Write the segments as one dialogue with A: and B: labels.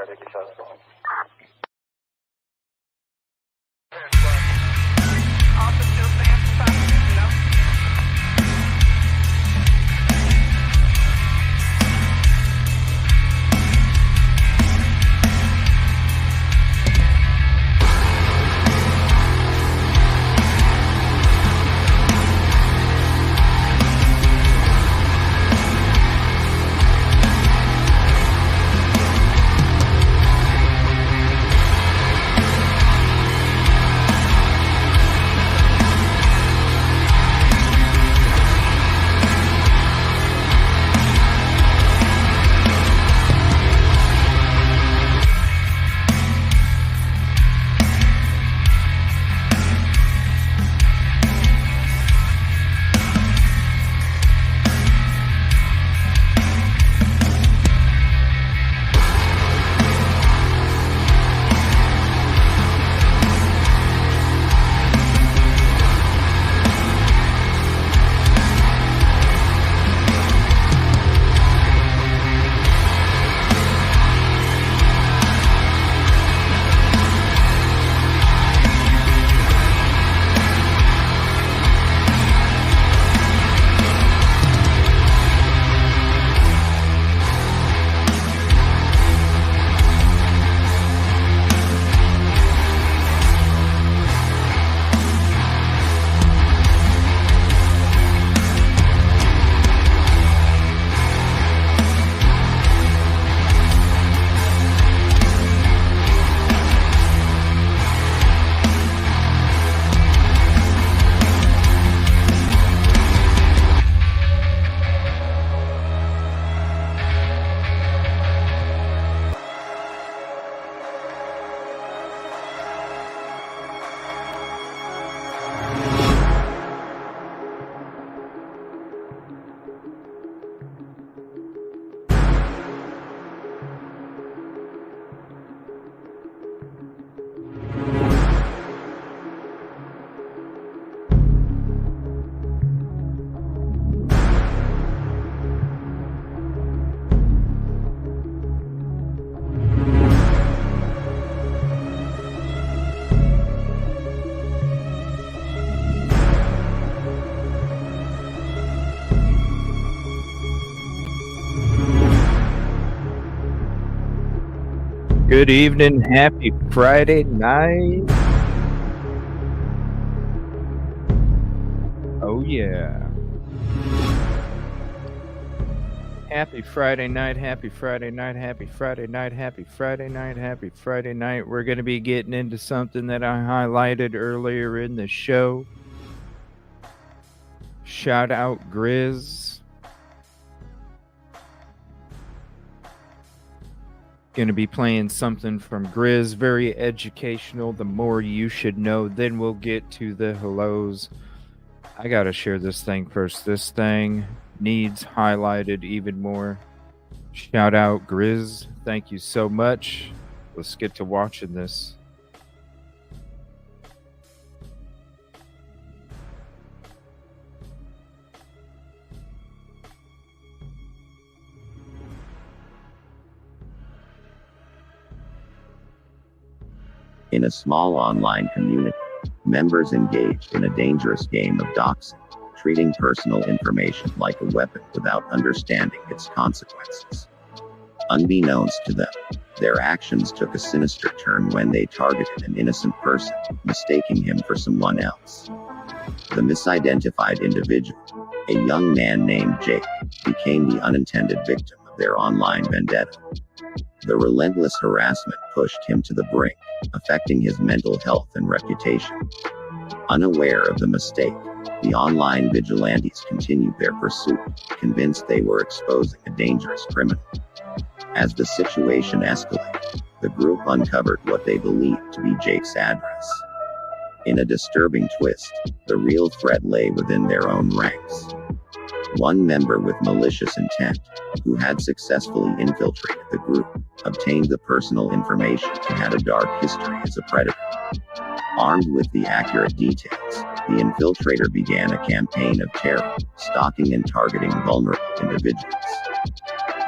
A: started to tell us going.
B: Also still saying something, no?
C: Good evening, happy Friday night. Oh yeah. Happy Friday night, happy Friday night, happy Friday night, happy Friday night, happy Friday night. We're going to be getting into something that I highlighted earlier in the show. Shout out Grizz. Going to be playing something from Grizz, very educational, the more you should know. Then we'll get to the hellos. I got to share this thing first. This thing needs highlighted even more. Shout out Grizz. Thank you so much. Let's get to watching this.
D: In a small online community, members engaged in a dangerous game of doxing, treating personal information like a weapon without understanding its consequences. Unbeknownst to them, their actions took a sinister turn when they targeted an innocent person, mistaking him for someone else. The misidentified individual, a young man named Jake, became the unintended victim of their online vendetta. The relentless harassment pushed him to the brink, affecting his mental health and reputation. Unaware of the mistake, the online vigilantes continued their pursuit, convinced they were exposing a dangerous criminal. As the situation escalated, the group uncovered what they believed to be Jake's address. In a disturbing twist, the real threat lay within their own ranks. One member with malicious intent, who had successfully infiltrated the group, obtained the personal information and had a dark history as a predator. Armed with the accurate details, the infiltrator began a campaign of terror, stalking and targeting vulnerable individuals.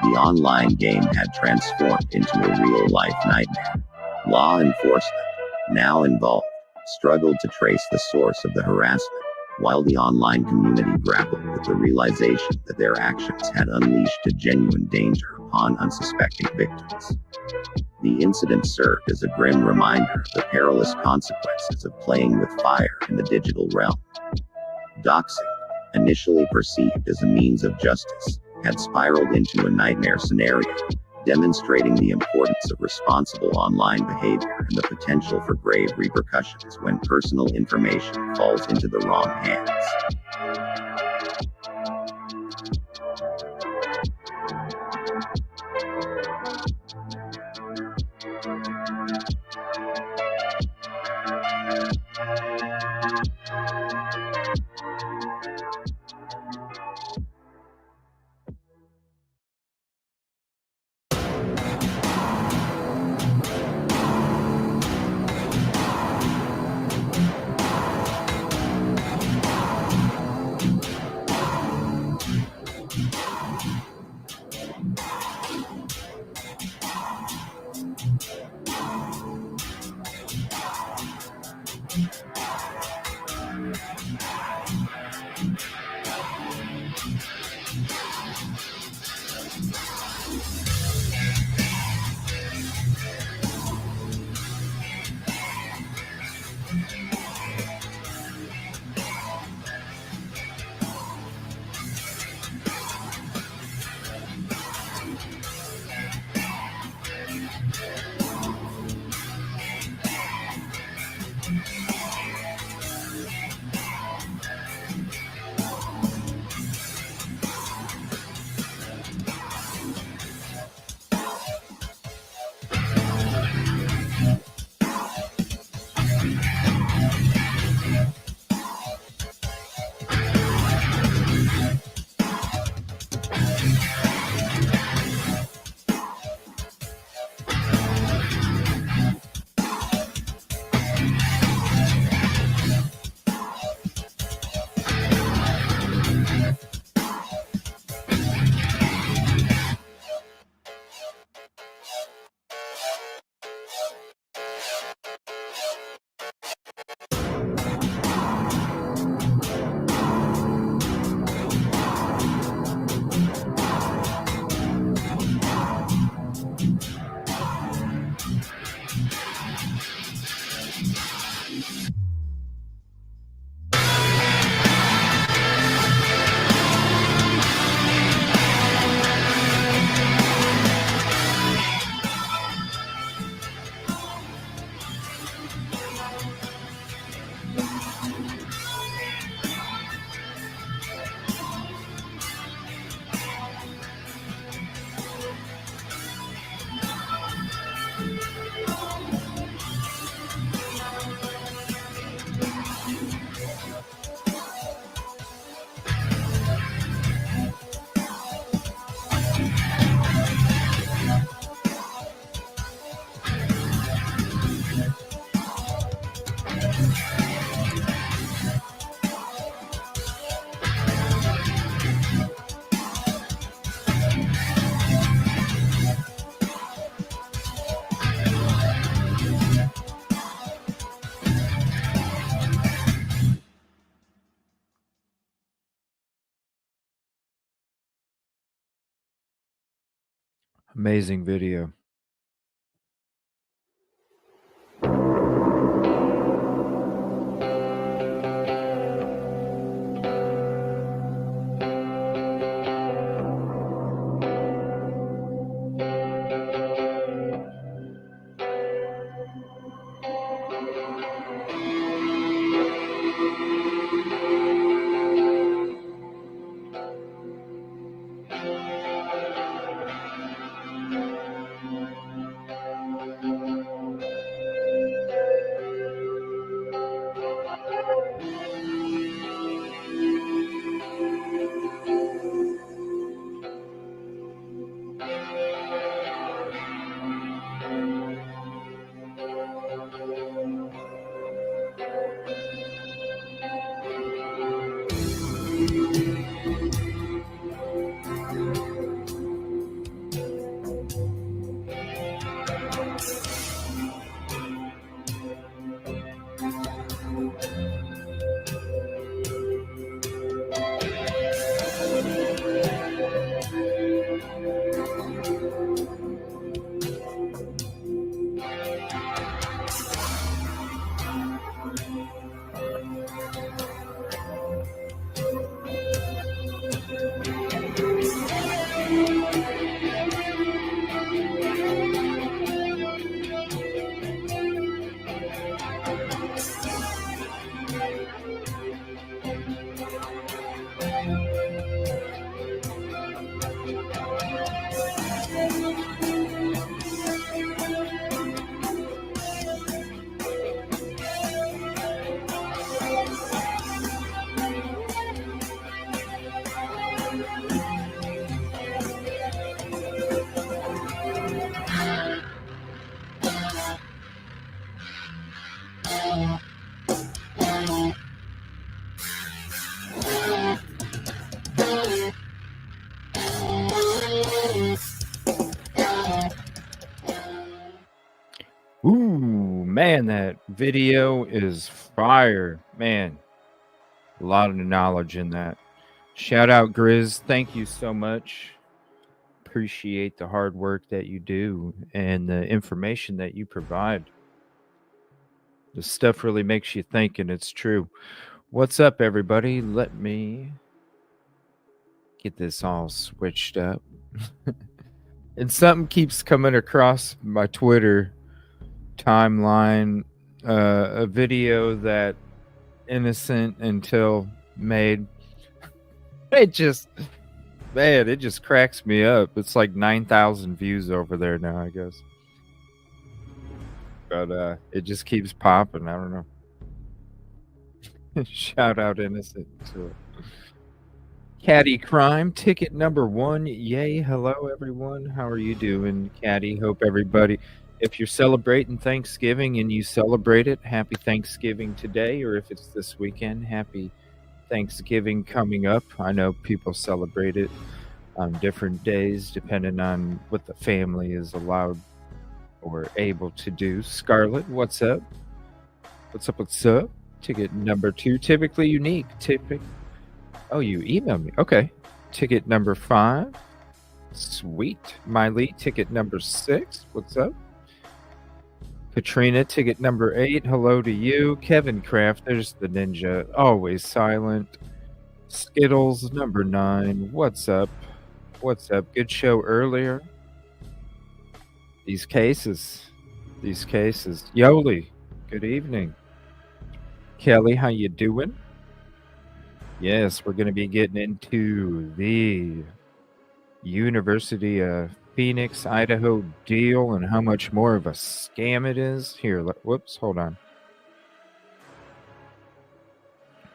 D: The online game had transformed into a real-life nightmare. Law enforcement, now involved, struggled to trace the source of the harassment, while the online community grappled with the realization that their actions had unleashed a genuine danger upon unsuspecting victims. The incident served as a grim reminder of the perilous consequences of playing with fire in the digital realm. Doxing, initially perceived as a means of justice, had spiraled into a nightmare scenario, demonstrating the importance of responsible online behavior and the potential for grave repercussions when personal information falls into the wrong hands.
C: Amazing video. Ooh, man, that video is fire. Man, a lot of knowledge in that. Shout out, Grizz. Thank you so much. Appreciate the hard work that you do and the information that you provide. The stuff really makes you think, and it's true. What's up, everybody? Let me get this all switched up. And something keeps coming across my Twitter timeline, a video that Innocent Until made. It just cracks me up. It's like 9,000 views over there now, I guess. But it just keeps popping. I don't know. Shout out Innocent to it. Caddy Crime, ticket number 1. Yay. Hello, everyone. How are you doing, Caddy? Hope everybody, if you're celebrating Thanksgiving and you celebrate it, happy Thanksgiving today. Or if it's this weekend, happy Thanksgiving coming up. I know people celebrate it on different days depending on what the family is allowed or able to do. Scarlett, what's up? What's up? What's up? Ticket number 2, typically unique. Oh, you emailed me. Okay. Ticket number 5. Sweet. Miley, ticket number 6. What's up? Katrina, ticket number 8. Hello to you. Kevin Kraft, there's the ninja. Always silent. Skittles, number 9. What's up? What's up? Good show earlier. These cases. Yoli, good evening. Kelly, how you doing? Yes, we're going to be getting into the University of Phoenix, Idaho deal and how much more of a scam it is. Here, whoops, hold on.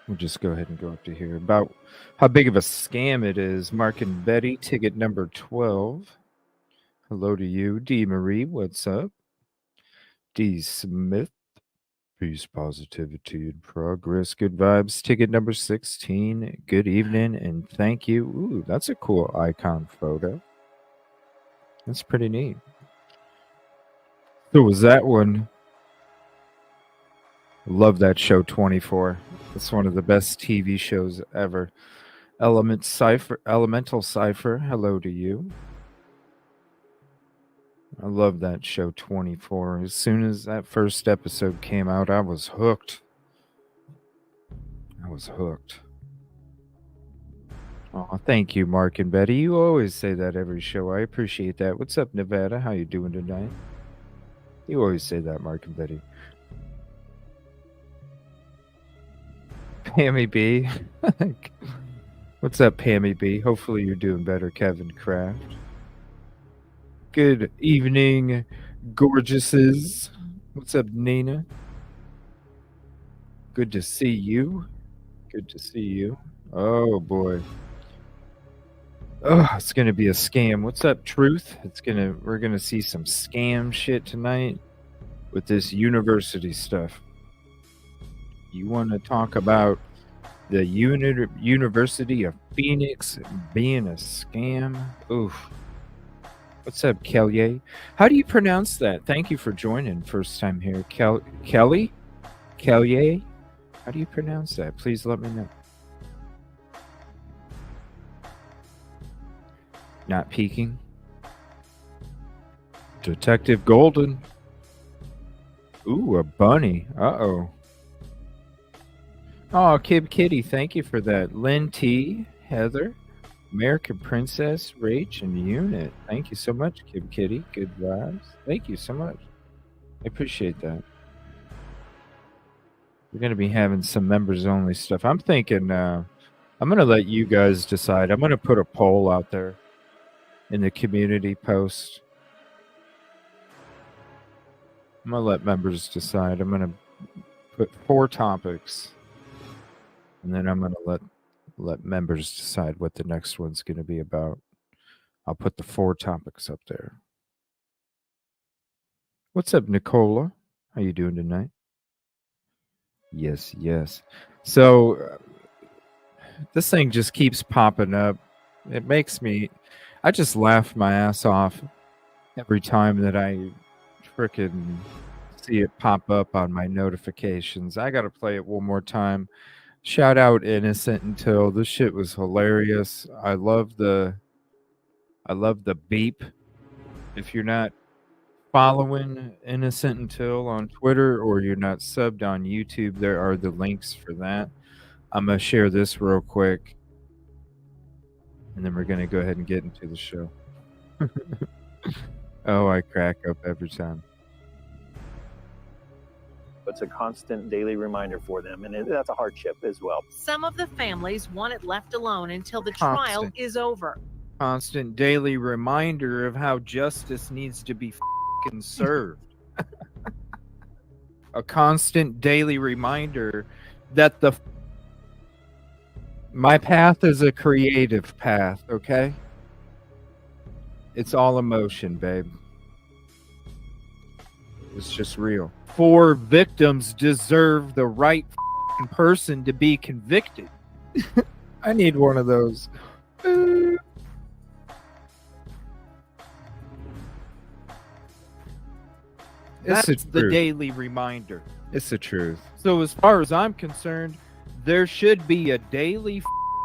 C: We'll just go ahead and go up to here. About how big of a scam it is. Mark and Betty, ticket number 12. Hello to you. D. Marie, what's up? D. Smith, peace, positivity, and progress. Good vibes. Ticket number 16. Good evening and thank you. Ooh, that's a cool icon photo. That's pretty neat. So was that one? Love that show 24. It's one of the best TV shows ever. Elemental Cipher, hello to you. I love that show 24. As soon as that first episode came out, I was hooked. Oh, thank you, Mark and Betty. You always say that every show. I appreciate that. What's up, Nevada? How you doing tonight? You always say that, Mark and Betty. Pammy B. What's up, Pammy B? Hopefully you're doing better, Kevin Kraft. Good evening, gorgeouses. What's up, Nina? Good to see you. Oh boy. Oh, it's gonna be a scam. What's up, Truth? We're gonna see some scam shit tonight with this university stuff. You want to talk about the University of Phoenix being a scam? Oof. What's up, Kelly? How do you pronounce that? Thank you for joining first time here. Kelly? Kelly? How do you pronounce that? Please let me know. Not peeking. Detective Golden. Ooh, a bunny. Uh-oh. Oh, Kib Kitty, thank you for that. Lynn T, Heather, American Princess, Rach, and Unit. Thank you so much, Kib Kitty. Good vibes. Thank you so much. I appreciate that. We're going to be having some members-only stuff. I'm thinking I'm going to let you guys decide. I'm going to put a poll out there in the community post. I'm going to let members decide. I'm going to put 4 topics, and then I'm going to let members decide what the next one's going to be about. I'll put the 4 topics up there. What's up, Nicola? How you doing tonight? Yes. So this thing just keeps popping up. It makes me, I just laugh my ass off every time that I frickin' see it pop up on my notifications. I gotta play it one more time. Shout out Innocent Until. This shit was hilarious. I love the beep. If you're not following Innocent Until on Twitter or you're not subbed on YouTube, there are the links for that. I'm gonna share this real quick, and then we're gonna go ahead and get into the show. Oh, I crack up every time.
A: It's a constant daily reminder for them, and that's a hardship as well.
E: Some of the families want it left alone until the trial
C: Constant.
E: is over.
C: Constant daily reminder of how justice needs to be fucking served. A constant daily reminder that my path is a creative path, okay? It's all emotion, babe. It's just real. 4 victims deserve the right person to be convicted. I need one of those. That's the daily reminder. It's the truth. So as far as I'm concerned, there should be a daily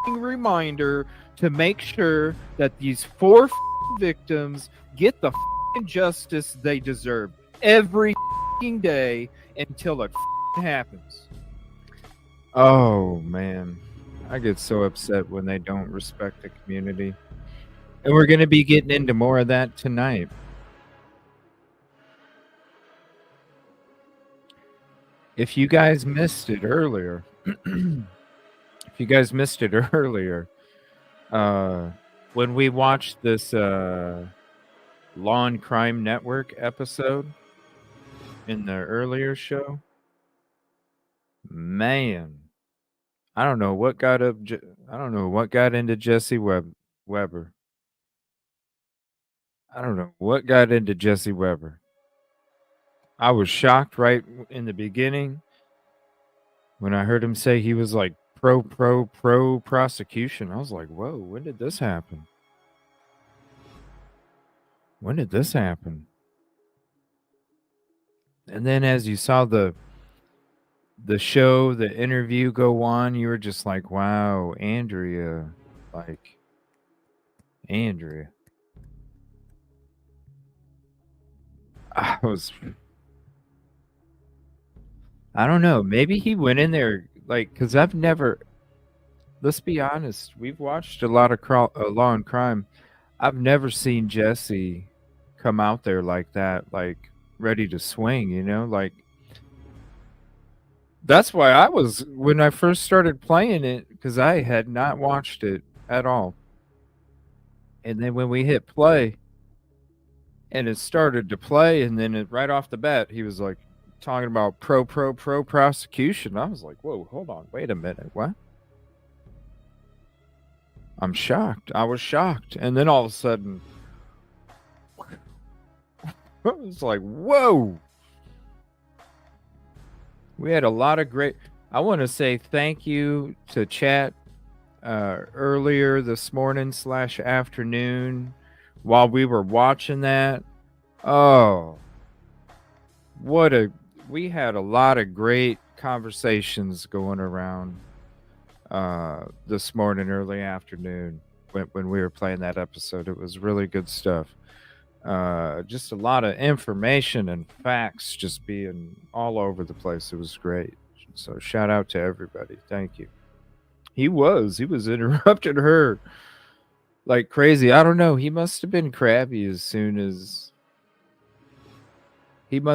C: reminder to make sure that these 4 victims get the justice they deserve every day until it happens. Oh man, I get so upset when they don't respect the community, and we're going to be getting into more of that tonight. If you guys missed it earlier, when we watched this Law and Crime Network episode in the earlier show, man, I don't know what got into Jesse Weber. I don't know what got into Jesse Weber. I was shocked right in the beginning when I heard him say he was like pro prosecution. I was like, whoa, when did this happen? And then as you saw the show, the interview go on, you were just like, wow, Andrea. I don't know. Maybe he went in there because I've never. Let's be honest. We've watched a lot of Law and Crime. I've never seen Jesse come out there like that, ready to swing. That's why I was when I first started playing it, because I had not watched it at all. And then when we hit play, and it started to play, and then right off the bat, he was like, talking about pro prosecution. I was like, whoa, hold on, wait a minute, what? I'm shocked. I was shocked. And then all of a sudden, I was like, whoa. We had a lot of great. I want to say thank you to chat earlier this morning / afternoon while we were watching that. Oh, what we had a lot of great conversations going around this morning, early afternoon, when we were playing that episode. It was really good stuff. Just a lot of information and facts just being all over the place. It was great. So shout out to everybody. Thank you. He was interrupting her like crazy. I don't know. He must have been crabby as soon as as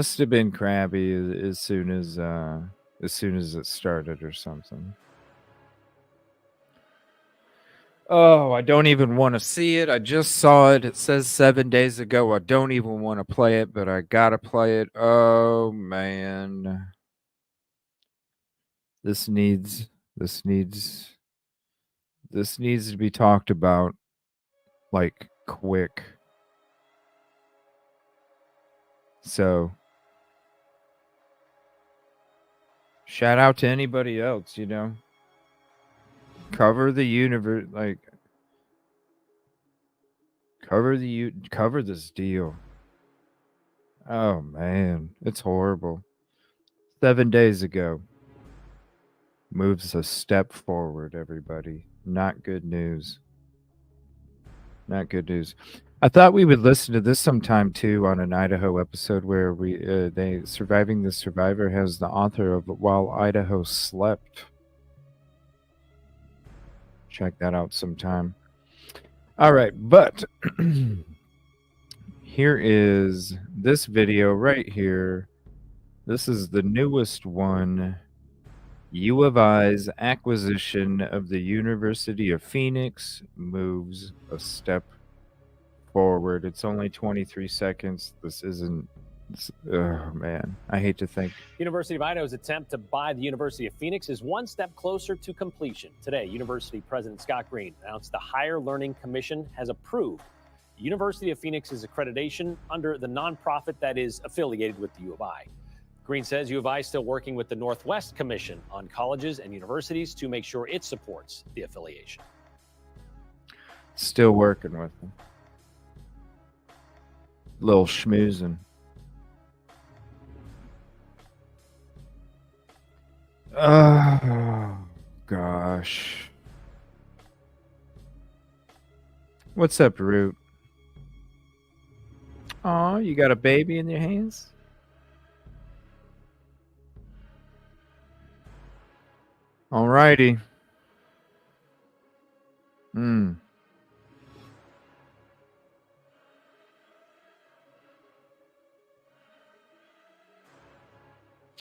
C: soon as it started or something. Oh, I don't even want to see it. I just saw it. It says 7 days ago. I don't even want to play it, but I gotta play it. Oh man. This needs to be talked about like quick. So shout out to anybody else, cover the universe, like cover this deal. Oh man, it's horrible. 7 days ago. Moves a step forward, everybody. Not good news. Not good news. I thought we would listen to this sometime too on an Idaho episode where they Surviving the Survivor has the author of While Idaho Slept. Check that out sometime. All right, but here is this video right here. This is the newest one. U of I's acquisition of the University of Phoenix moves a step forward. It's only 23 seconds. This isn't... Oh, man. I hate to think.
F: University of Idaho's attempt to buy the University of Phoenix is one step closer to completion. Today, University President Scott Green announced the Higher Learning Commission has approved University of Phoenix's accreditation under the nonprofit that is affiliated with the U of I. Green says U of I is still working with the Northwest Commission on colleges and universities to make sure it supports the affiliation.
C: Still working with them. Little schmoozing. Oh, gosh. What's up, Root? Aw, you got a baby in your hands? Alrighty.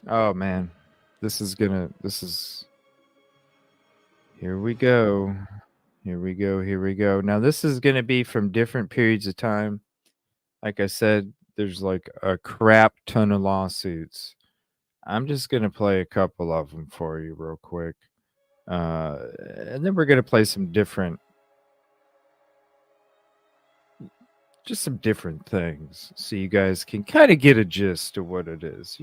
C: Oh man. Here we go. Now this is gonna be from different periods of time. Like I said, there's like a crap ton of lawsuits. I'm just going to play a couple of them for you real quick. And then we're going to play some different things so you guys can kind of get a gist of what it is,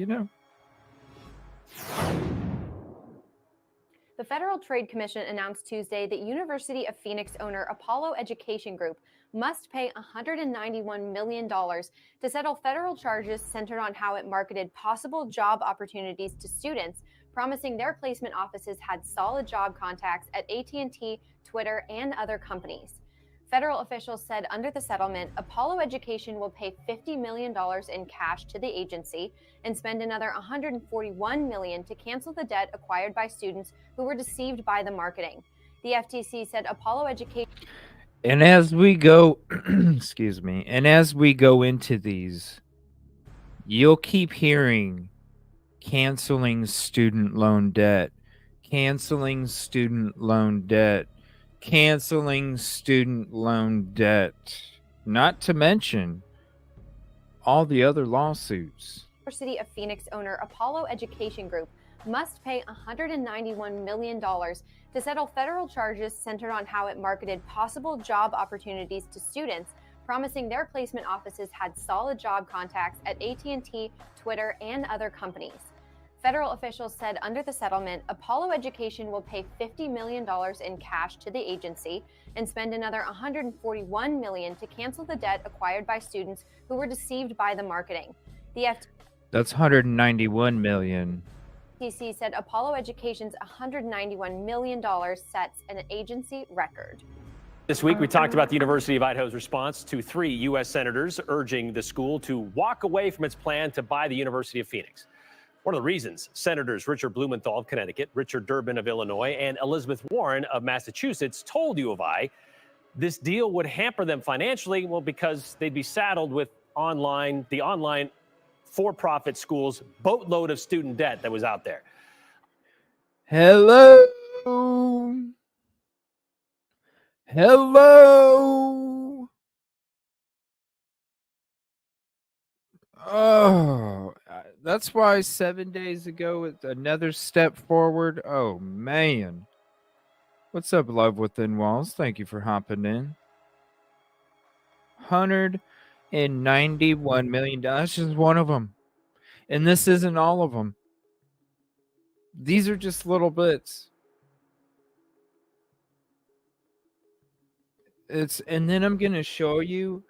G: The Federal Trade Commission announced Tuesday that University of Phoenix owner Apollo Education Group must pay $191 million to settle federal charges centered on how it marketed possible job opportunities to students, promising their placement offices had solid job contacts at AT&T, Twitter, and other companies. Federal officials said under the settlement, Apollo Education will pay $50 million in cash to the agency and spend another $141 million to cancel the debt acquired by students who were deceived by the marketing. The FTC said Apollo Education...
C: And as we go, excuse me, and as we go into these, you'll keep hearing canceling student loan debt, canceling student loan debt, canceling student loan debt, not to mention all the other lawsuits.
G: University of Phoenix owner Apollo Education Group must pay $191 million to settle federal charges centered on how it marketed possible job opportunities to students, promising their placement offices had solid job contacts at AT&T, Twitter, and other companies. Federal officials said under the settlement, Apollo Education will pay $50 million in cash to the agency and spend another $141 million to cancel the debt acquired by students who were deceived by the marketing. The
C: That's 191 million.
G: TC said Apollo Education's $191 million sets an agency record.
F: This week, we talked about the University of Idaho's response to 3 U.S. senators urging the school to walk away from its plan to buy the University of Phoenix. One of the reasons Senators Richard Blumenthal of Connecticut, Richard Durbin of Illinois, and Elizabeth Warren of Massachusetts told U of I this deal would hamper them financially, well, because they'd be saddled with the online for-profit school's boatload of student debt that was out there.
C: Hello. Hello. Oh, that's why 7 days ago, it's another step forward. Oh, man. What's up, Love Within Walls? Thank you for hopping in. $191 million. That's just one of them. And this isn't all of them. These are just little bits. And then I'm going to show you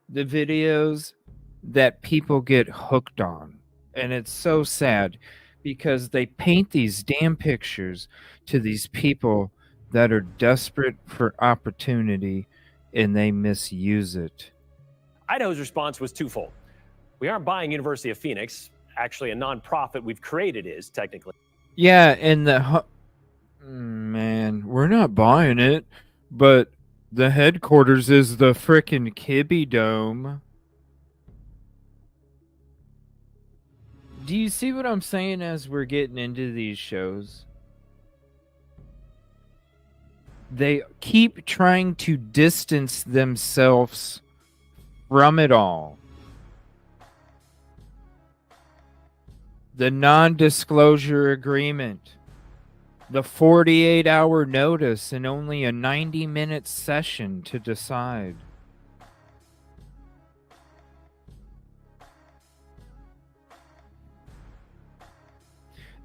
C: the videos that people get hooked on. And it's so sad because they paint these damn pictures to these people that are desperate for opportunity and they misuse it.
F: Idaho's response was twofold. We aren't buying University of Phoenix. Actually, a nonprofit we've created is, technically.
C: Yeah, and man, we're not buying it, but the headquarters is the frickin' Kibby Dome. Do you see what I'm saying as we're getting into these shows? They keep trying to distance themselves from it all. The non-disclosure agreement, the 48-hour notice, and only a 90-minute session to decide.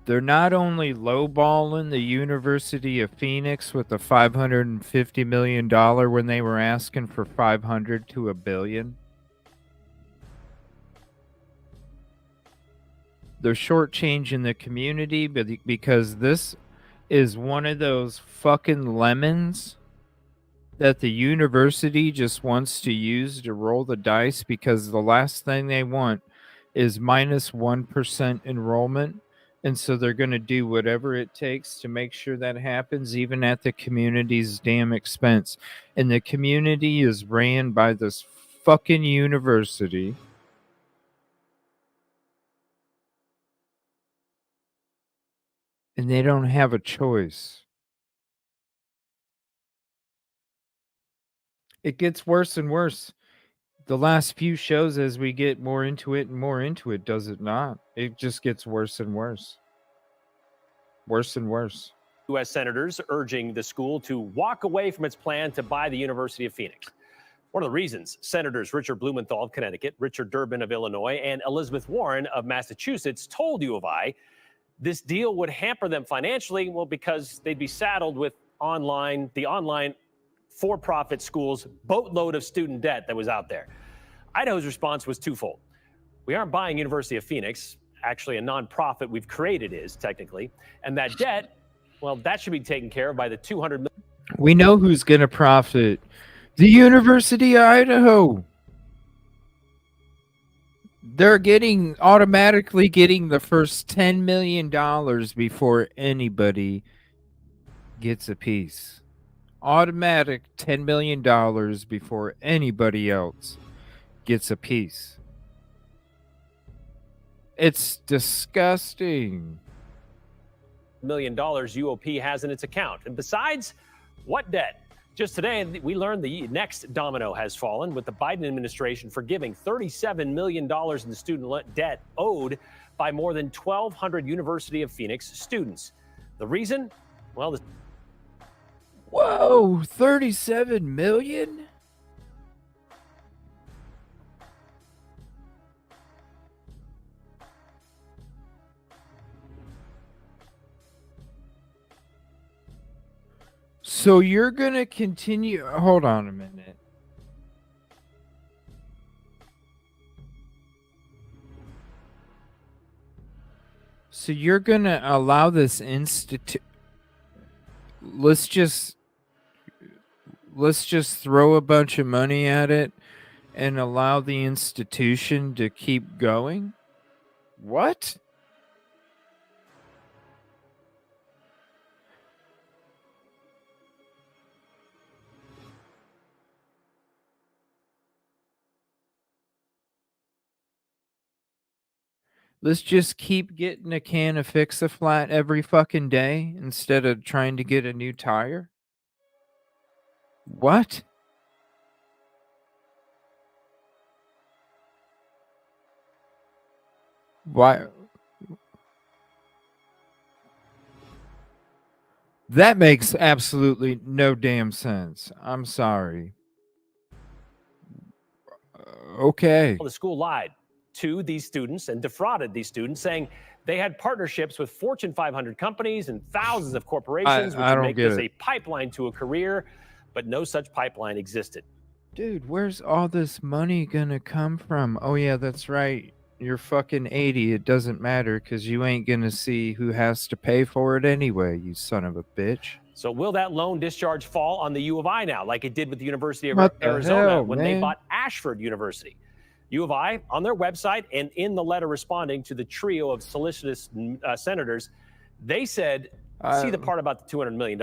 C: They're not only lowballing the University of Phoenix with the $550 million when they were asking for $500 to $1 billion. They're shortchanging the community because this is one of those fucking lemons that the university just wants to use to roll the dice, because the last thing they want is minus 1% enrollment. And so they're going to do whatever it takes to make sure that happens, even at the community's damn expense. And the community is ran by this fucking university. And they don't have a choice. It gets worse and worse. The last few shows, as we get more into it and more into it, does it not? It just gets worse and worse. Worse and worse.
F: U.S. senators urging the school to walk away from its plan to buy the University of Phoenix. One of the reasons Senators Richard Blumenthal of Connecticut, Richard Durbin of Illinois, and Elizabeth Warren of Massachusetts told U of I this deal would hamper them financially, well, because they'd be saddled with the online for-profit school's boatload of student debt that was out there. Idaho's response was twofold. We aren't buying University of Phoenix. Actually, a nonprofit we've created is, technically. And that debt, well, that should be taken care of by the $200 million.
C: We know who's going to profit. The University of Idaho. They're automatically getting the first $10 million before anybody gets a piece. Automatic $10 million before anybody else gets a piece. It's disgusting.
F: $1 million UOP has in its account. And besides, what debt? Just today, we learned the next domino has fallen, with the Biden administration forgiving $37 million in student debt owed by more than 1,200 University of Phoenix students. The reason? Well,
C: whoa, 37 million? So you're going to continue. Hold on a minute. So you're gonna allow this institute? Let's just throw a bunch of money at it and allow the institution to keep going? What? Let's just keep getting a can of Fix-A-Flat every fucking day instead of trying to get a new tire? What? Why? That makes absolutely no damn sense. I'm sorry. Okay.
F: The school lied to these students and defrauded these students, saying they had partnerships with Fortune 500 companies and thousands of corporations, which would make this a pipeline to a career, but no such pipeline existed.
C: Dude, where's all this money gonna come from? Oh yeah, that's right. You're fucking 80. It doesn't matter because you ain't gonna see who has to pay for it anyway, you son of a bitch.
F: So will that loan discharge fall on the U of I now, like it did with the University of
C: What the
F: Arizona
C: hell,
F: when
C: man?
F: they bought Ashford University? U of I, on their website and in the letter responding to the trio of solicitous senators, they said, see the part about the $200 million.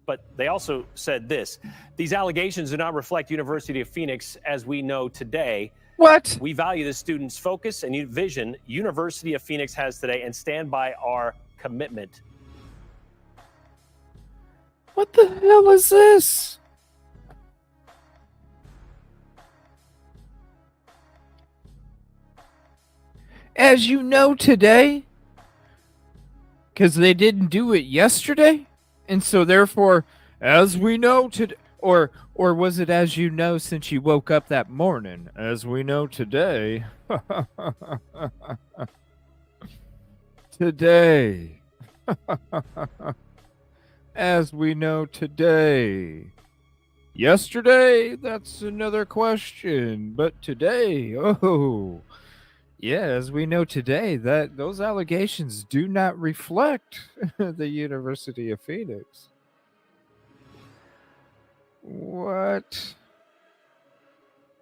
F: But they also said this: these allegations do not reflect University of Phoenix as we know today.
C: What?
F: We value the students' focus and vision University of Phoenix has today and stand by our commitment.
C: What the hell is this? As you know today, because they didn't do it yesterday, and so therefore, as we know today, or was it as you know since you woke up that morning? As we know today. Today. As we know today. Yesterday, that's another question. But today, oh, yeah, as we know today, that those allegations do not reflect the University of Phoenix. What?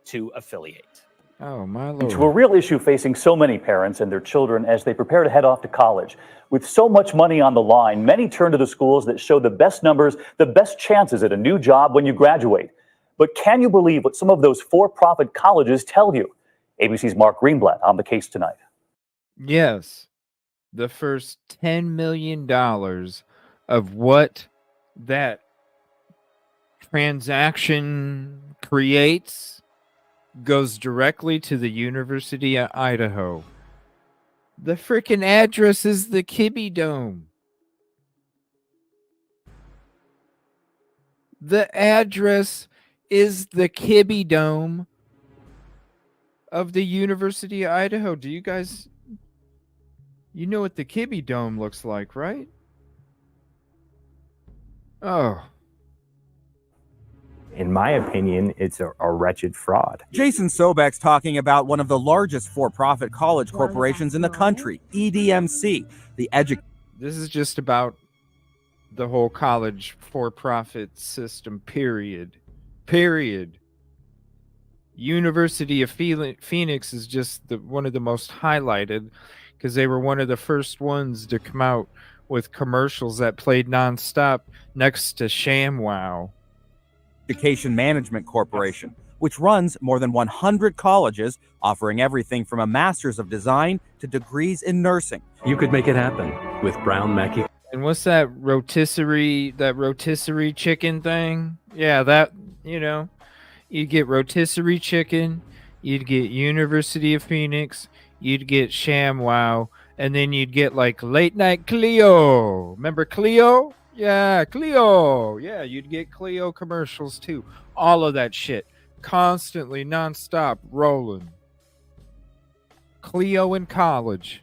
F: To affiliate.
C: Oh, my
H: To a
C: lord.
H: real issue facing so many parents and their children as they prepare to head off to college. With so much money on the line, many turn to the schools that show the best numbers, the best chances at a new job when you graduate. But can you believe what some of those for-profit colleges tell you? ABC's Mark Greenblatt on the case tonight.
C: Yes. The first $10 million of what that transaction creates goes directly to the University of Idaho. The freaking address is the Kibbe Dome. The address is the Kibbe Dome of the University of Idaho. Do you guys... You know what the Kibbe Dome looks like, right? Oh.
I: In my opinion, it's a wretched fraud.
J: Jason Sobek's talking about one of the largest for-profit college corporations in the country, EDMC, the
C: This is just about the whole college for-profit system, period. Period. University of Phoenix is just one of the most highlighted because they were one of the first ones to come out with commercials that played nonstop next to ShamWow.
J: Education Management Corporation, which runs more than 100 colleges, offering everything from a master's of design to degrees in nursing.
K: You could make it happen with Brown Mackey.
C: And what's that rotisserie chicken thing? Yeah, that, you'd get rotisserie chicken, you'd get University of Phoenix, you'd get ShamWow, and then you'd get like Late Night Cleo. Remember Cleo? Yeah, Cleo. Yeah, you'd get Cleo commercials too. All of that shit. Constantly, nonstop, rolling. Cleo in college.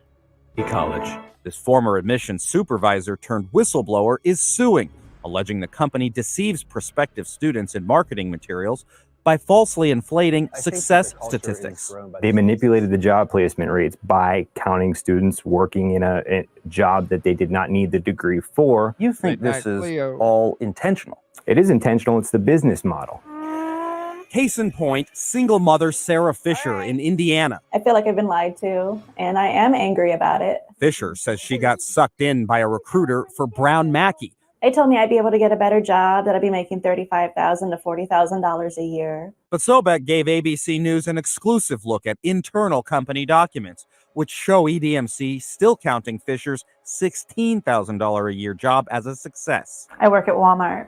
J: This former admissions supervisor turned whistleblower is suing, alleging the company deceives prospective students in marketing materials, by falsely inflating success statistics.
I: They manipulated the job placement rates by counting students working in a job that they did not need the degree for.
L: You think this is all intentional?
I: It is intentional. It's the business model.
J: Case in point, single mother Sarah Fisher in Indiana.
M: I feel like I've been lied to, and I am angry about it.
J: Fisher says she got sucked in by a recruiter for Brown Mackey.
M: They told me I'd be able to get a better job, that I'd be making $35,000 to $40,000 a year.
J: But Sobek gave ABC News an exclusive look at internal company documents, which show EDMC still counting Fisher's $16,000 a year job as a success.
M: I work at Walmart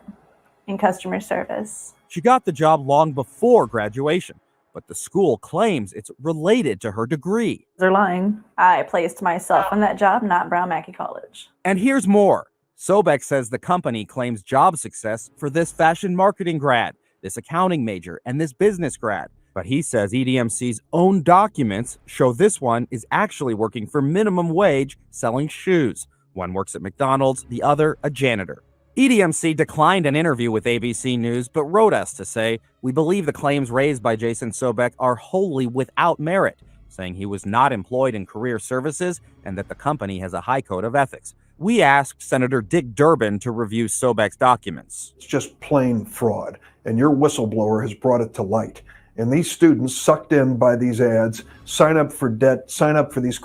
M: in customer service.
J: She got the job long before graduation, but the school claims it's related to her degree.
M: They're lying. I placed myself in that job, not Brown Mackey College.
J: And here's more. Sobek says the company claims job success for this fashion marketing grad, this accounting major, and this business grad. But he says EDMC's own documents show this one is actually working for minimum wage selling shoes. One works at McDonald's, the other a janitor. EDMC declined an interview with ABC News, but wrote us to say, "We believe the claims raised by Jason Sobek are wholly without merit," saying he was not employed in career services and that the company has a high code of ethics. We asked Senator Dick Durbin to review Sobek's documents.
N: It's just plain fraud, and your whistleblower has brought it to light. And these students sucked in by these ads, sign up for debt, sign up for these.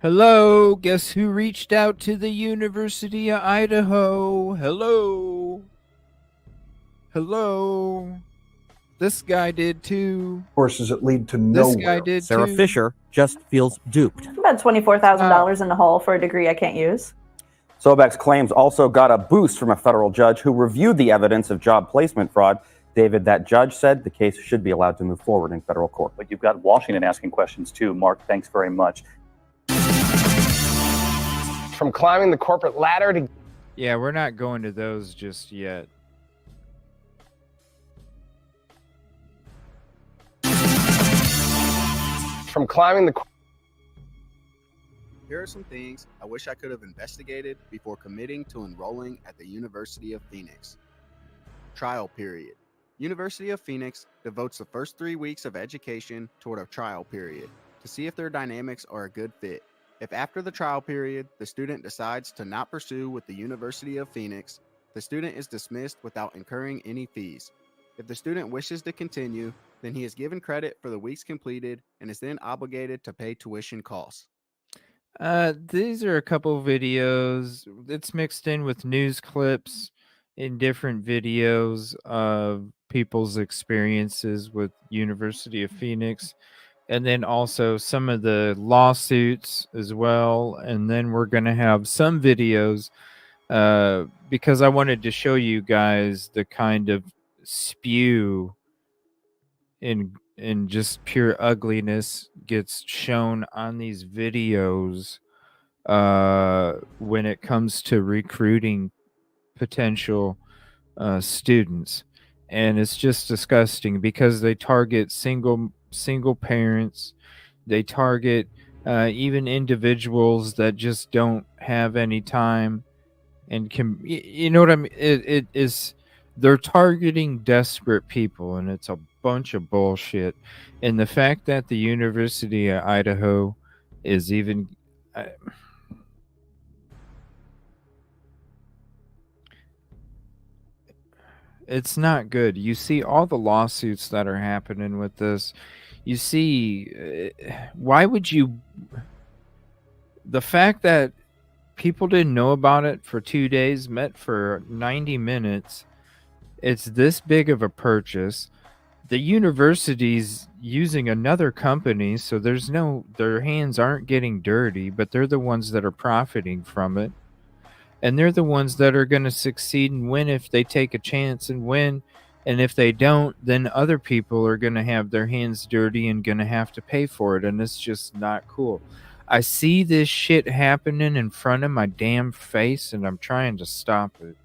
C: Hello, guess who reached out to the University of Idaho? Hello. Hello. This guy did too.
N: Courses that lead to nowhere.
C: This guy did
J: Sarah
C: too.
J: Fisher just feels duped.
M: About $24,000 in the hole for a degree I can't use.
L: Sobek's claims also got a boost from a federal judge who reviewed the evidence of job placement fraud. David, that judge said the case should be allowed to move forward in federal court.
H: But you've got Washington asking questions too. Mark, thanks very much.
O: From climbing the corporate ladder to...
C: Yeah, we're not going to those just yet.
O: From climbing the...
P: Here are some things I wish I could have investigated before committing to enrolling at the University of Phoenix. Trial period. University of Phoenix devotes the first 3 weeks of education toward a trial period to see if their dynamics are a good fit. If after the trial period, the student decides to not pursue with the University of Phoenix, the student is dismissed without incurring any fees. If the student wishes to continue, then he is given credit for the weeks completed and is then obligated to pay tuition costs.
C: These are a couple videos. It's mixed in with news clips in different videos of people's experiences with University of Phoenix. And then also some of the lawsuits as well. And then we're going to have some videos because I wanted to show you guys the kind of spew in just pure ugliness gets shown on these videos when it comes to recruiting potential students. And it's just disgusting because they target single parents. They target even individuals that just don't have any time and can, you know what I mean? It is, they're targeting desperate people, and it's a bunch of bullshit. And the fact that the University of Idaho is even it's not good. You see all the lawsuits that are happening with this. You see, why would you? The fact that people didn't know about it for 2 days, met for 90 minutes, it's this big of a purchase. The university's using another company, so there's no, their hands aren't getting dirty, but they're the ones that are profiting from it. And they're the ones that are going to succeed and win if they take a chance and win. And if they don't, then other people are going to have their hands dirty and going to have to pay for it. And it's just not cool. I see this shit happening in front of my damn face, and I'm trying to stop it.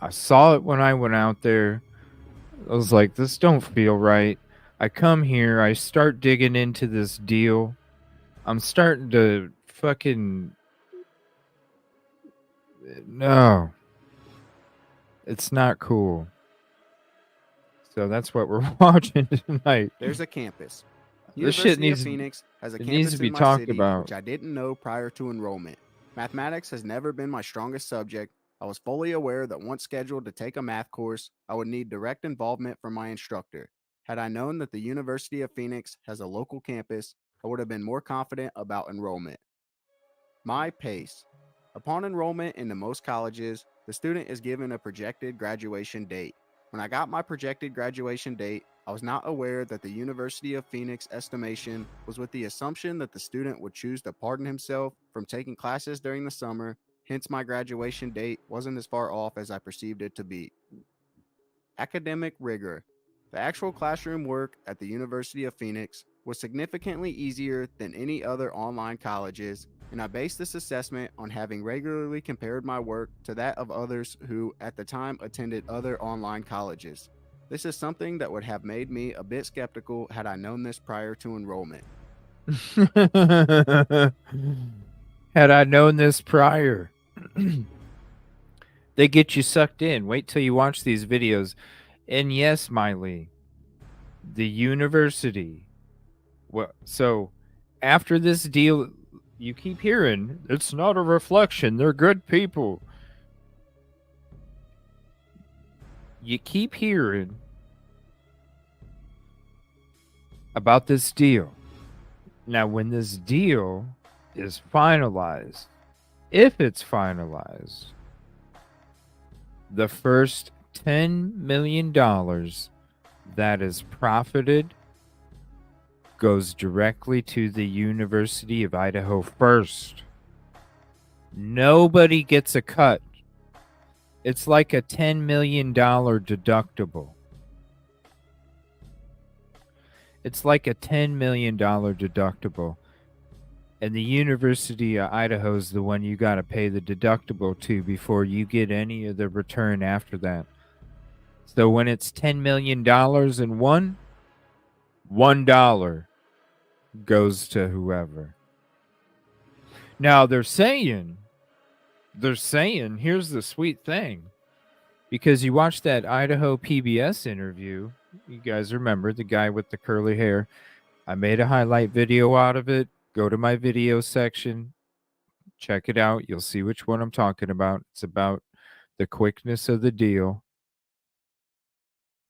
C: I saw it when I went out there. I was like, this don't feel right. I come here, I start digging into this deal. I'm starting to fucking... No. It's not cool. So that's what we're watching tonight.
P: There's a campus.
C: This shit
P: University of
C: needs
P: Phoenix has a
C: it needs
P: campus
C: to be
P: in my
C: talked
P: city,
C: about.
P: which I didn't know prior to enrollment. Mathematics has never been my strongest subject. I was fully aware that once scheduled to take a math course, I would need direct involvement from my instructor. Had I known that the University of Phoenix has a local campus, I would have been more confident about enrollment. My pace. Upon enrollment into most colleges, the student is given a projected graduation date. When I got my projected graduation date, I was not aware that the University of Phoenix estimation was with the assumption that the student would choose to pardon himself from taking classes during the summer, hence my graduation date wasn't as far off as I perceived it to be. Academic rigor. The actual classroom work at the University of Phoenix was significantly easier than any other online colleges, and I based this assessment on having regularly compared my work to that of others who, at the time, attended other online colleges. This is something that would have made me a bit skeptical had I known this prior to enrollment.
C: Had I known this prior. They get you sucked in. Wait till you watch these videos. And yes, Miley, the university. Well, so after this deal, you keep hearing it's not a reflection. They're good people. You keep hearing about this deal. Now, when this deal is finalized, if it's finalized, the first $10 million that is profited goes directly to the University of Idaho first. Nobody gets a cut. It's like a $10 million deductible. It's like a $10 million deductible. And the University of Idaho is the one you got to pay the deductible to before you get any of the return after that. So when it's $10 million in $1 goes to whoever. Now they're saying, here's the sweet thing. Because you watched that Idaho PBS interview, you guys remember the guy with the curly hair. I made a highlight video out of it. Go to my video section, check it out. You'll see which one I'm talking about. It's about the quickness of the deal.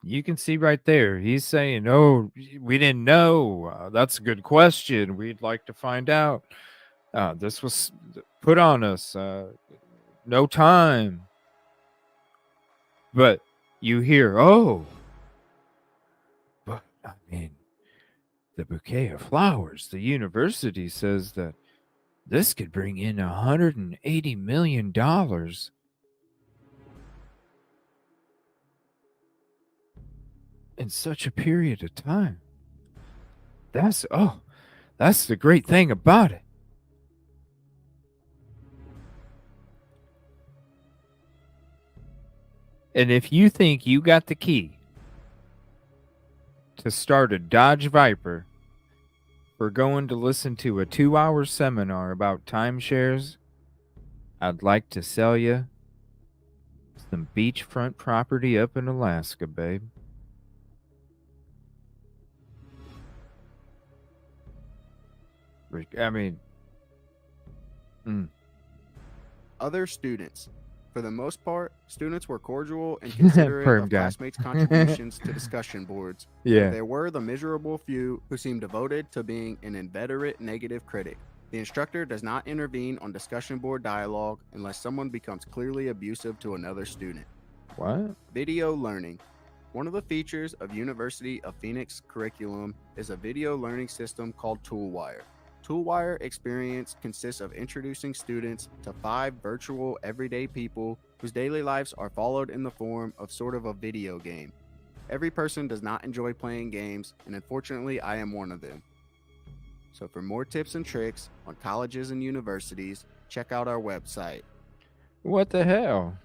C: You can see right there. He's saying, oh, we didn't know. That's a good question. We'd like to find out. This was put on us. No time. But you hear, oh, but I mean, the bouquet of flowers. The university says that this could bring in $180 million. In such a period of time. That's the great thing about it. And if you think you got the key to start a Dodge Viper for going to listen to a 2-hour seminar about timeshares, I'd like to sell you some beachfront property up in Alaska, babe. I mean,
P: Other students. For the most part, students were cordial and considerate
C: Perm
P: of
C: guy.
P: classmates' contributions to discussion boards.
C: Yeah.
P: There were the miserable few who seemed devoted to being an inveterate negative critic. The instructor does not intervene on discussion board dialogue unless someone becomes clearly abusive to another student.
C: What?
P: Video learning. One of the features of University of Phoenix curriculum is a video learning system called Toolwire. Toolwire experience consists of introducing students to 5 virtual everyday people whose daily lives are followed in the form of sort of a video game. Every person does not enjoy playing games, and unfortunately I am one of them. So for more tips and tricks on colleges and universities, check out our website.
C: What the hell?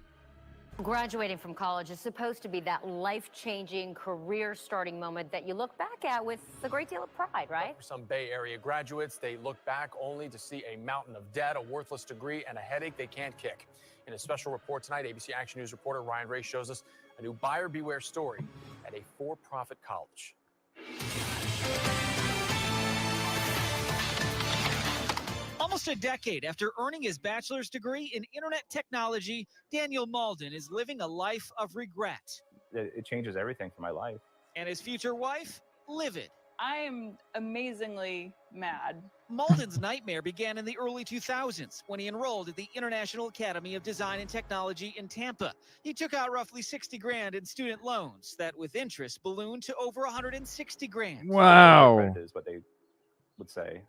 Q: Graduating from college is supposed to be that life-changing, career-starting moment that you look back at with a great deal of pride, right?
R: For some Bay Area graduates, they look back only to see a mountain of debt, a worthless degree, and a headache they can't kick. In a special report tonight, ABC Action News reporter Ryan Ray shows us a new buyer beware story at a for-profit college.
S: Almost a decade after earning his bachelor's degree in internet technology, Daniel Malden is living a life of regret.
T: It changes everything for my life.
S: And his future wife, livid.
U: I am amazingly mad.
S: Malden's nightmare began in the early 2000s when he enrolled at the International Academy of Design and Technology in Tampa. He took out roughly 60 grand in student loans that with interest ballooned to over 160 grand.
C: Wow.
T: Credit is what they would say.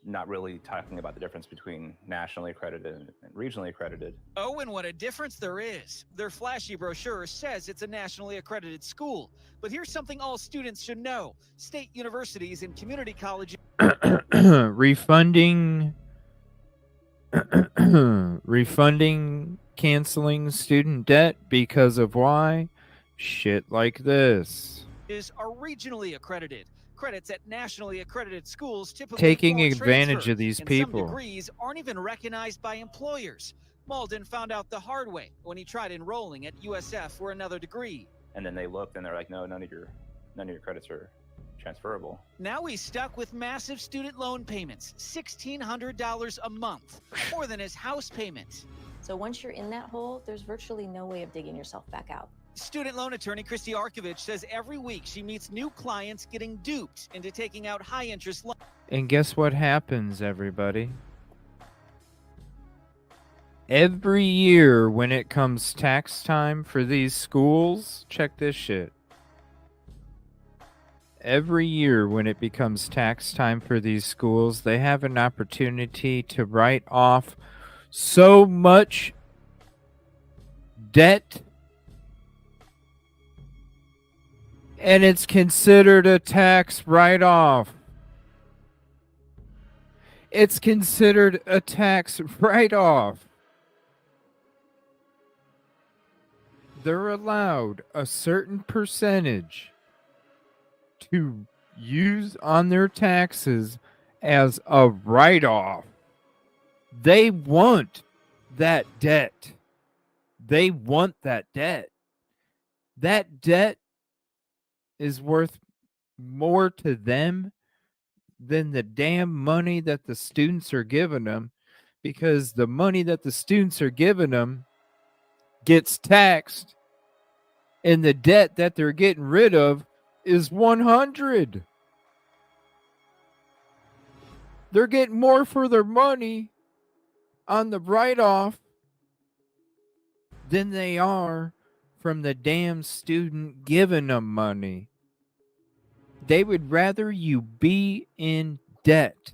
T: Not really talking about the difference between nationally accredited and regionally accredited.
S: Oh, and what a difference there is. Their flashy brochure says it's a nationally accredited school. But here's something all students should know. State universities and community colleges...
C: refunding, canceling student debt because of why? Shit like this.
S: ...are regionally accredited. Credits at nationally accredited schools typically
C: taking
S: form
C: advantage
S: transfer,
C: of these
S: and
C: people.
S: Some degrees aren't even recognized by employers. Malden found out the hard way when he tried enrolling at USF for another degree.
T: And then they looked and they're like, no, none of your credits are transferable.
S: Now he's stuck with massive student loan payments, $1,600 a month, more than his house payment.
V: So once you're in that hole, there's virtually no way of digging yourself back out.
S: Student loan attorney Christy Arkovich says every week she meets new clients getting duped into taking out high-interest loans.
C: And guess what happens, everybody? Every year when it comes tax time for these schools, check this shit. Every year when it becomes tax time for these schools, they have an opportunity to write off so much debt, and it's considered a tax write-off. It's considered a tax write-off. They're allowed a certain percentage to use on their taxes as a write-off. They want that debt. They want that debt. That debt is worth more to them than the damn money that the students are giving them, because the money that the students are giving them gets taxed, and the debt that they're getting rid of is 100. They're getting more for their money on the write-off than they are from the damn student giving them money. They would rather you be in debt.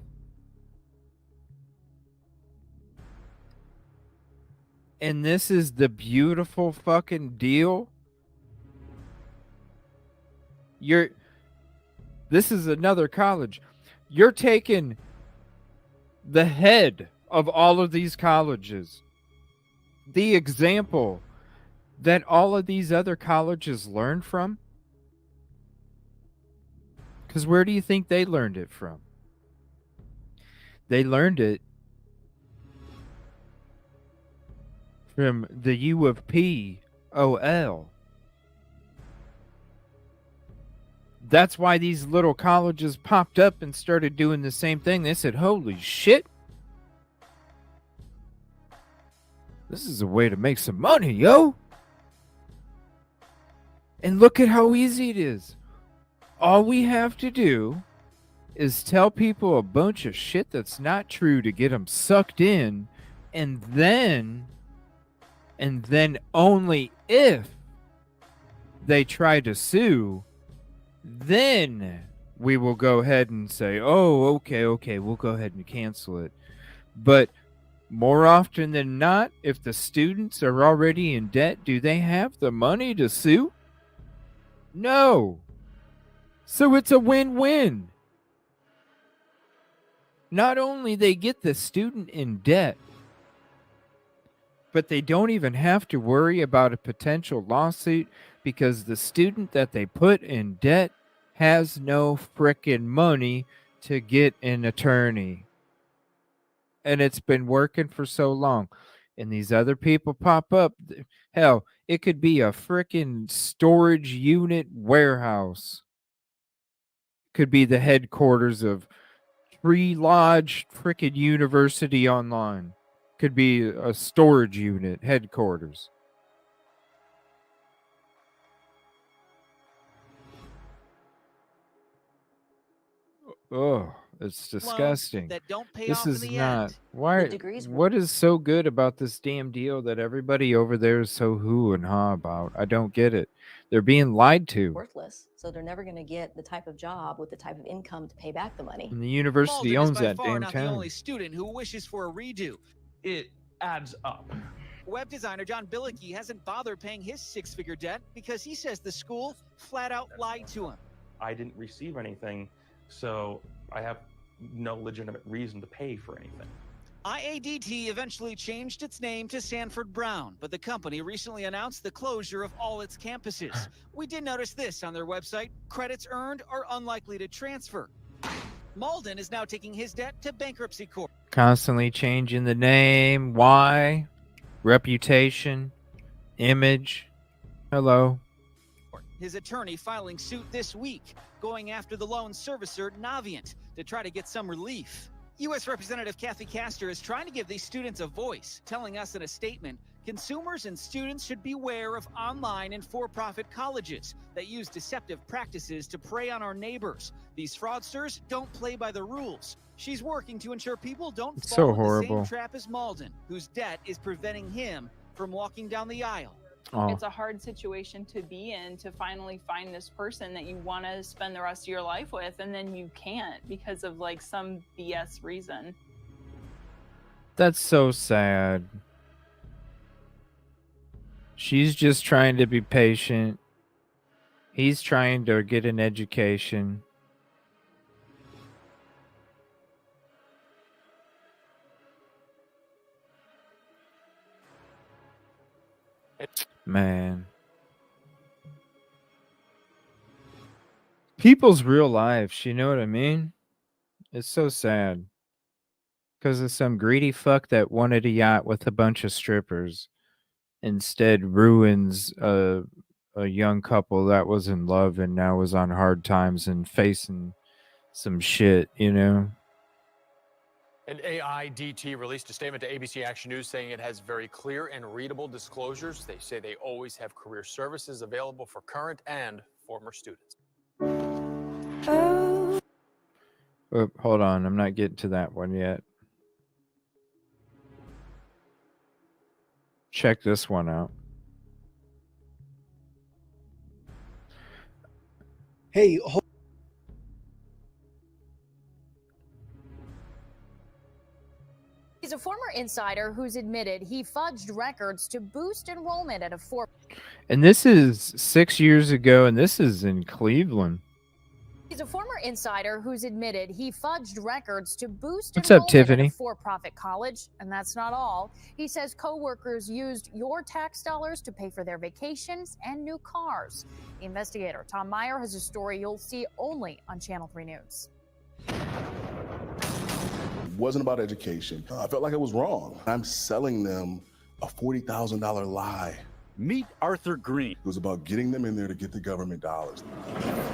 C: And this is the beautiful fucking deal. This is another college. You're taking the head of all of these colleges, the example that all of these other colleges learn from. Because where do you think they learned it from? They learned it from the U of POL. That's why these little colleges popped up and started doing the same thing. They said, holy shit, this is a way to make some money, yo. And look at how easy it is. All we have to do is tell people a bunch of shit that's not true to get them sucked in, and then only if they try to sue, then we will go ahead and say, oh, okay, we'll go ahead and cancel it. But more often than not, if the students are already in debt, do they have the money to sue? No. So it's a win-win. Not only they get the student in debt, But they don't even have to worry about a potential lawsuit because the student that they put in debt has no frickin' money to get an attorney. And it's been working for so long. And these other people pop up. Hell, it could be a frickin' storage unit warehouse. Could be the headquarters of Tree Lodge frickin' University Online. Could be a storage unit headquarters. Oh, it's disgusting.
S: That don't pay
C: This
S: off in
C: is
S: the
C: not
S: end.
C: why.
V: degrees were-
C: What is so good about this damn deal that everybody over there is so hoo and ha about? I don't get it. They're being lied to.
V: worthless, so they're never going to get the type of job with the type of income to pay back the money.
C: And the university
S: Malden is
C: owns
S: by
C: that
S: far
C: damn
S: not the
C: town.
S: only student who wishes for a redo.
R: It adds up.
S: Web designer John Billicky hasn't bothered paying his six-figure debt because he says the school flat out lied to him.
B: I didn't receive anything, so I have no legitimate reason to pay for anything.
S: IADT eventually changed its name to Sanford Brown, but the company recently announced the closure of all its campuses. We did notice this on their website: credits earned are unlikely to transfer. Malden is now taking his debt to bankruptcy court.
C: Constantly changing the name. Why? Reputation. Image. Hello.
S: His attorney filing suit this week, going after the loan servicer Navient to try to get some relief. U.S. Representative Kathy Castor is trying to give these students a voice, telling us in a statement, consumers and students should beware of online and for-profit colleges that use deceptive practices to prey on our neighbors. These fraudsters don't play by the rules. She's working to ensure people don't
C: It's
S: fall
C: so
S: in the same
C: horrible.
S: trap as Malden, whose debt is preventing him from walking down the aisle.
C: Oh.
U: It's a hard situation to be in, to finally find this person that you want to spend the rest of your life with, and then you can't because of like some BS reason.
C: That's so sad. She's just trying to be patient. He's trying to get an education. Man. People's real lives, you know what I mean? It's so sad. Because of some greedy fuck that wanted a yacht with a bunch of strippers. Instead ruins a young couple that was in love and now is on hard times and facing some shit, you know?
R: And AIDT released a statement to ABC Action News saying it has very clear and readable disclosures. They say they always have career services available for current and former students.
C: Oh, hold on, I'm not getting to that one yet. Check this one out.
D: Hey,
W: He's a former insider who's admitted he fudged records to boost enrollment at a
C: And this is 6 years ago, and this is in Cleveland.
W: He's a former insider who's admitted he fudged records to boost
C: What's up,
W: enrollment
C: Tiffany?
W: at a for-profit college, and that's not all. He says coworkers used your tax dollars to pay for their vacations and new cars. The investigator, Tom Meyer, has a story you'll see only on Channel 3 News.
X: It wasn't about education. I felt like it was wrong. I'm selling them a $40,000 lie.
Y: Meet Arthur Green.
X: It was about getting them in there to get the government dollars.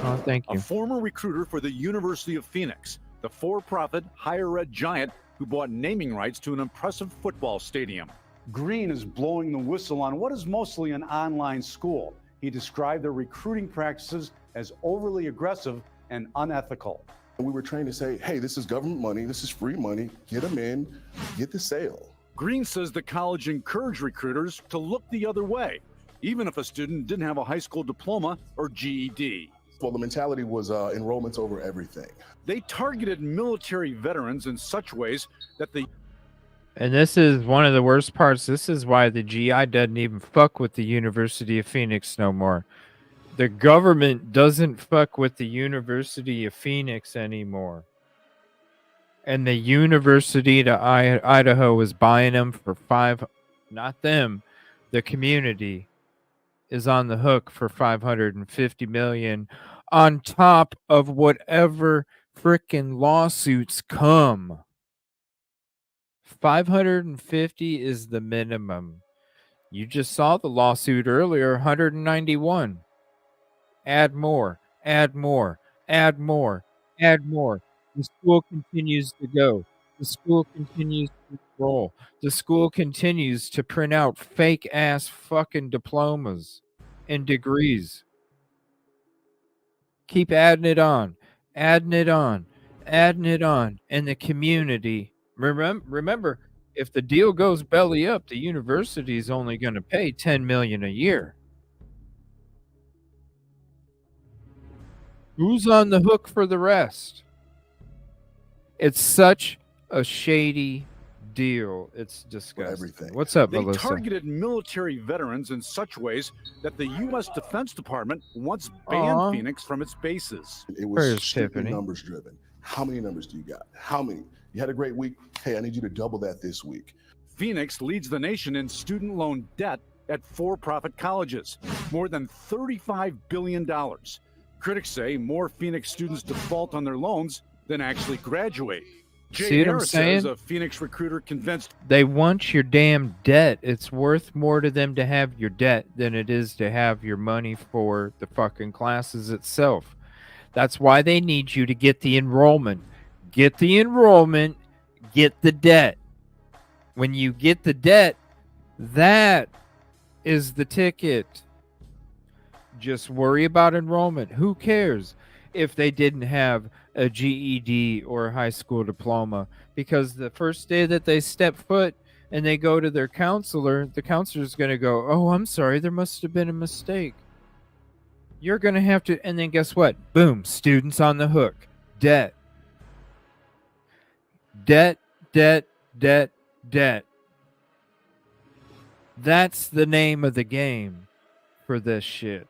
C: Oh, thank you.
Y: A former recruiter for the University of Phoenix, the for-profit higher ed giant who bought naming rights to an impressive football stadium.
Z: Green is blowing the whistle on what is mostly an online school. He described their recruiting practices as overly aggressive and unethical.
X: And we were trained to say, hey, this is government money, this is free money, get them in, get the sale.
Y: Green says the college encouraged recruiters to look the other way, even if a student didn't have a high school diploma or GED.
X: Well, the mentality was enrollments over everything.
Y: They targeted military veterans in such ways that they...
C: And this is one of the worst parts. This is why the GI doesn't even fuck with the University of Phoenix no more. The government doesn't fuck with the University of Phoenix anymore. And the University of Idaho is buying them for not them, the community is on the hook for $550 million on top of whatever frickin' lawsuits come. 550 is the minimum. You just saw the lawsuit earlier, 191. Add more, add more, add more, add more. The school continues to go. The school continues to roll. The school continues to print out fake ass fucking diplomas and degrees. Keep adding it on, adding it on, adding it on. And the community, remember, if the deal goes belly up, the university is only going to pay $10 million a year. Who's on the hook for the rest? It's such a shady deal. It's disgusting. What's up,
Y: They
C: Melissa?
Y: targeted military veterans in such ways that the U.S. Defense Department once banned Phoenix from its bases.
X: It was strictly numbers driven. How many numbers do you got? How many? You had a great week. Hey, I need you to double that this week.
Y: Phoenix leads the nation in student loan debt at for-profit colleges, more than $35 billion. Critics say more Phoenix students default on their loans than actually graduate.
C: See
Y: Jay
C: what I'm
Y: Harris
C: saying?
Y: says a Phoenix recruiter convinced
C: They want your damn debt. It's worth more to them to have your debt than it is to have your money for the fucking classes itself. That's why they need you to get the enrollment. Get the enrollment, get the debt. When you get the debt, that is the ticket. Just worry about enrollment. Who cares if they didn't have a GED or a high school diploma? Because the first day that they step foot and they go to their counselor, the counselor's going to go, "Oh, I'm sorry, there must have been a mistake." You're going to have to, and then guess what? Boom, students on the hook. Debt. Debt, debt, debt, debt. That's the name of the game for this shit.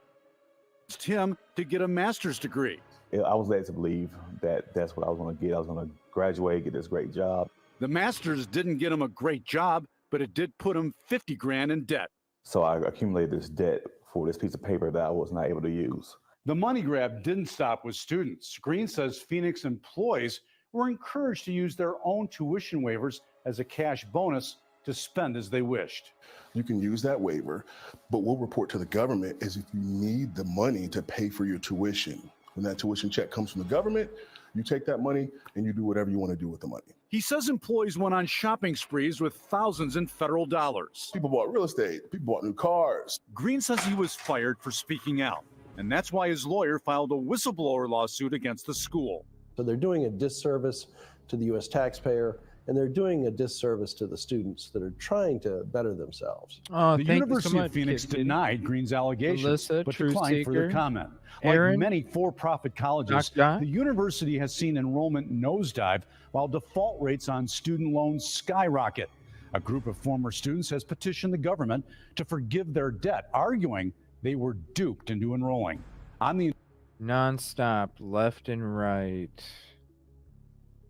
Y: him to get a master's degree.
A: I was led to believe that that's what I was going to get. I was going to graduate, get this great job.
Y: The master's didn't get him a great job, but it did put him 50 grand in debt.
A: So I accumulated this debt for this piece of paper that I was not able to use.
Z: The money grab didn't stop with students. Green says Phoenix employees were encouraged to use their own tuition waivers as a cash bonus to spend as they wished.
X: You can use that waiver, but we'll report to the government as if you need the money to pay for your tuition. When that tuition check comes from the government, you take that money and you do whatever you want to do with the money.
Y: He says employees went on shopping sprees with thousands in federal dollars.
X: People bought real estate. People bought new cars.
Y: Green says he was fired for speaking out, and that's why his lawyer filed a whistleblower lawsuit against the school.
D: So they're doing a disservice to the U.S. taxpayer, and they're doing a disservice to the students that are trying to better themselves.
Z: The University of Phoenix denied Green's allegations,
C: Melissa,
Z: but
C: Truth
Z: declined
C: Seeker,
Z: further comment.
C: Aaron,
Z: Like many for-profit colleges, the university has seen enrollment nosedive while default rates on student loans skyrocket. A group of former students has petitioned the government to forgive their debt, arguing they were duped into enrolling. On the
C: nonstop, left and right.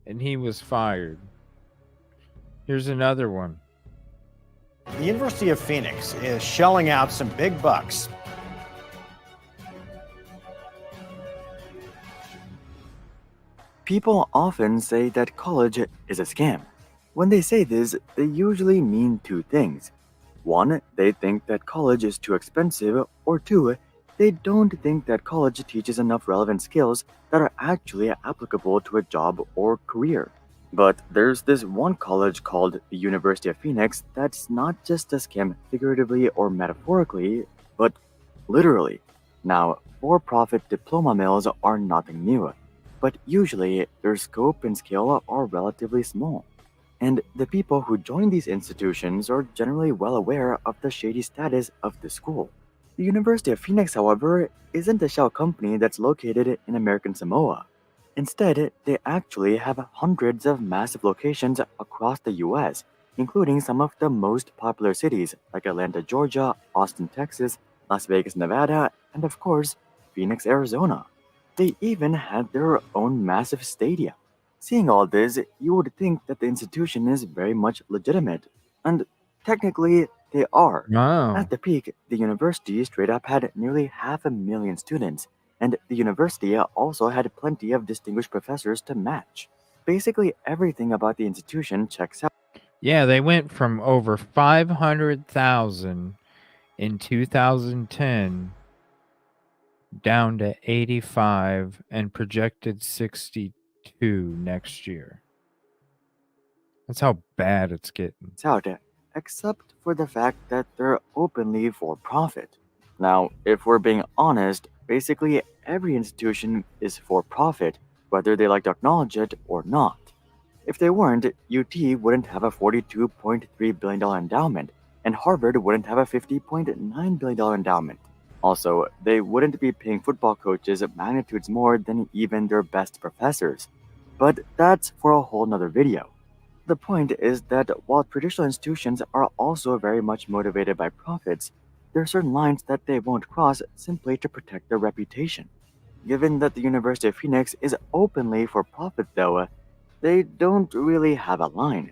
C: And he was fired. Here's another one.
E: The University of Phoenix is shelling out some big bucks.
F: People often say that college is a scam. When they say this, they usually mean two things. One, they think that college is too expensive, or two, they don't think that college teaches enough relevant skills that are actually applicable to a job or career. But there's this one college called the University of Phoenix that's not just a scam figuratively or metaphorically, but literally. Now, for-profit diploma mills are nothing new, but usually their scope and scale are relatively small. And the people who join these institutions are generally well aware of the shady status of the school. The University of Phoenix, however, isn't a shell company that's located in American Samoa. Instead, they actually have hundreds of massive locations across the US, including some of the most popular cities like Atlanta, Georgia, Austin, Texas, Las Vegas, Nevada, and of course, Phoenix, Arizona. They even had their own massive stadium. Seeing all this, you would think that the institution is very much legitimate, and technically, they are.
C: Wow.
F: At the peak, the university straight up had nearly 500,000 students, and the university also had plenty of distinguished professors to match. Basically, everything about the institution checks out.
C: Yeah, they went from over 500,000 in 2010 down to 85 and projected 62 next year. That's how bad it's getting.
F: Out, except for the fact that they're openly for profit. Now, if we're being honest, basically every institution is for profit, whether they like to acknowledge it or not. If they weren't, UT wouldn't have a $42.3 billion endowment, and Harvard wouldn't have a $50.9 billion endowment. Also, they wouldn't be paying football coaches magnitudes more than even their best professors. But that's for a whole nother video. The point is that while traditional institutions are also very much motivated by profits, there are certain lines that they won't cross simply to protect their reputation. Given that the University of Phoenix is openly for profit though, they don't really have a line.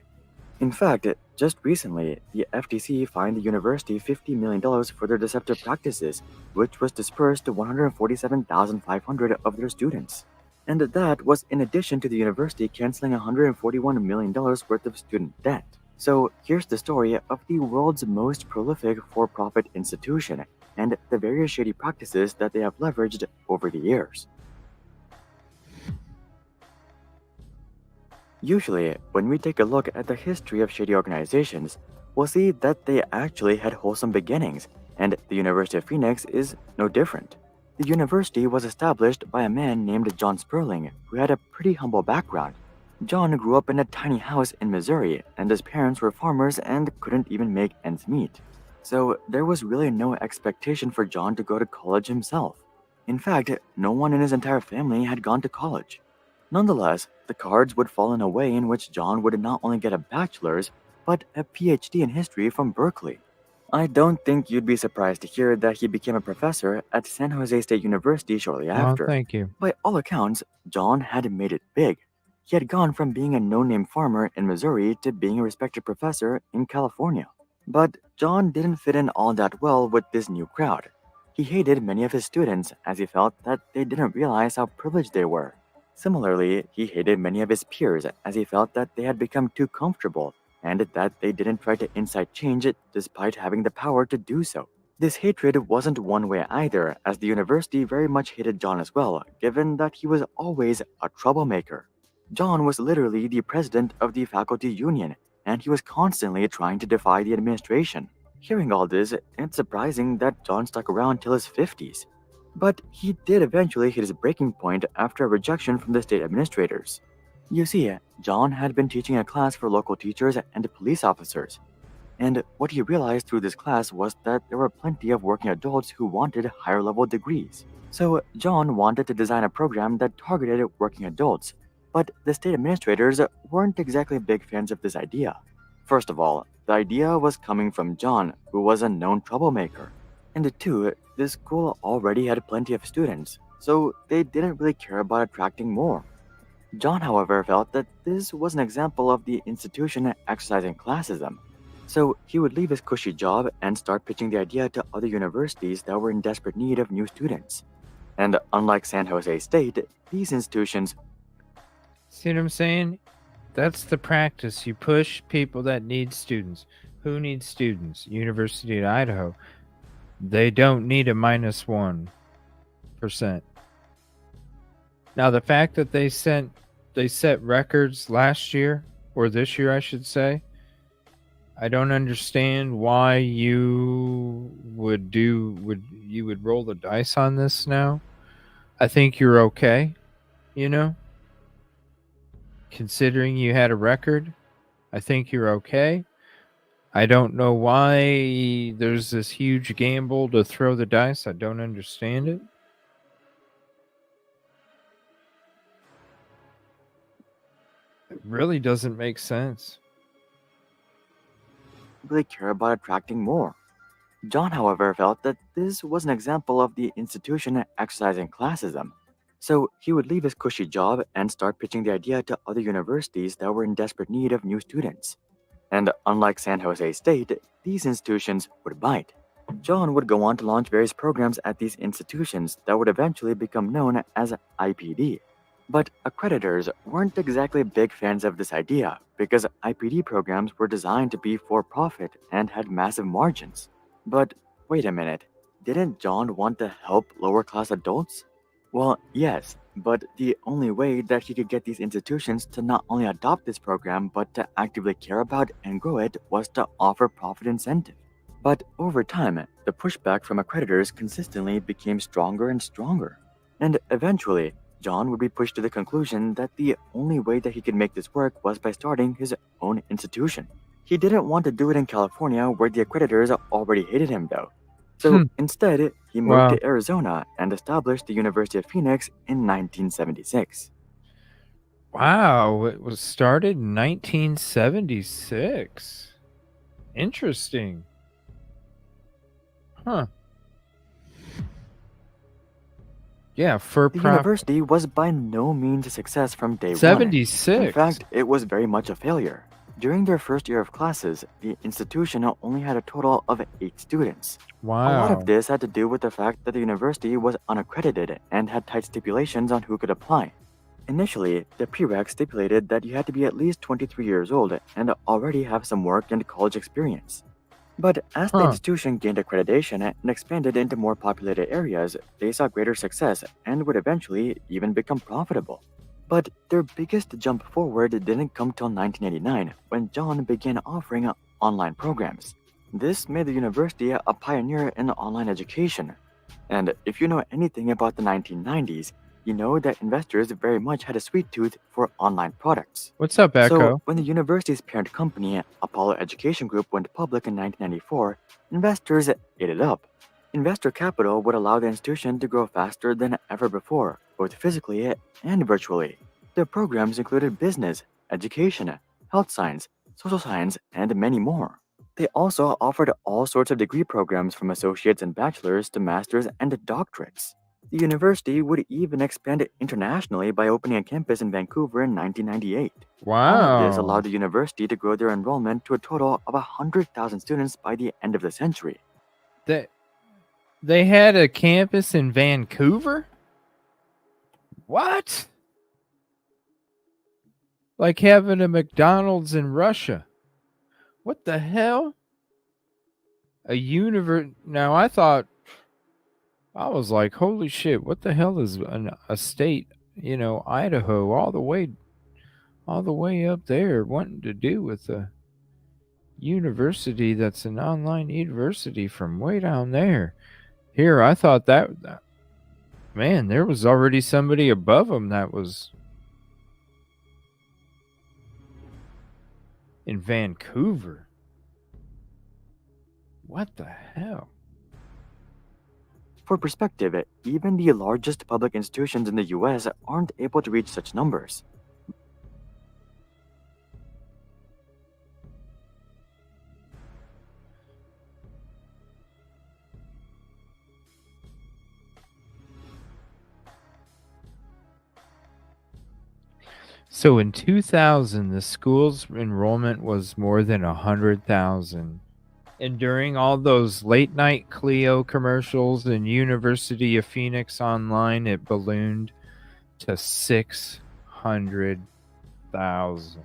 F: In fact, just recently, the FTC fined the university $50 million for their deceptive practices, which was dispersed to 147,500 of their students. And that was in addition to the university canceling $141 million worth of student debt. So here's the story of the world's most prolific for-profit institution and the various shady practices that they have leveraged over the years. Usually, when we take a look at the history of shady organizations, we'll see that they actually had wholesome beginnings, and the University of Phoenix is no different. The university was established by a man named John Sperling, who had a pretty humble background. John grew up in a tiny house in Missouri, and his parents were farmers and couldn't even make ends meet. So there was really no expectation for John to go to college himself. In fact, no one in his entire family had gone to college. Nonetheless, the cards would fall in a way in which John would not only get a bachelor's, but a PhD in history from Berkeley. I don't think you'd be surprised to hear that he became a professor at San Jose State University shortly after.
C: Thank you.
F: By all accounts, John had made it big. He had gone from being a no-name farmer in Missouri to being a respected professor in California. But John didn't fit in all that well with this new crowd. He hated many of his students as he felt that they didn't realize how privileged they were. Similarly, he hated many of his peers as he felt that they had become too comfortable and that they didn't try to incite change despite having the power to do so. This hatred wasn't one way either, as the university very much hated John as well, given that he was always a troublemaker. John was literally the president of the faculty union, and he was constantly trying to defy the administration. Hearing all this, it's surprising that John stuck around till his 50s. But he did eventually hit his breaking point after a rejection from the state administrators. You see, John had been teaching a class for local teachers and police officers. And what he realized through this class was that there were plenty of working adults who wanted higher level degrees. So John wanted to design a program that targeted working adults, but the state administrators weren't exactly big fans of this idea. First of all, the idea was coming from John, who was a known troublemaker. And two, the school already had plenty of students, so they didn't really care about attracting more. John, however, felt that this was an example of the institution exercising classism, so he would leave his cushy job and start pitching the idea to other universities that were in desperate need of new students. And unlike San Jose State, these institutions...
C: See what I'm saying? That's the practice. You push people that need students. Who needs students? University of Idaho. They don't need a -1%. Now, the fact that they set records last year, or this year, I should say, I don't understand why you would roll the dice on this now. I think you're okay, considering you had a record. I think you're okay. I don't know why there's this huge gamble to throw the dice. I don't understand it. It really doesn't make sense.
F: really care about attracting more. John, however, felt that this was an example of the institution exercising classism, so he would leave his cushy job and start pitching the idea to other universities that were in desperate need of new students. And unlike San Jose State, these institutions would bite. John would go on to launch various programs at these institutions that would eventually become known as IPD. But accreditors weren't exactly big fans of this idea because IPD programs were designed to be for profit and had massive margins. But wait a minute, didn't John want to help lower class adults? Well, yes, but the only way that he could get these institutions to not only adopt this program but to actively care about and grow it was to offer profit incentive. But over time, the pushback from accreditors consistently became stronger and stronger. And eventually, John would be pushed to the conclusion that the only way that he could make this work was by starting his own institution. He didn't want to do it in California where the accreditors already hated him though. So instead, he moved to Arizona and established the University of Phoenix in 1976.
C: Wow, it was started in 1976. Interesting. Huh. Yeah,
F: The university was by no means a success from day
C: 76.
F: one. In fact, it was very much a failure. During their first year of classes, the institution only had a total of 8 students.
C: Wow.
F: A lot of this had to do with the fact that the university was unaccredited and had tight stipulations on who could apply. Initially, the prereq stipulated that you had to be at least 23 years old and already have some work and college experience. But as the institution gained accreditation and expanded into more populated areas, they saw greater success and would eventually even become profitable. But their biggest jump forward didn't come till 1989, when John began offering online programs. This made the university a pioneer in online education. And if you know anything about the 1990s, you know that investors very much had a sweet tooth for online products.
C: What's up, Echo?
F: So, when the university's parent company, Apollo Education Group, went public in 1994, investors ate it up. Investor capital would allow the institution to grow faster than ever before, both physically and virtually. Their programs included business, education, health science, social science, and many more. They also offered all sorts of degree programs from associates and bachelors to masters and doctorates. The university would even expand internationally by opening a campus in Vancouver in 1998.
C: Wow.
F: All of this allowed the university to grow their enrollment to a total of 100,000 students by the end of the century.
C: They had a campus in Vancouver? What? Like having a McDonald's in Russia. What the hell? A university. Now, I was like, holy shit, what the hell is a state, Idaho, all the way up there wanting to do with a university that's an online university from way down there. Here, I thought that man, there was already somebody above them that was in Vancouver. What the hell?
F: For perspective, even the largest public institutions in the US aren't able to reach such numbers.
C: So in 2000, the school's enrollment was more than 100,000. And during all those late night Clio commercials and University of Phoenix Online, it ballooned to 600,000.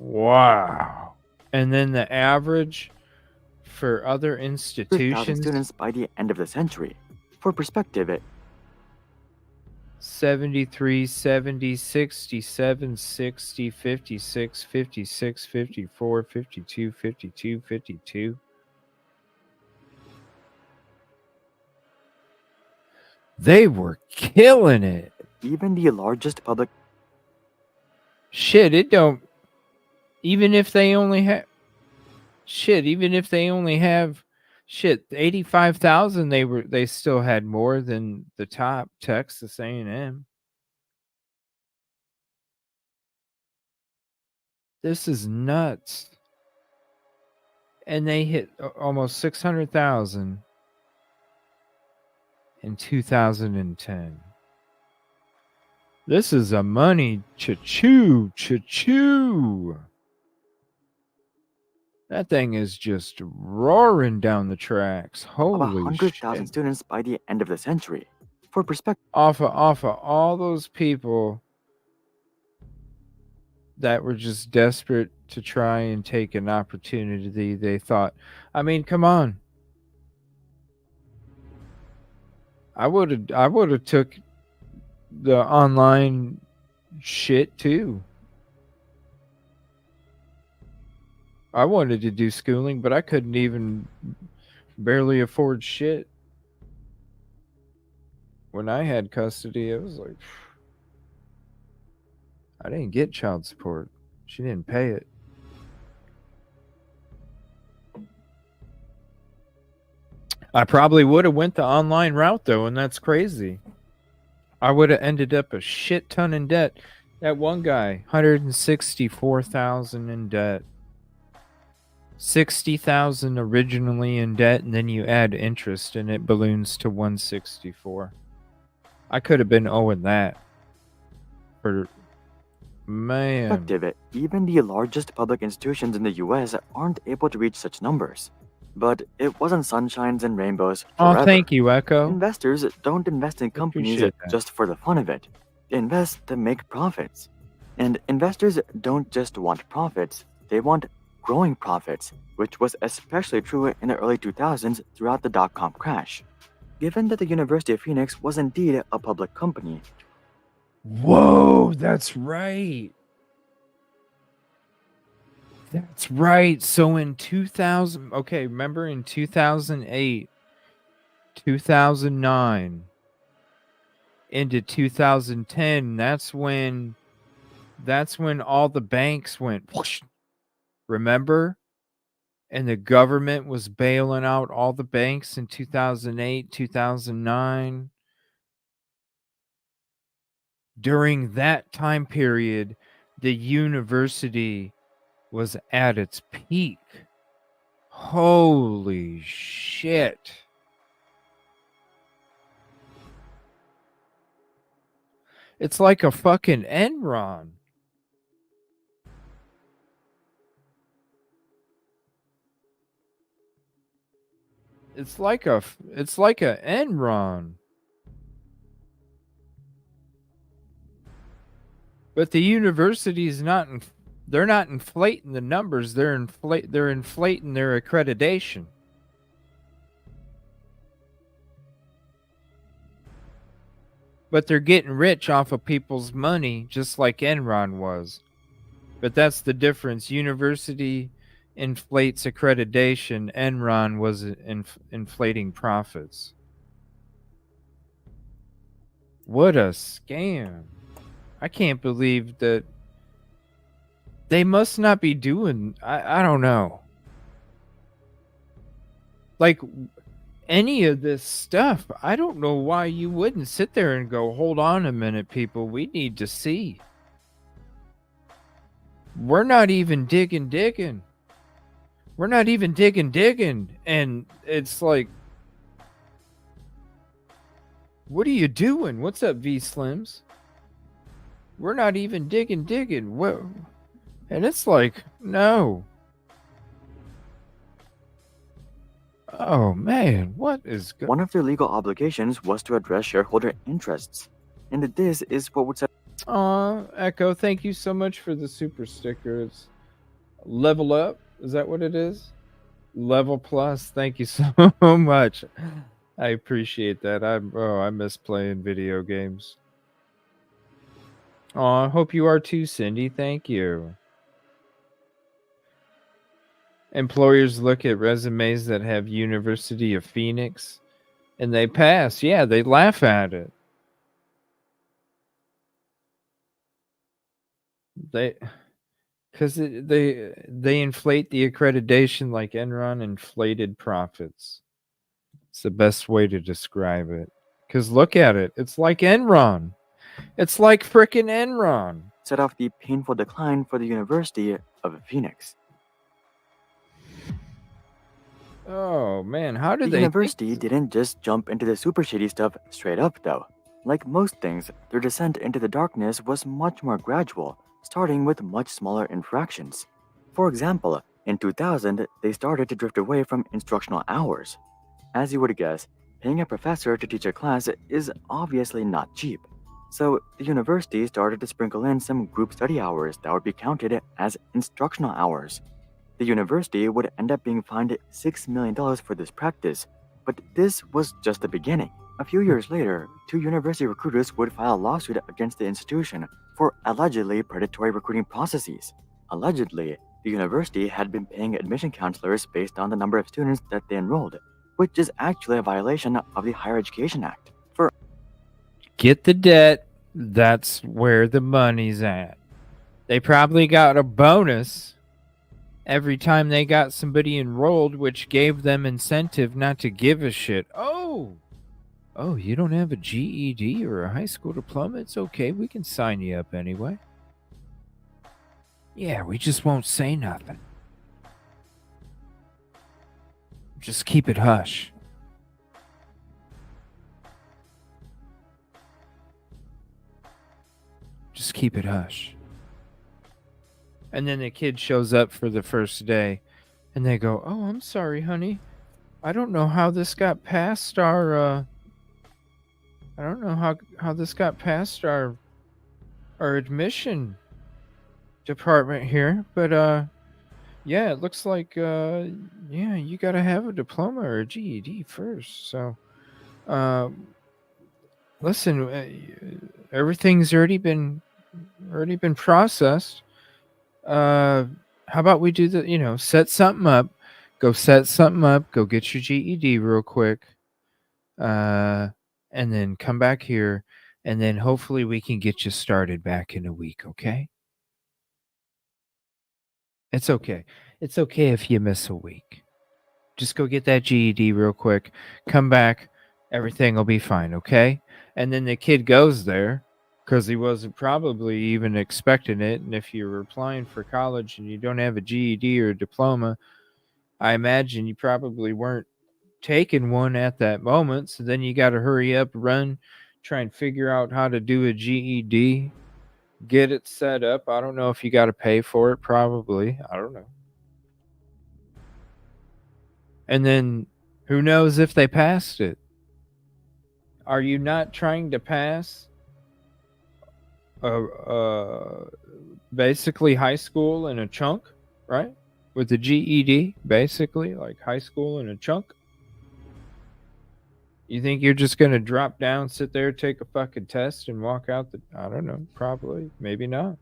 C: Wow. And then the average for other institutions,
F: students by the end of the century. For perspective,
C: 73, 70, 67, 60, 56, 56, 54, 52, 52, 52. They were killing it.
F: Even the largest public...
C: Shit, it don't... Even if they only have... Shit, even if they only have... Shit, 85,000, they still had more than the top Texas A&M. This is nuts. And they hit almost 600,000 in 2010. This is a money cha-choo, cha-choo. That thing is just roaring down the tracks.
F: Of
C: Holy
F: 100,000
C: shit.
F: students by the end of the century. For perspective,
C: Off of all those people that were just desperate to try and take an opportunity, they thought, I mean, come on. I would have took the online shit too. I wanted to do schooling, but I couldn't even barely afford shit. When I had custody, it was like, I didn't get child support. She didn't pay it. I probably would have went the online route though, and that's crazy. I would have ended up a shit ton in debt. That one guy, 164,000 in debt. 60,000 originally in debt, and then you add interest and it balloons to 164. I could have been owing that. For man.
F: even the largest public institutions in the US aren't able to reach such numbers. But it wasn't sunshines and rainbows forever.
C: Oh, thank you, Echo.
F: Investors don't invest in companies
C: appreciate that.
F: just for the fun of it. They invest to make profits. And investors don't just want profits, they want growing profits, which was especially true in the early 2000s throughout the dot-com crash. Given that the University of Phoenix was indeed a public company.
C: Whoa, that's right. That's right. So in 2000, okay, remember in 2008, 2009, into 2010, that's when all the banks went whoosh. Remember? And the government was bailing out all the banks in 2008, 2009. During that time period, the university was at its peak. Holy shit. It's like a fucking Enron. It's like a Enron. But the university is not they're not inflating the numbers, they're inflating their accreditation. But they're getting rich off of people's money just like Enron was. But that's the difference. University inflates accreditation, Enron was inflating profits. What a scam. I can't believe that they must not be doing, I don't know. Like any of this stuff, I don't know why you wouldn't sit there and go, hold on a minute, people, we need to see. We're not even digging. We're not even digging. And it's like, what are you doing? What's up, V-Slims? We're not even digging. Whoa. And it's like, no. Oh, man, what is
F: One of their legal obligations was to address shareholder interests. And this is what would set.
C: Echo, thank you so much for the super sticker. It's Level Up. Is that what it is? Level Plus. Thank you so much. I appreciate that. I miss playing video games. I hope you are too, Cindy. Thank you. Employers look at resumes that have University of Phoenix and they pass. Yeah, they laugh at it. Because they inflate the accreditation like Enron inflated profits. It's the best way to describe it. Because look at it. It's like Enron. It's like frickin' Enron.
F: Set off the painful decline for the University of Phoenix.
C: Oh man, how did
F: the university didn't just jump into the super shady stuff straight up, though. Like most things, their descent into the darkness was much more gradual, starting with much smaller infractions. For example, in 2000, they started to drift away from instructional hours. As you would guess, paying a professor to teach a class is obviously not cheap. So the university started to sprinkle in some group study hours that would be counted as instructional hours. The university would end up being fined $6 million for this practice, but this was just the beginning. A few years later, 2 university recruiters would file a lawsuit against the institution for allegedly predatory recruiting processes. Allegedly, the university had been paying admission counselors based on the number of students that they enrolled, which is actually a violation of the Higher Education Act.
C: Get the debt. That's where the money's at. They probably got a bonus every time they got somebody enrolled, which gave them incentive not to give a shit. Oh, you don't have a GED or a high school diploma? It's okay. We can sign you up anyway. Yeah, we just won't say nothing. Just keep it hush. Just keep it hush. And then the kid shows up for the first day and they go, "Oh, I'm sorry, honey. I don't know how this got past our I don't know how this got past our admission department here, but yeah, it looks like yeah, you got to have a diploma or a GED first. So listen, everything's already been processed. How about we do set something up, go get your GED real quick, and then come back here, and then hopefully we can get you started back in a week, okay? It's okay. It's okay if you miss a week. Just go get that GED real quick, come back, everything will be fine, okay? And then the kid goes there, because he wasn't probably even expecting it. And if you're applying for college and you don't have a GED or a diploma, I imagine you probably weren't taking one at that moment. So then you got to hurry up, run, try and figure out how to do a GED, get it set up. I don't know if you got to pay for it, probably. I don't know. And then who knows if they passed it? Are you not trying to pass basically high school in a chunk, right? With the GED, basically like high school in a chunk. You think you're just gonna drop down, sit there, take a fucking test, and walk out I don't know, probably, maybe not.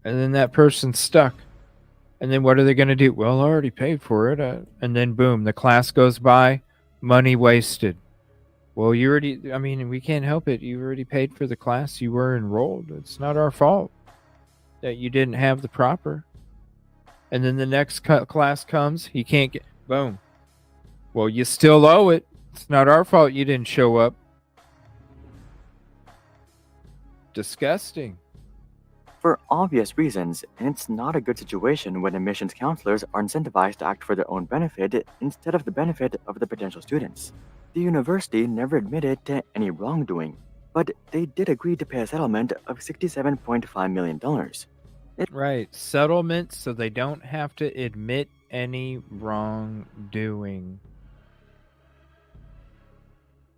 C: And then that person's stuck. And then what are they gonna do? Well, I already paid for it. And then boom, the class goes by, money wasted. Well, we can't help it. You already paid for the class. You were enrolled. It's not our fault that you didn't have the proper. And then the next class comes, you can't get, boom. Well, you still owe it. It's not our fault you didn't show up. Disgusting.
F: For obvious reasons, and it's not a good situation when admissions counselors are incentivized to act for their own benefit instead of the benefit of the potential students. The university never admitted to any wrongdoing, but they did agree to pay a settlement of $67.5 million.
C: Right, settlement so they don't have to admit any wrongdoing.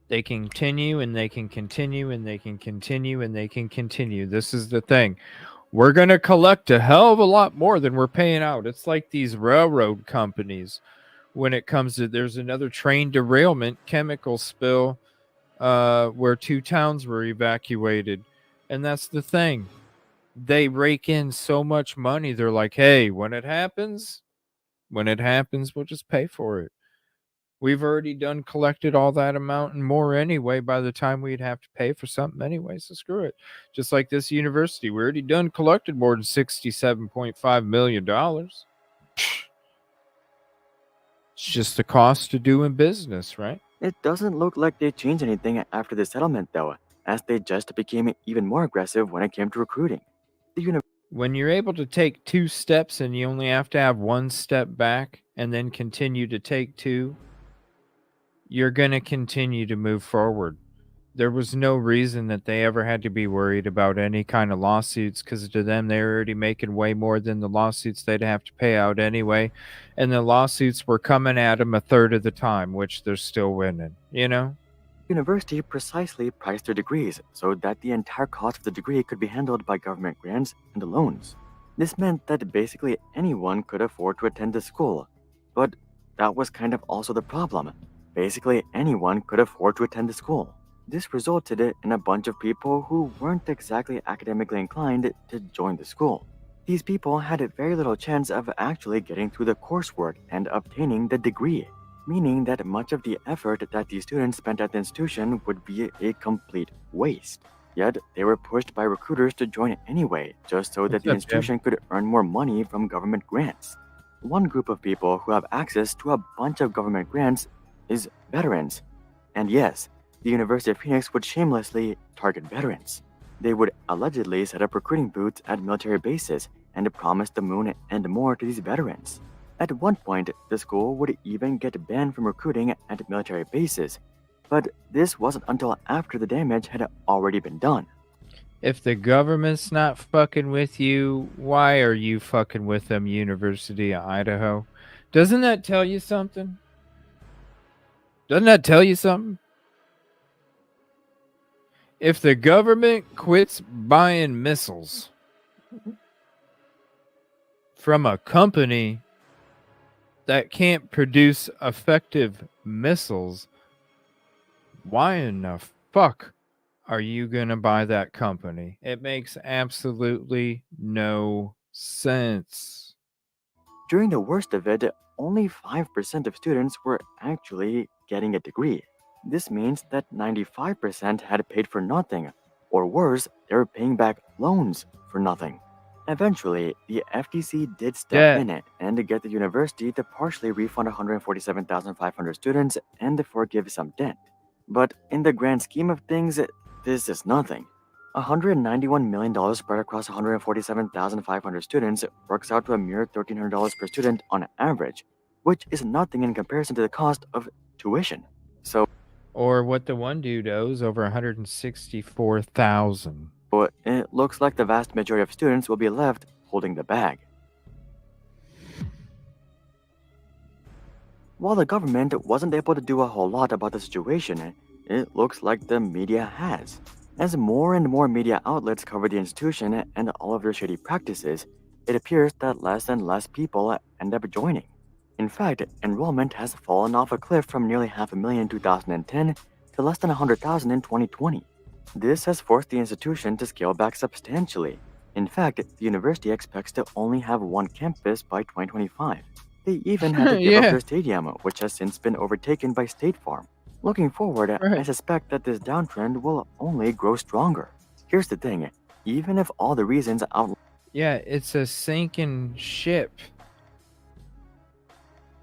C: They can continue and they can continue and they can continue and they can continue. This is the thing. We're going to collect a hell of a lot more than we're paying out. It's like these railroad companies. When it comes to, there's another train derailment, chemical spill, where 2 towns were evacuated. And that's the thing. They rake in so much money. They're like, hey, when it happens, we'll just pay for it. We've already collected all that amount and more anyway by the time we'd have to pay for something anyway, so screw it. Just like this university, we already collected more than $67.5 million. It's just the cost of doing business, right?
F: It doesn't look like they changed anything after the settlement, though, as they just became even more aggressive when it came to recruiting.
C: When you're able to take 2 steps and you only have to have 1 step back and then continue to take 2, you're going to continue to move forward. There was no reason that they ever had to be worried about any kind of lawsuits, because to them, they're already making way more than the lawsuits they'd have to pay out anyway. And the lawsuits were coming at them a third of the time, which they're still winning, you know?
F: University precisely priced their degrees so that the entire cost of the degree could be handled by government grants and loans. This meant that basically anyone could afford to attend the school. But that was kind of also the problem. Basically anyone could afford to attend the school. This resulted in a bunch of people who weren't exactly academically inclined to join the school. These people had very little chance of actually getting through the coursework and obtaining the degree, meaning that much of the effort that these students spent at the institution would be a complete waste. Yet, they were pushed by recruiters to join anyway, just so that the institution could earn more money from government grants. One group of people who have access to a bunch of government grants is veterans. And yes, the University of Phoenix would shamelessly target veterans. They would allegedly set up recruiting booths at military bases and promise the moon and more to these veterans. At one point, the school would even get banned from recruiting at military bases, but this wasn't until after the damage had already been done.
C: If the government's not fucking with you, why are you fucking with them, University of Idaho? Doesn't that tell you something? Doesn't that tell you something? If the government quits buying missiles from a company that can't produce effective missiles, why in the fuck are you going to buy that company? It makes absolutely no sense.
F: During the worst of it, only 5% of students were actually getting a degree. This means that 95% had paid for nothing, or worse, they were paying back loans for nothing. Eventually, the FTC did step in and get the university to partially refund 147,500 students and forgive some debt. But in the grand scheme of things, this is nothing. $191 million spread across 147,500 students works out to a mere $1,300 per student on average, which is nothing in comparison to the cost of tuition. So,
C: or what the one dude owes, over $164,000.
F: It looks like the vast majority of students will be left holding the bag. While the government wasn't able to do a whole lot about the situation, it looks like the media has. As more and more media outlets cover the institution and all of their shady practices, it appears that less and less people end up joining. In fact, enrollment has fallen off a cliff from nearly 500,000 in 2010 to less than 100,000 in 2020. This has forced the institution to scale back substantially. In fact, the university expects to only have one campus by 2025. They even had to give up their stadium, which has since been overtaken by State Farm. Looking forward, I suspect that this downtrend will only grow stronger. Here's the thing, even if all the reasons outlined...
C: Yeah, it's a sinking ship.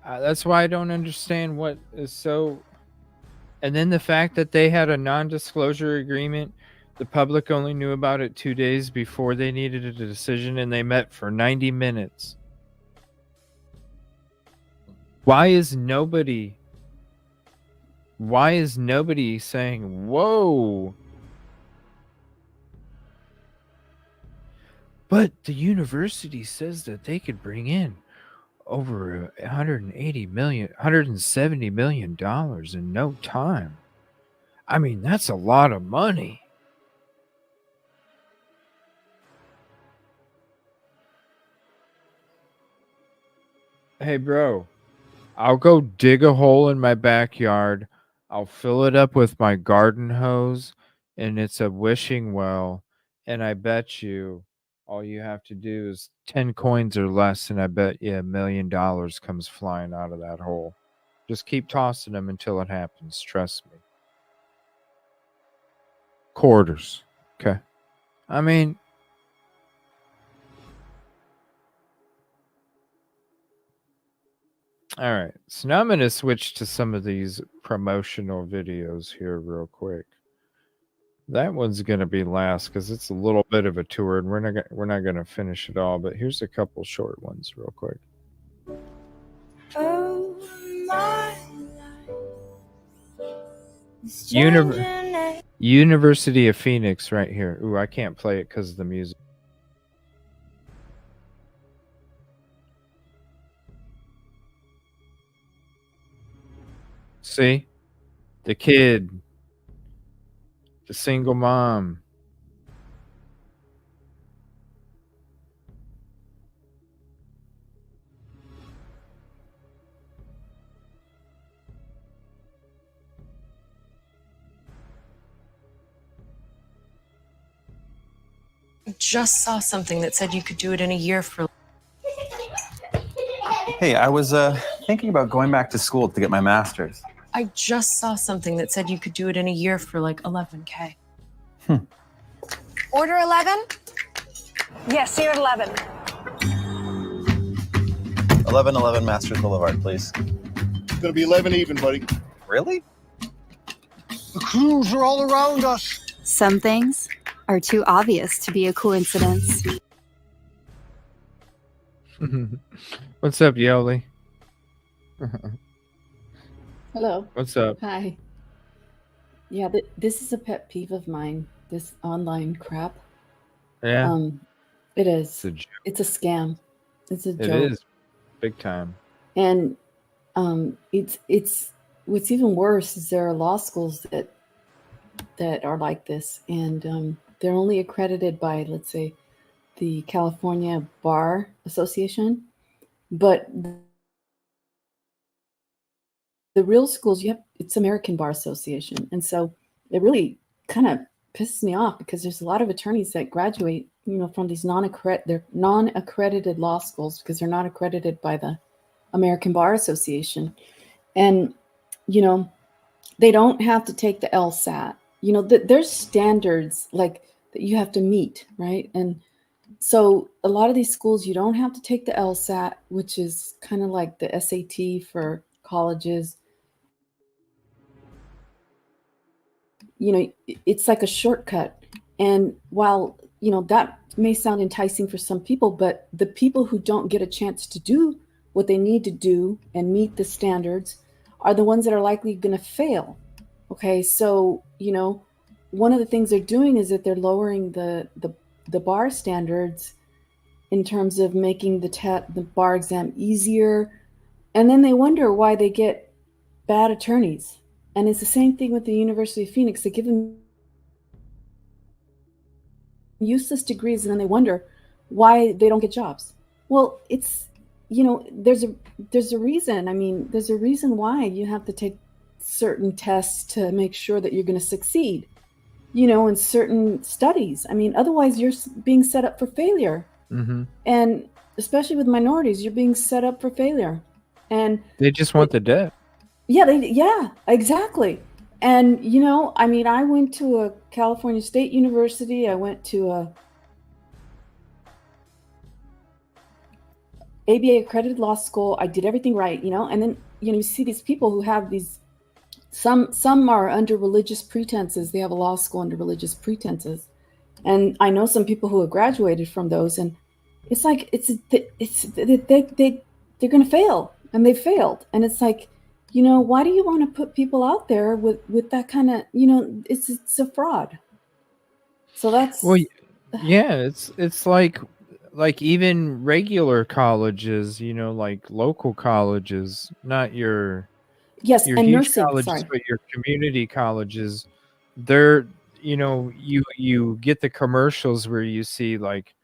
C: That's why I don't understand what is so... And then the fact that they had a non-disclosure agreement, the public only knew about it 2 days before they needed a decision, and they met for 90 minutes. Why is nobody saying, whoa? But the university says that they could bring in over $170 million in no time. I mean, that's a lot of money. Hey, bro, I'll go dig a hole in my backyard. I'll fill it up with my garden hose, and it's a wishing well. And I bet you all you have to do is 10 coins or less, and I bet you $1 million comes flying out of that hole. Just keep tossing them until it happens. Trust me. Quarters. Okay. I mean, all right. So now I'm going to switch to some of these promotional videos here real quick. That one's going to be last because it's a little bit of a tour, and we're not going to finish it all. But here's a couple short ones real quick.
G: Oh, my life
C: University of Phoenix right here. Ooh, I can't play it because of the music. See? The kid. The single mom.
G: I just saw something that said you could do it in a year for.
I: Hey, I was thinking about going back to school to get my master's.
G: I just saw something that said you could do it in a year for like 11K.
W: Order 11? Yes, here at 11.
I: 1111 Masters Boulevard, please.
X: It's gonna be 11 even, buddy.
I: Really?
J: The crews are all around us.
K: Some things are too obvious to be a coincidence.
C: What's up, Yoli?
M: Hello.
C: What's up?
M: Hi. Yeah, this is a pet peeve of mine, this online crap.
C: Yeah.
M: It is.
C: It's a joke.
M: It's a scam. It's a
C: It
M: joke.
C: is big time.
M: And it's what's even worse is there are law schools that are like this, and they're only accredited by, let's say, the California Bar Association, but the real schools it's American Bar Association, and so it really kind of pisses me off because there's a lot of attorneys that graduate, from these non-accredited law schools because they're not accredited by the American Bar Association, and they don't have to take the LSAT. There's standards like that you have to meet, right? And so a lot of these schools, you don't have to take the LSAT, which is kind of like the SAT for colleges. It's like a shortcut. And while, that may sound enticing for some people, but the people who don't get a chance to do what they need to do and meet the standards are the ones that are likely going to fail. Okay, so, one of the things they're doing is that they're lowering the bar standards in terms of making the bar exam easier. And then they wonder why they get bad attorneys. And it's the same thing with the University of Phoenix. They give them useless degrees and then they wonder why they don't get jobs. Well, it's, there's a reason. I mean, there's a reason why you have to take certain tests to make sure that you're going to succeed, in certain studies. I mean, otherwise you're being set up for failure.
C: Mm-hmm.
M: And especially with minorities, you're being set up for failure. And
C: they just want the debt.
M: Yeah, exactly. And, I went to a California State University. I went to a ABA accredited law school. I did everything right, and then, you see these people who have these, some are under religious pretenses. They have a law school under religious pretenses. And I know some people who have graduated from those, and it's like, they're going to fail, and they failed. And it's like, why do you want to put people out there with that kind of, it's a fraud. So that's,
C: well, yeah, it's like even regular colleges, like local colleges, not your
M: yes,
C: your
M: and
C: huge
M: nursing,
C: colleges,
M: sorry.
C: but your community colleges. They're, you get the commercials where you see like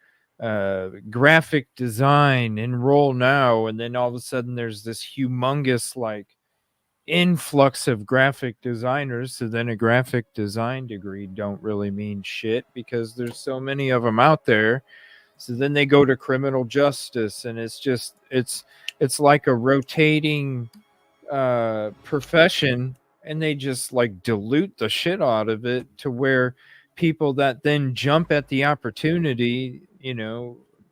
C: graphic design, enroll now, and then all of a sudden there's this humongous like influx of graphic designers. So then a graphic design degree don't really mean shit because there's so many of them out there. So then they go to criminal justice, and it's just it's like a rotating profession, and they just like dilute the shit out of it to where people that then jump at the opportunity,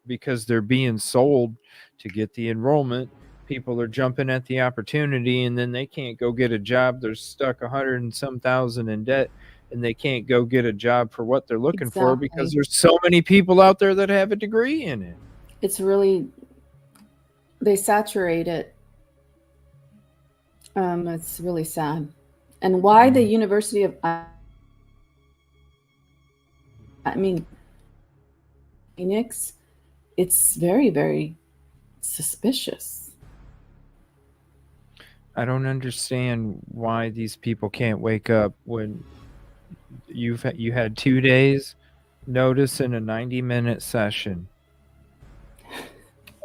C: because they're being sold to get the enrollment. People are jumping at the opportunity, and then they can't go get a job. They're stuck 100 and some thousand in debt, and they can't go get a job for what they're looking for because there's so many people out there that have a degree in it.
M: It's really, they saturate it. It's really sad. And why the University of Phoenix, it's very, very suspicious.
C: I don't understand why these people can't wake up when you had 2 days notice in a 90-minute session,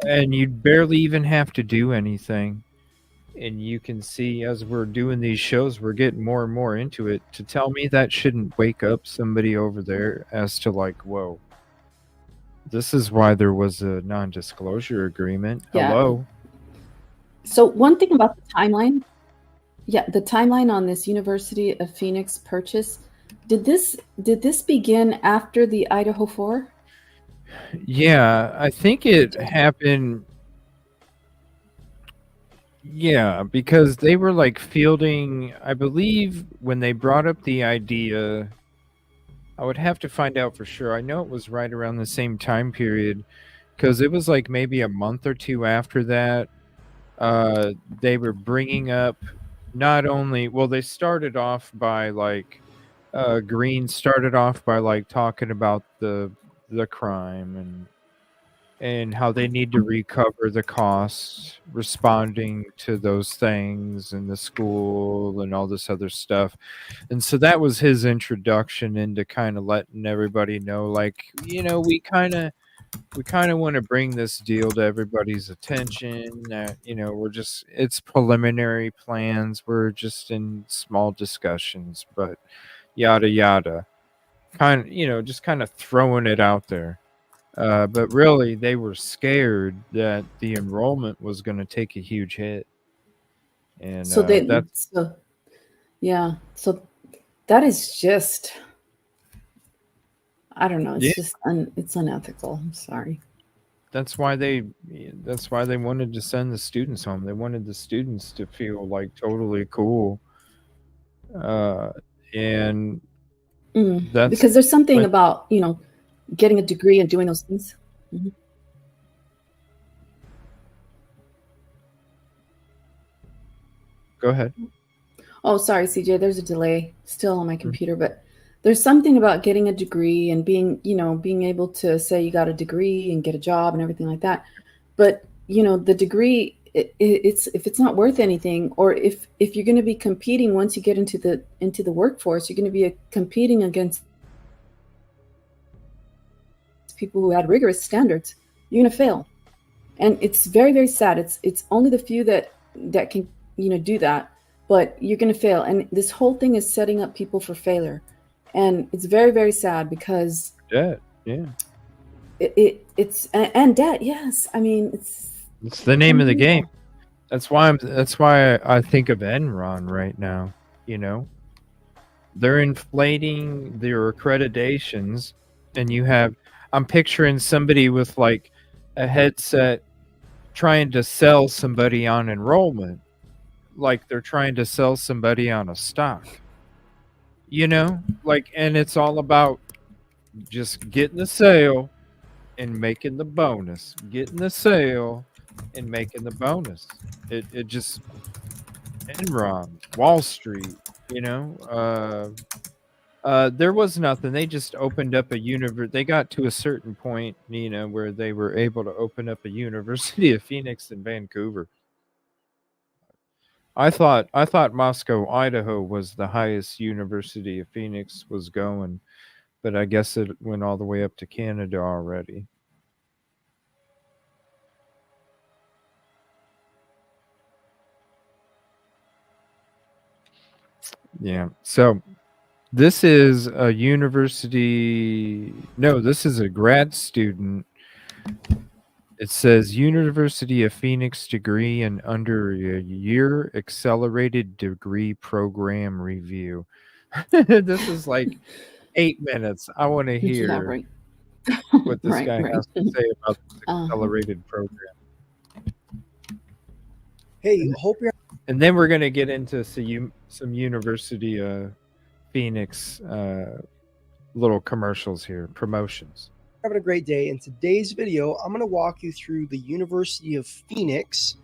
C: and you barely even have to do anything. And you can see as we're doing these shows, we're getting more and more into it. To tell me that shouldn't wake up somebody over there as to like, whoa, this is why there was a non-disclosure agreement.
M: Yeah.
C: Hello.
M: So one thing about the timeline, the timeline on this University of Phoenix purchase, did this begin after the Idaho4?
C: Yeah, I think it happened. Yeah, because they were like fielding, I believe, when they brought up the idea. I would have to find out for sure. I know it was right around the same time period, because it was like maybe a month or two after that. They were bringing up not only, well, they started off by like, Green started off by like talking about the crime and how they need to recover the costs responding to those things in the school and all this other stuff. And so that was his introduction into kind of letting everybody know, like, you know, we kind of want to bring this deal to everybody's attention. That, you know, it's preliminary plans. We're just in small discussions, but yada yada. Kind of, you know, just kind of throwing it out there. But really, they were scared that the enrollment was going to take a huge hit. And
M: So that is just, I don't know. It's just it's unethical. I'm sorry.
C: That's why they wanted to send the students home. They wanted the students to feel like totally cool. And that's
M: because there's something about, you know, getting a degree and doing those things. Mm-hmm.
C: Go ahead.
M: Oh, sorry, CJ. There's a delay still on my computer, but there's something about getting a degree and being able to say you got a degree and get a job and everything like that. But, you know, the degree, it's if it's not worth anything, or if you're going to be competing once you get into the workforce, you're going to be competing against people who had rigorous standards, you're going to fail. And it's very, very sad. It's only the few that can, you know, do that, but you're going to fail. And this whole thing is setting up people for failure. And it's very, very sad because
C: debt, yeah.
M: It's debt, yes. I mean,
C: it's the name of the game. That's why I think of Enron right now. You know, they're inflating their accreditations, and I'm picturing somebody with like a headset trying to sell somebody on enrollment, like they're trying to sell somebody on a stock. You know, like, and it's all about just getting the sale and making the bonus. Getting the sale and making the bonus. It just, Enron, Wall Street, you know. There was nothing. They just opened up a universe. They got to a certain point, you know, where they were able to open up a University of Phoenix in Vancouver. I thought Moscow, Idaho was the highest University of Phoenix was going, but I guess it went all the way up to Canada already. Yeah. So this is a university. No, this is a grad student. It says University of Phoenix degree in under a year accelerated degree program review. This is like 8 minutes. I want to hear what this guy has to say about this accelerated program.
H: Hey, hope you're.
C: And then we're going to get into some University of Phoenix little commercials here, promotions.
H: Having a great day. In today's video, I'm going to walk you through the University of Phoenix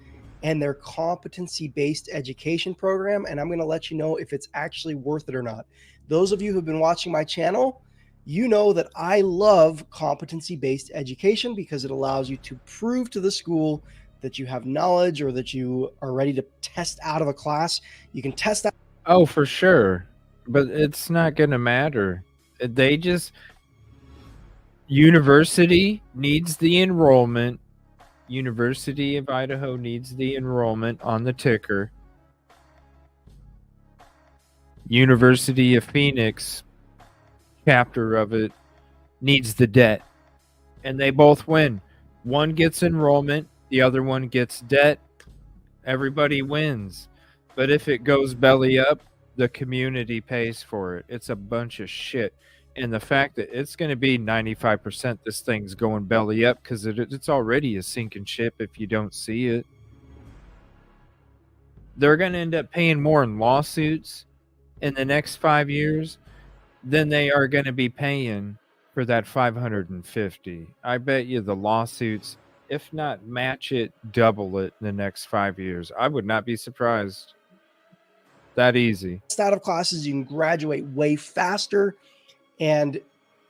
H: and their competency-based education program, and I'm going to let you know if it's actually worth it or not. Those of you who've been watching my channel, you know that I love competency-based education because it allows you to prove to the school that you have knowledge or that you are ready to test out of a class. You can test out.
C: Oh, for sure. But it's not going to matter. They just... University needs the enrollment. University of Idaho needs the enrollment on the ticker. University of Phoenix, chapter of it, needs the debt. And they both win. One gets enrollment, the other one gets debt. Everybody wins. But if it goes belly up, the community pays for it. It's a bunch of shit. And the fact that it's going to be 95% this thing's going belly up because it's already a sinking ship if you don't see it. They're going to end up paying more in lawsuits in the next 5 years than they are going to be paying for that 550. I bet you the lawsuits, if not match it, double it in the next 5 years. I would not be surprised. That easy.
H: Out of classes, you can graduate way faster, and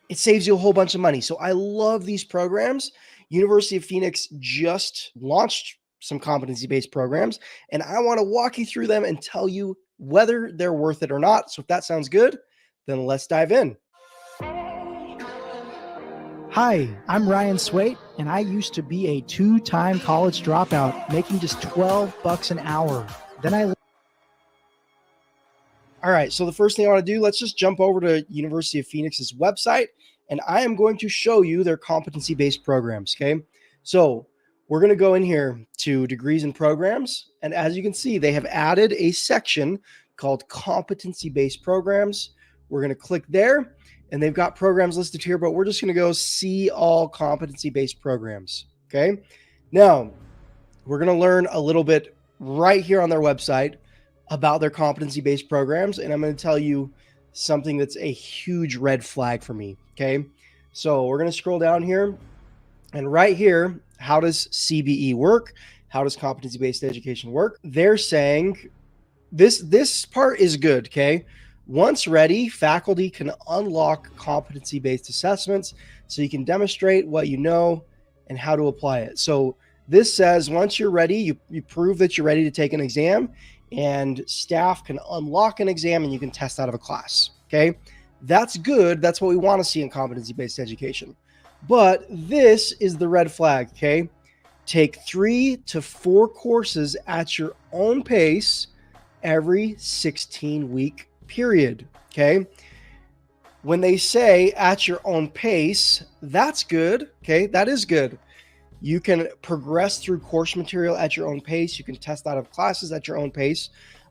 H: it saves you a whole bunch of money. So I love these programs. University of Phoenix just launched some competency-based programs, and I want to walk you through them and tell you whether they're worth it or not. So if that sounds good, then let's dive in.
L: Hi, I'm Ryan Swait, and I used to be a 2-time college dropout, making just $12 an hour. Then
H: All right, so the first thing I want to do, let's just jump over to University of Phoenix's website, and I am going to show you their competency-based programs, okay? So we're going to go in here to degrees and programs, and as you can see, they have added a section called competency-based programs. We're going to click there, and they've got programs listed here, but we're just going to go see all competency-based programs, okay? Now, we're going to learn a little bit right here on their website about their competency-based programs, and I'm going to tell you something that's a huge red flag for me, okay? So we're going to scroll down here, and right here, how does CBE work? How does competency-based education work? They're saying this part is good, okay? Once ready, faculty can unlock competency-based assessments so you can demonstrate what you know and how to apply it. So this says once you're ready, you prove that you're ready to take an exam, and staff can unlock an exam and you can test out of a class, okay? That's good. That's what we want to see in competency-based education. But this is the red flag, okay? Take 3 to 4 courses at your own pace every 16-week period, okay? When they say at your own pace, that's good, okay? That is good. You can progress through course material at your own pace. You can test out of classes at your own pace,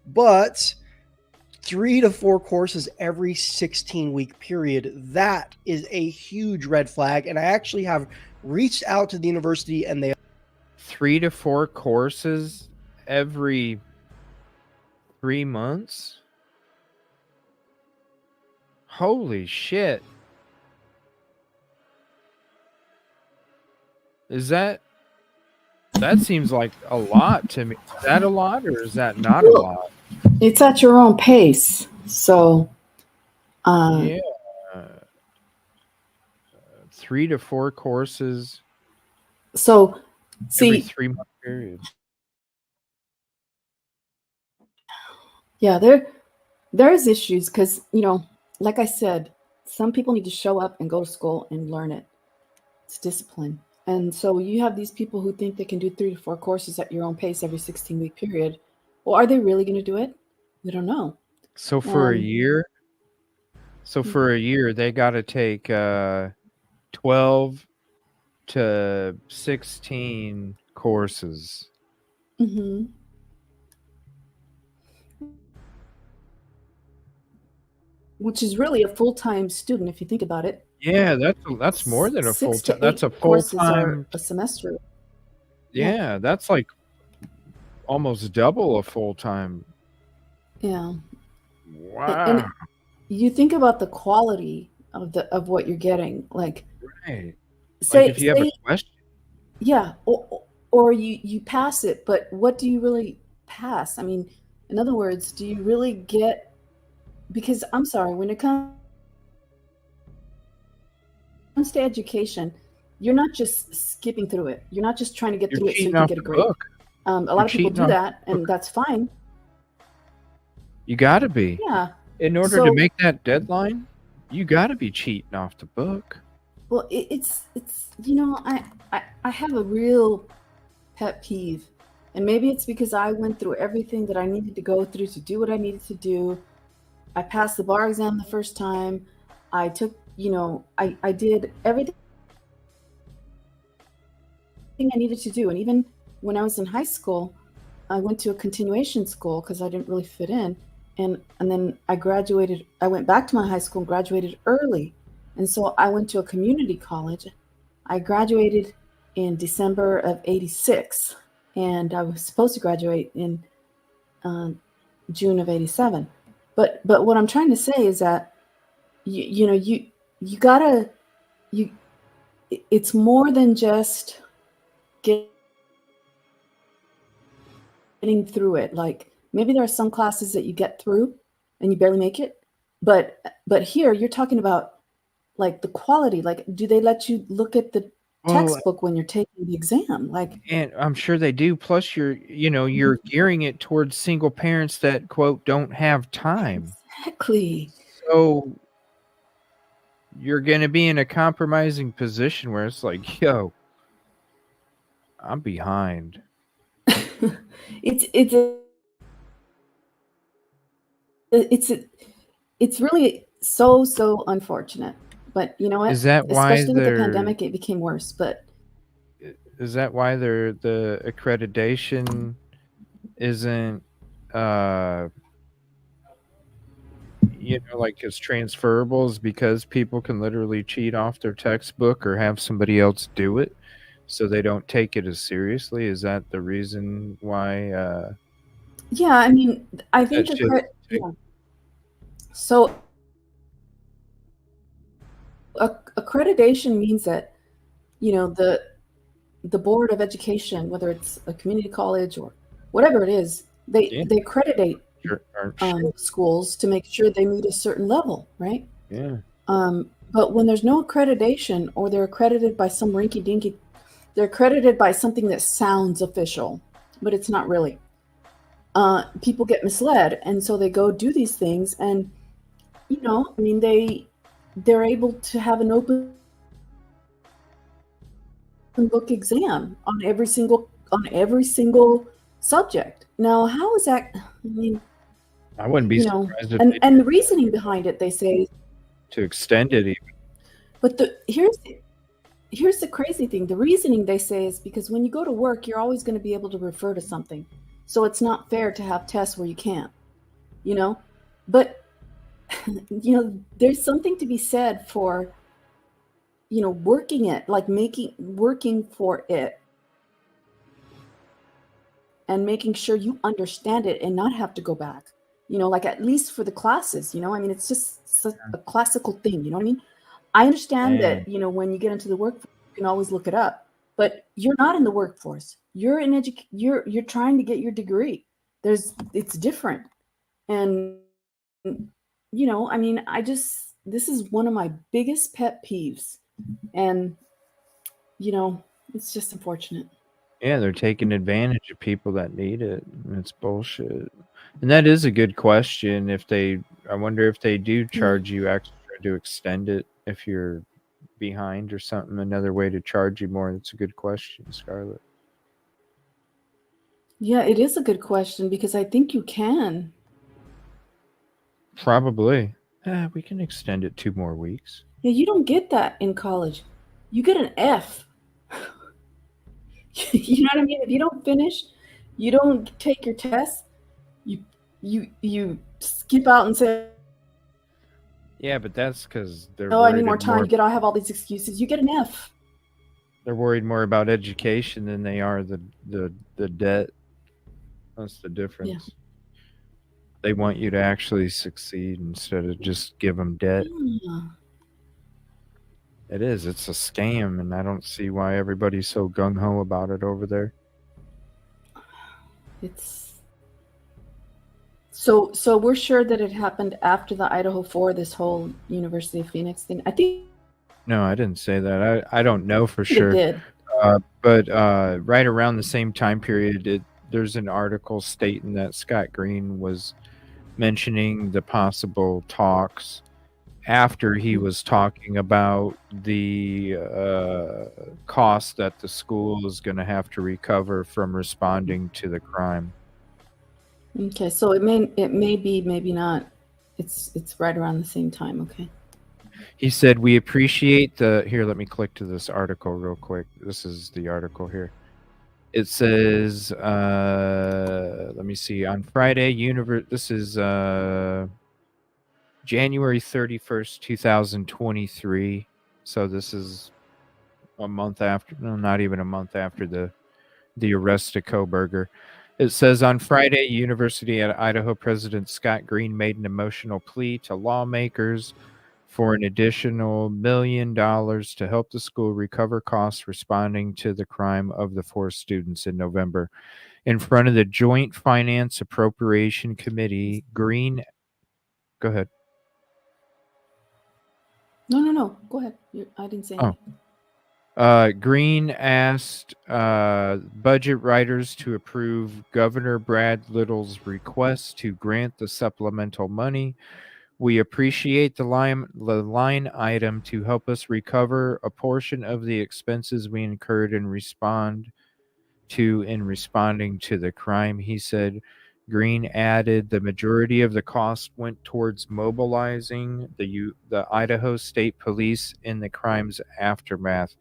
H: but 3 to 4 courses every 16-week period, that is a huge red flag. And I actually have reached out to the university, and they
C: 3 to 4 courses every 3 months? Holy shit. That seems like a lot to me. Is that a lot or is that not a lot?
M: It's at your own pace. So,
C: yeah. 3 to 4 courses.
M: So, see,
C: every 3-month period.
M: Yeah, there's issues because, like I said, some people need to show up and go to school and learn it. It's discipline. And so you have these people who think they can do 3 to 4 courses at your own pace every 16-week period. Well, are they really going to do it? We don't know.
C: So for a year, they got to take 12 to 16 courses.
M: Mm-hmm. Which is really a full-time student if you think about it.
C: Yeah, that's more than a full time. That's a full time
M: a semester.
C: Yeah, that's like almost double a full time.
M: Yeah.
C: Wow.
M: And you think about the quality of what you're getting. Like,
C: right.
M: Say,
C: like if you have a question.
M: Yeah, or you pass it, but what do you really pass? I mean, in other words, do you really get, because I'm sorry, when it comes to education, you're not just skipping through it. You're not just trying to get
C: You're
M: through it so you
C: cheating
M: can
C: off
M: get a
C: the
M: grade.
C: book.
M: A
C: You're
M: lot of people
C: cheating
M: do
C: off the
M: that, and
C: book.
M: that's fine.
C: You gotta be.
M: Yeah.
C: In order
M: So-
C: to make that deadline, you gotta be cheating off the book.
M: Well, it's you know, I have a real pet peeve, and maybe it's because I went through everything that I needed to go through to do what I needed to do. I passed the bar exam the first time. I took, you know, I did everything I needed to do, and even when I was in high school, I went to a continuation school because I didn't really fit in, and then I graduated. I went back to my high school and graduated early, and so I went to a community college. I graduated in December of '86, and I was supposed to graduate in June of '87. But what I'm trying to say is that you know you gotta you. It's more than just getting through it. Like maybe there are some classes that you get through and you barely make it, but here you're talking about like the quality. Like, do they let you look at the textbook when you're taking the exam? Like,
C: And I'm sure they do. Plus, you're gearing it towards single parents that quote don't have time.
M: exactly.
C: So you're gonna be in a compromising position where it's like, yo, I'm behind.
M: It's really so unfortunate. But you know what?
C: Is that why
M: Especially with the
C: they're-
M: pandemic, it became worse. But
C: Is that why the accreditation isn't like as transferable, is because people can literally cheat off their textbook or have somebody else do it, so they don't take it as seriously? Is that the reason why?
M: yeah, I mean, I think
C: That shit-
M: yeah. So accreditation means that, you know, the Board of Education, whether it's a community college or whatever it is, they accreditate schools to make sure they meet a certain level, right?
C: Yeah.
M: But when there's no accreditation, or they're accredited by some rinky-dinky, they're accredited by something that sounds official, but it's not really. People get misled, and so they go do these things, and you know, I mean, they're able to have an open book exam on every single subject. Now, how is that? I mean,
C: I wouldn't be
M: you know,
C: surprised if
M: and
C: they
M: and the reasoning behind it, they say.
C: to extend it even.
M: But here's the crazy thing. The reasoning, they say, is because when you go to work, you're always going to be able to refer to something. So it's not fair to have tests where you can't, you know? But, you know, there's something to be said for, you know, working for it and making sure you understand it and not have to go back, you know, like at least for the classes, you know? I mean, it's just such a classical thing, you know what I mean? I understand that, you know, when you get into the workforce, you can always look it up, but you're not in the workforce. You're in you're trying to get your degree. It's different. And, you know, I mean, this is one of my biggest pet peeves. And, you know, it's just unfortunate.
C: Yeah, they're taking advantage of people that need it. And it's bullshit. And that is a good question. I wonder if they do charge you extra to extend it if you're behind or something. Another way to charge you more. That's a good question, Scarlett.
M: Yeah, it is a good question because I think you can.
C: Probably. We can extend it 2 more weeks.
M: Yeah, you don't get that in college. You get an F. You know what I mean? If you don't finish, you don't take your test, you skip out and say,
C: Yeah, but that's because they're
M: "Oh, I need
C: worried
M: more time." I have all these excuses. You get an F.
C: They're worried more about education than they are the debt. That's the difference.
M: Yeah.
C: They want you to actually succeed instead of just give them debt.
M: Yeah.
C: It is. It's a scam, and I don't see why everybody's so gung-ho about it over there.
M: It's so we're sure that it happened after the Idaho4, this whole University of Phoenix thing. I think
C: No, I didn't say that. I don't know for
M: it
C: sure.
M: did.
C: But right around the same time period, there's an article stating that Scott Green was mentioning the possible talks after he was talking about the cost that the school is going to have to recover from responding to the crime.
M: Okay, so it may be, maybe not. It's right around the same time. Okay.
C: He said, "We appreciate the..." Here, let me click to this article real quick. This is the article here. It says, let me see, on Friday, this is January 31st, 2023. So this is a month after, no, not even a month after the arrest of Koberger. It says, on Friday, University of Idaho President Scott Green made an emotional plea to lawmakers for an additional $1 million to help the school recover costs responding to the crime of the 4 students in November. In front of the Joint Finance Appropriation Committee, Green... Go ahead.
M: No. Go ahead. I didn't say anything.
C: Green asked budget writers to approve Governor Brad Little's request to grant the supplemental money. We appreciate the line item to help us recover a portion of the expenses we incurred in responding to the crime, he said. Green added the majority of the cost went towards mobilizing the Idaho State Police in the crime's aftermath.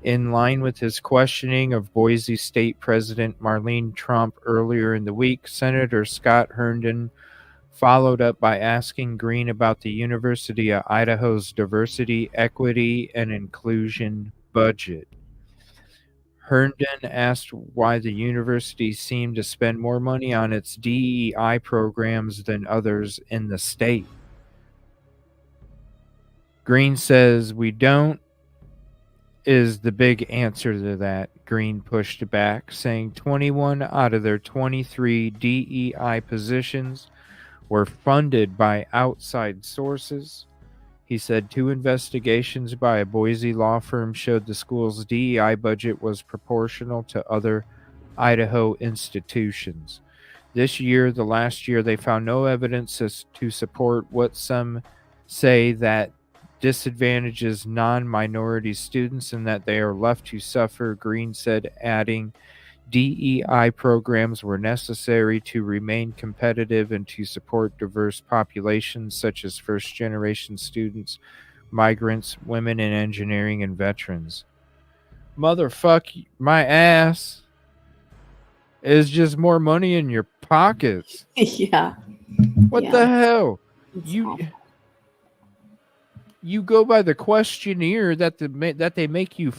C: In line with his questioning of Boise State President Marlene Trump earlier in the week, Senator Scott Herndon followed up by asking Green about the University of Idaho's diversity, equity, and inclusion budget. Herndon asked why the university seemed to spend more money on its DEI programs than others in the state. Green says, "We don't," is the big answer to that. Green pushed back, saying 21 out of their 23 DEI positions were funded by outside sources. He said 2 investigations by a Boise law firm showed the school's DEI budget was proportional to other Idaho institutions. This year, the last year, they found no evidence to support what some say that disadvantages non-minority students and that they are left to suffer, Green said, adding, DEI programs were necessary to remain competitive and to support diverse populations such as first-generation students, migrants, women in engineering, and veterans. Motherfuck my ass is just more money in your pockets.
M: Yeah.
C: What the hell? You go by the questionnaire that they make you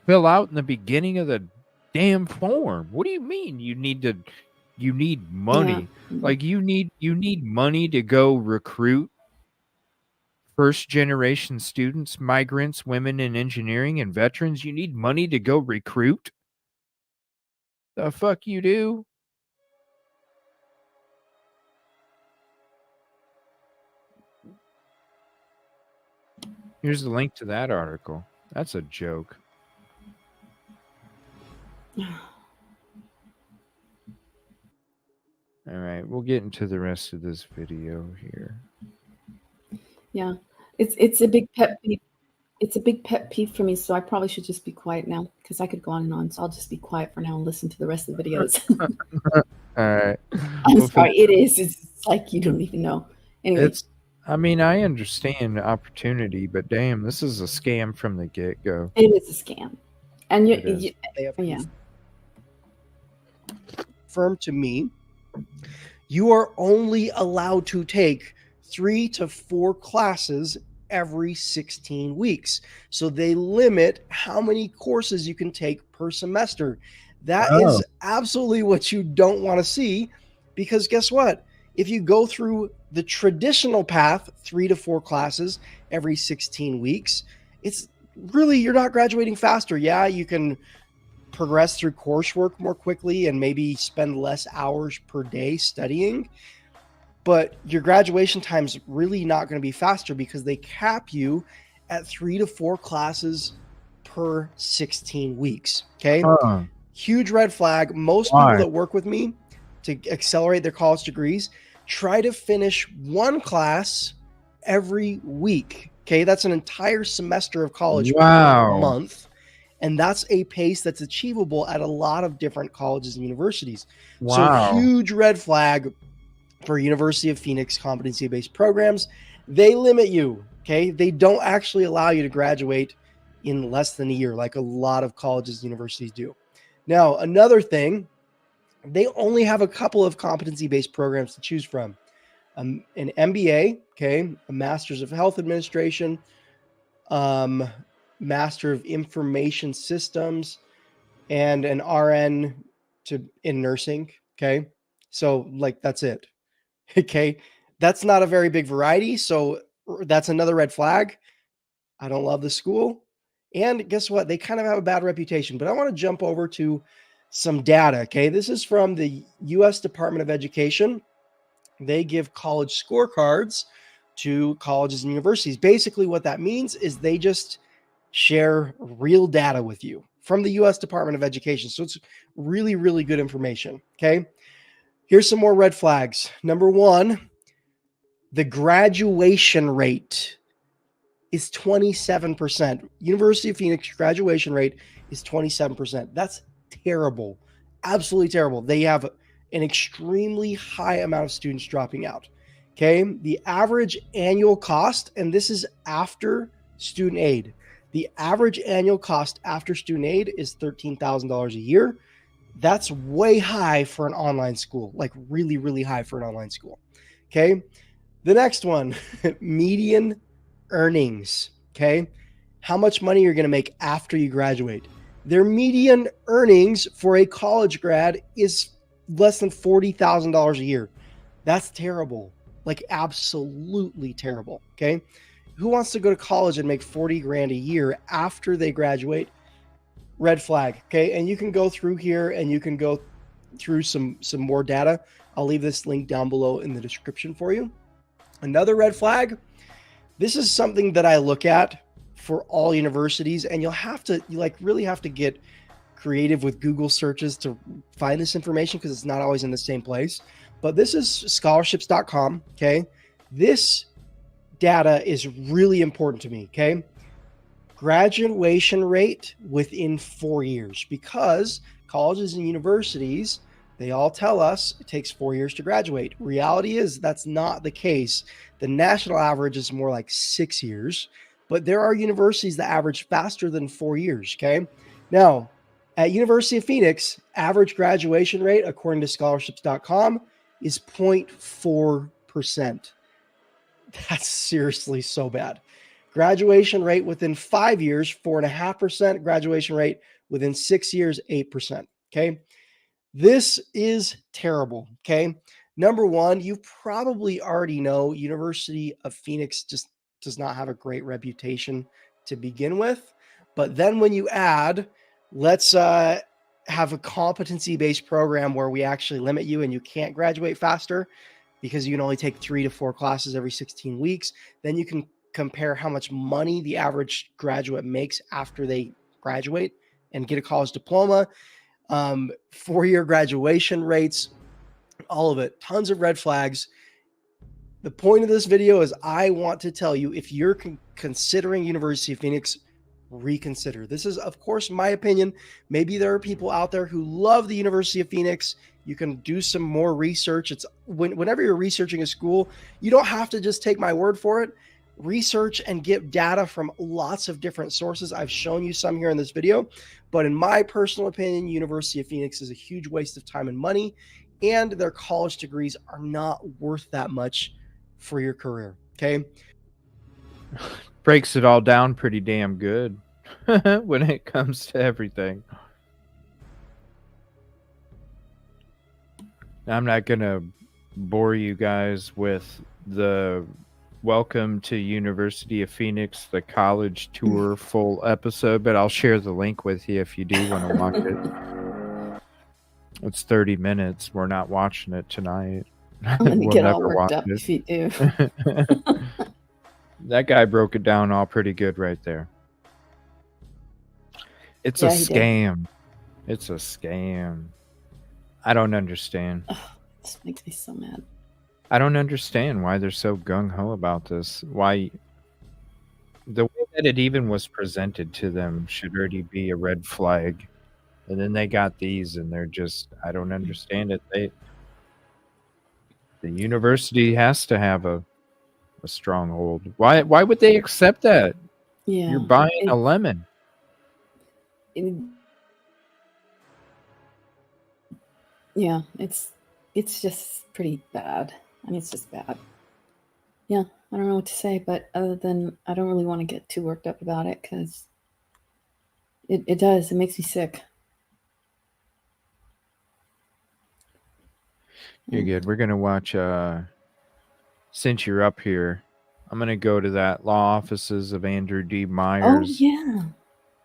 C: fill out in the beginning of the damn form. What do you mean you need money?
M: Yeah.
C: Like you need money to go recruit first generation students, migrants, women in engineering, and veterans? You need money to go recruit? The fuck you do? Here's the link to that article. That's a joke. All right, we'll get into the rest of this video here.
M: Yeah, it's a big pet peeve. It's a big pet peeve for me, so I probably should just be quiet now because I could go on and on. So I'll just be quiet for now and listen to the rest of the videos.
C: All right.
M: I'm sorry. It is. It's like you don't even know. Anyway.
C: I mean, I understand the opportunity, but damn, this is a scam from the get-go.
M: It is a scam. And yeah.
H: Confirm to me, you are only allowed to take 3 to 4 classes every 16 weeks. So they limit how many courses you can take per semester. That is absolutely what you don't want to see, because guess what? If you go through the traditional path, 3 to 4 classes every 16 weeks, it's really, you're not graduating faster. Yeah, you can progress through coursework more quickly and maybe spend less hours per day studying. But your graduation time's really not going to be faster because they cap you at 3 to 4 classes per 16 weeks. Okay. Huge red flag. Most people that work with me to accelerate their college degrees try to finish one class every week. Okay. That's an entire semester of college per month. And that's a pace that's achievable at a lot of different colleges and universities. So huge red flag for University of Phoenix competency-based programs. They limit you, okay? They don't actually allow you to graduate in less than a year like a lot of colleges and universities do. Now, another thing, they only have a couple of competency-based programs to choose from. An MBA, okay, a Master's of Health Administration, Master of Information Systems, and an RN in nursing, okay? So, like, that's it. Okay, that's not a very big variety. So that's another red flag. I don't love the school. And guess what? They kind of have a bad reputation. But I want to jump over to some data. Okay, this is from the U.S. Department of Education. They give college scorecards to colleges and universities. Basically, what that means is they just share real data with you from the U.S. Department of Education. So it's really, really good information. Okay. Here's some more red flags. Number one, the graduation rate is 27%. University of Phoenix graduation rate is 27%. That's terrible. Absolutely terrible. They have an extremely high amount of students dropping out. Okay. The average annual cost, and this is after student aid. The average annual cost after student aid is $13,000 a year. That's way high for an online school, like really, really high for an online school. Okay. The next one, median earnings. Okay. How much money you're going to make after you graduate. Their median earnings for a college grad is less than $40,000 a year. That's terrible. Like absolutely terrible. Okay. Who wants to go to college and make 40 grand a year after they graduate? Red flag. Okay. And you can go through here and you can go through some more data. I'll leave this link down below in the description for you. Another red flag. This is something that I look at for all universities, and you really have to get creative with Google searches to find this information because it's not always in the same place. But this is scholarships.com. Okay. This data is really important to me. Okay. Graduation rate within 4 years, because colleges and universities, they all tell us it takes 4 years to graduate. Reality is that's not the case. The national average is more like 6 years, but there are universities that average faster than 4 years. Okay. Now, at University of Phoenix, average graduation rate, according to scholarships.com, is 0.4%. That's seriously so bad. Graduation rate within 5 years, 4.5%. Graduation rate within 6 years, 8%. Okay. This is terrible. Okay. Number one, you probably already know University of Phoenix just does not have a great reputation to begin with. But then when you add, let's have a competency-based program where we actually limit you and you can't graduate faster because you can only take 3 to 4 classes every 16 weeks. Then you can compare how much money the average graduate makes after they graduate and get a college diploma, 4-year graduation rates, all of it, tons of red flags. The point of this video is I want to tell you, if you're considering University of Phoenix, reconsider. This is, of course, my opinion. Maybe there are people out there who love the University of Phoenix. You can do some more research. It's whenever you're researching a school, you don't have to just take my word for it. Research and get data from lots of different sources. I've shown you some here in this video, but in my personal opinion, University of Phoenix is a huge waste of time and money, and their college degrees are not worth that much for your career. Okay.
C: Breaks it all down pretty damn good when it comes to everything. I'm not going to bore you guys with the Welcome to University of Phoenix, the college tour full episode, but I'll share the link with you if you do want to watch it. It's 30 minutes. We're not watching it tonight.
M: I'm gonna
C: We'll
M: get all
C: never
M: worked
C: watch
M: up
C: it.
M: if you do.
C: That guy broke it down all pretty good right there. It's a
M: Yeah, he did.
C: scam. It's a scam. I don't understand.
M: This makes me so mad.
C: I don't understand why they're so gung-ho about this. Why the way that it even was presented to them should already be a red flag. And then they got these and they're just, I don't understand it. The university has to have a stronghold. Why would they accept that?
M: Yeah.
C: You're buying a lemon.
M: Yeah, it's just pretty bad. I mean, it's just bad. Yeah, I don't know what to say, but other than I don't really want to get too worked up about it because it does. It makes me sick.
C: You're good. We're gonna watch. Since you're up here, I'm gonna go to that Law Offices of Andrew D.
M: Oh
C: Myers.
M: yeah.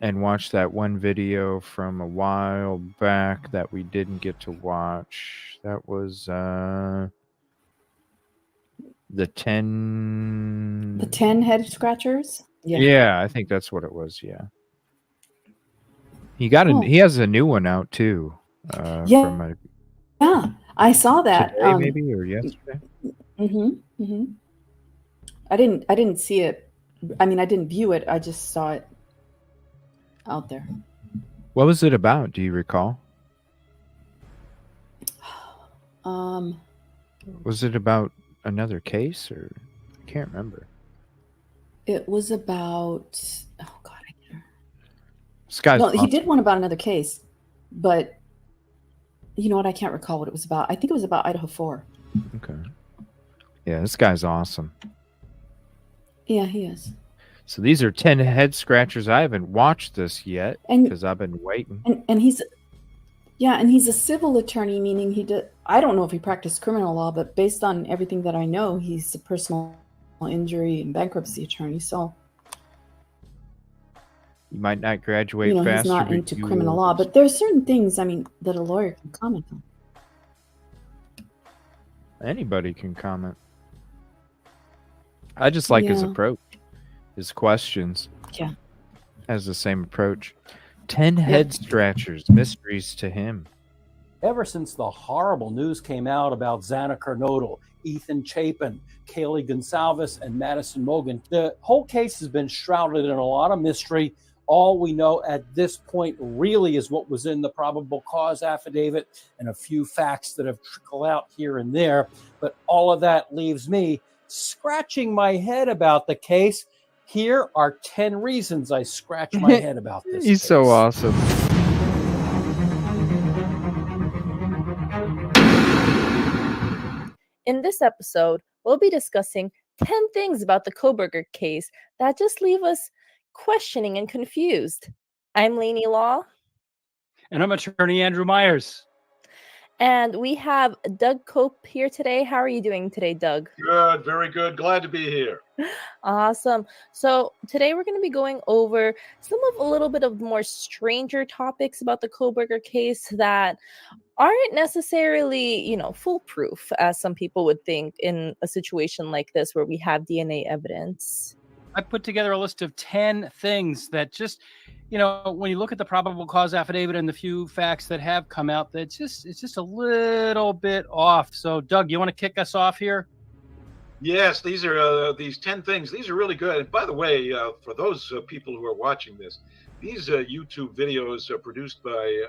C: And watch that one video from a while back that we didn't get to watch. That was the 10.
M: The 10 head scratchers?
C: Yeah, I think that's what it was. Yeah. He has a new one out too.
M: Yeah.
C: From
M: Yeah, I saw that.
C: today maybe or yesterday.
M: I didn't see it. I mean, I didn't view it. I just saw it out there.
C: What was it about? Do you recall? Was it about another case or I can't remember.
M: It was about
C: This guy's
M: no, he
C: awesome.
M: did one about another case, but you know what? I can't recall what it was about. I think it was about Idaho4.
C: Okay. Yeah, this guy's awesome.
M: Yeah, he is.
C: So these are 10 head scratchers. I haven't watched this yet because I've been waiting.
M: And he's a civil attorney, meaning he did. I don't know if he practiced criminal law, but based on everything that I know, he's a personal injury and bankruptcy attorney. So
C: You might not graduate
M: he's
C: faster.
M: not
C: but
M: into
C: you
M: criminal
C: will.
M: law. But there are certain things, I mean, that a lawyer can comment on.
C: Anybody can comment. I just like his
M: Yeah.
C: approach. His questions.
M: Yeah.
C: Has the same approach. 10 head scratchers, mysteries to him.
N: Ever since the horrible news came out about Xana Kernodle, Ethan Chapin, Kaylee Gonsalves, and Madison Mogan, the whole case has been shrouded in a lot of mystery. All we know at this point really is what was in the probable cause affidavit and a few facts that have trickled out here and there. But all of that leaves me scratching my head about the case. Here are 10 reasons I scratch my head about this.
C: He's
N: case.
C: so awesome.
O: In this episode, we'll be discussing 10 things about the Kohberger case that just leave us questioning and confused. I'm Lainey Law.
P: And I'm attorney Andrew Myers.
O: And we have Doug Cope here today. How are you doing today, Doug?
Q: Good, very good. Glad to be here.
O: Awesome. So today we're going to be going over some of a little bit of more stranger topics about the Kohberger case that aren't necessarily, foolproof, as some people would think in a situation like this where we have DNA evidence.
P: I put together a list of 10 things that just, when you look at the probable cause affidavit and the few facts that have come out, it's just a little bit off. So, Doug, you want to kick us off here?
Q: Yes, these are these 10 things. These are really good. And by the way, for those people who are watching this, these YouTube videos are produced by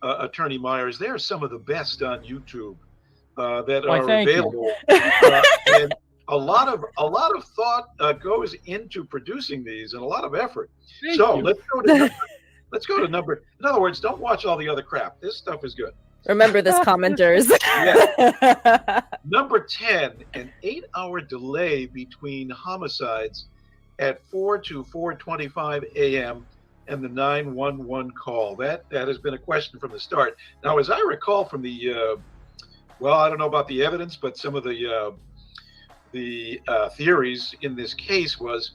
Q: Attorney Myers. They're some of the best on YouTube that are available. And a lot of thought goes into producing these, and a lot of effort. Let's go to number. In other words, don't watch all the other crap. This stuff is good.
O: Remember this, commenters.
Q: Number 10, an 8-hour delay between homicides at 4 to 4:25 a.m. and the 911 call. That has been a question from the start. Now, as I recall from the, I don't know about the evidence, but some of the the theories in this case was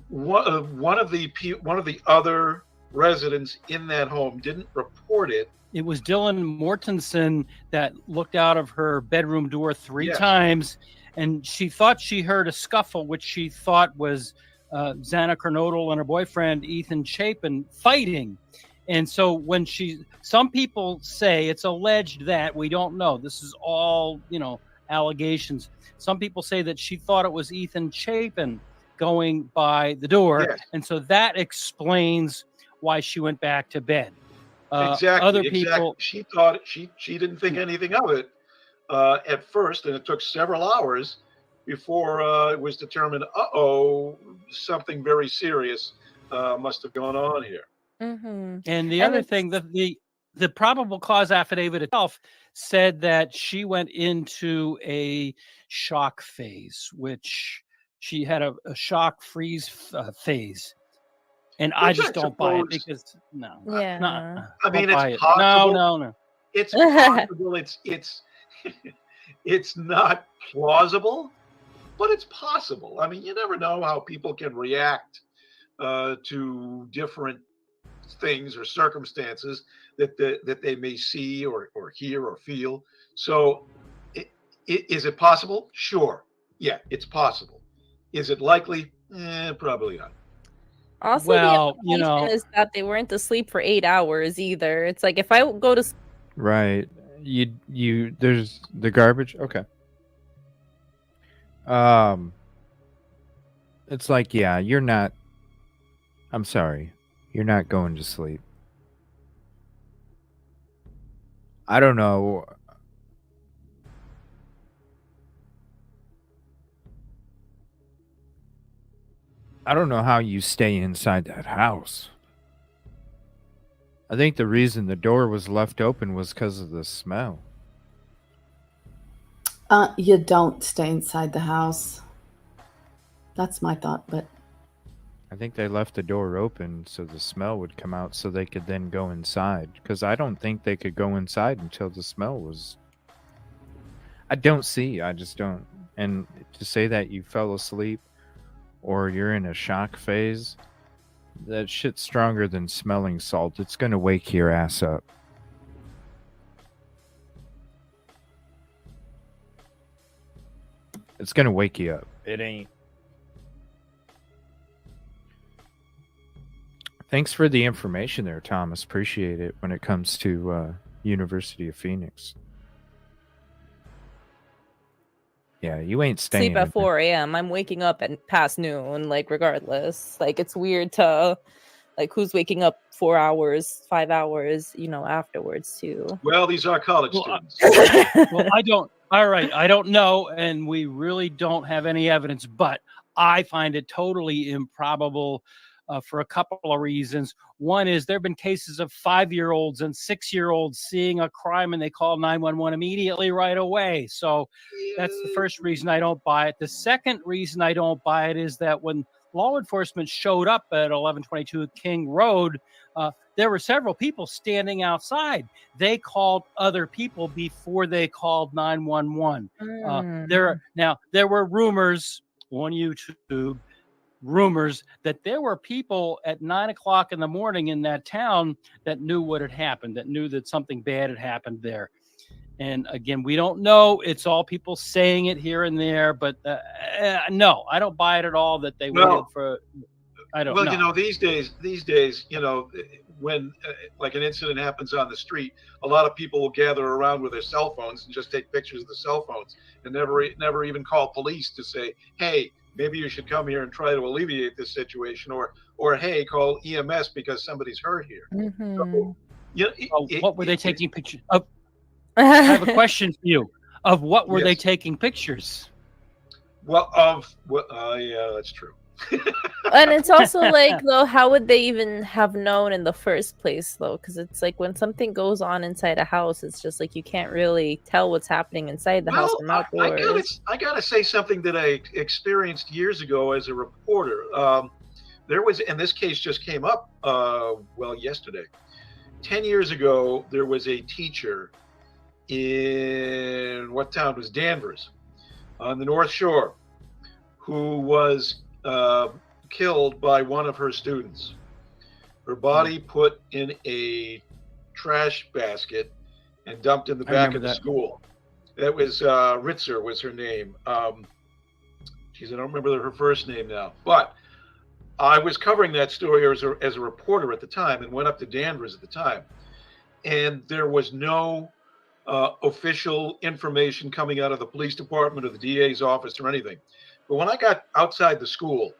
Q: one of the other residents in that home didn't report it.
P: It was Dylan Mortensen that looked out of her bedroom door three times, and she thought she heard a scuffle, which she thought was Xana Kernodle and her boyfriend Ethan Chapin fighting. And so when some people say it's alleged that, we don't know. This is all, allegations. Some people say that she thought it was Ethan Chapin going by the door. And so that explains why she went back to bed.
Q: Exactly.
P: Other people,
Q: she thought she didn't think anything of it at first, and it took several hours before it was determined, something very serious must have gone on here.
O: Mm-hmm.
P: And the other thing, that the probable cause affidavit itself said that she went into a shock phase, which she had a shock freeze phase. And I just don't buy it because no.
Q: I mean, it's possible.
P: No.
Q: It's possible. It's not plausible, but it's possible. I mean, you never know how people can react to different things or circumstances that they may see or hear or feel. So, is it possible? Sure. Yeah, it's possible. Is it likely? Probably not.
O: Also, the implication is that they weren't asleep for 8 hours either. It's like if I go to
C: Right. You there's the garbage. Okay. It's like, yeah, you're not. I'm sorry, you're not going to sleep. I don't know. I don't know how you stay inside that house. I think the reason the door was left open was because of the smell.
M: You don't stay inside the house. That's my thought, but
C: I think they left the door open so the smell would come out so they could then go inside. Because I don't think they could go inside until the smell was... I just don't. And to say that you fell asleep or you're in a shock phase, that shit's stronger than smelling salt. It's going to wake your ass up. It's going to wake you up. It ain't. Thanks for the information there, Thomas. Appreciate it when it comes to University of Phoenix. Yeah, you ain't staying.
O: sleep at 4 a.m. I'm waking up at past noon, like regardless. Like it's weird to like who's waking up 4 hours, 5 hours, afterwards too.
Q: Well, these are college students.
P: Well, I don't. All right, I don't know, and we really don't have any evidence, but I find it totally improbable for a couple of reasons. One is there have been cases of 5-year-olds and 6-year-olds seeing a crime and they call 911 immediately right away. So that's the first reason I don't buy it. The second reason I don't buy it is that when law enforcement showed up at 1122 King Road, there were several people standing outside. They called other people before they called 911. There were rumors on YouTube, that there were people at 9 o'clock in the morning in that town that knew what had happened, that knew that something bad had happened there. And again, we don't know. It's all people saying it here and there, but no, I don't buy it at all that they waited for. I don't know.
Q: Well, these days, when like an incident happens on the street, a lot of people will gather around with their cell phones and just take pictures of the cell phones and never even call police to say, hey, maybe you should come here and try to alleviate this situation, or hey, call EMS because somebody's hurt here.
O: Mm-hmm.
Q: So,
P: what were they taking pictures of? I have a question for you. Of what were they taking pictures?
Q: Well, yeah, that's true.
O: And it's also like, though, how would they even have known in the first place, though? Because it's like when something goes on inside a house, it's just like you can't really tell what's happening inside the house from outdoors.
Q: I gotta say something that I experienced years ago as a reporter. There was, and this case just came up, yesterday. 10 years ago, there was a teacher in what town was Danvers. on the North Shore who was killed by one of her students. Her body put in a trash basket and dumped in the back of the school. That was Ritzer was her name. Geez, I don't remember her first name now. But I was covering that story as a reporter at the time and went up to Danvers at the time. And there was no official information coming out of the police department or the DA's office or anything. But when I got outside the school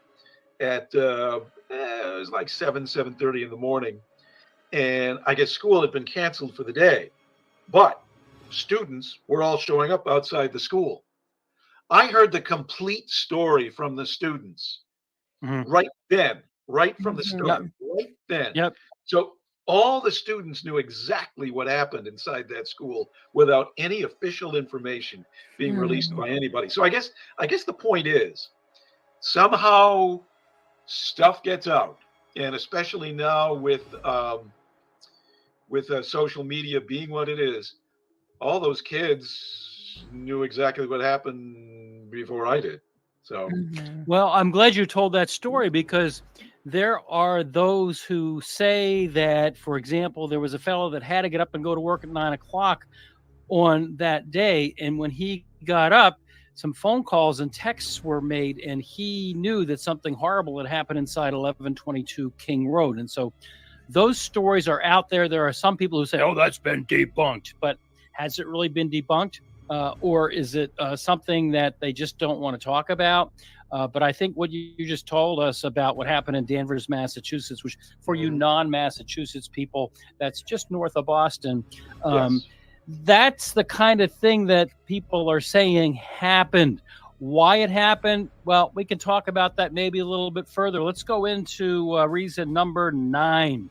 Q: at, it was like 7:30 in the morning, and I guess school had been canceled for the day, but students were all showing up outside the school. I heard the complete story from the students right then, right from the start, right then.
P: Yep.
Q: So all the students knew exactly what happened inside that school without any official information being released by anybody. So I guess the point is somehow stuff gets out, and especially now with social media being what it is, all those kids knew exactly what happened before I did. So,
P: well, I'm glad you told that story, because there are those who say that, for example, there was a fellow that had to get up and go to work at 9 o'clock on that day. And when he got up, some phone calls and texts were made, and he knew that something horrible had happened inside 1122 King Road. And so those stories are out there. There are some people who say, oh, that's been debunked. But has it really been debunked? Or is it something that they just don't want to talk about? But I think what you just told us about what happened in Danvers, Massachusetts, which for you non-Massachusetts people, that's just north of Boston.
Q: Yes.
P: That's the kind of thing that people are saying happened. Why it happened? Well, we can talk about that maybe a little bit further. Let's go into reason number 9.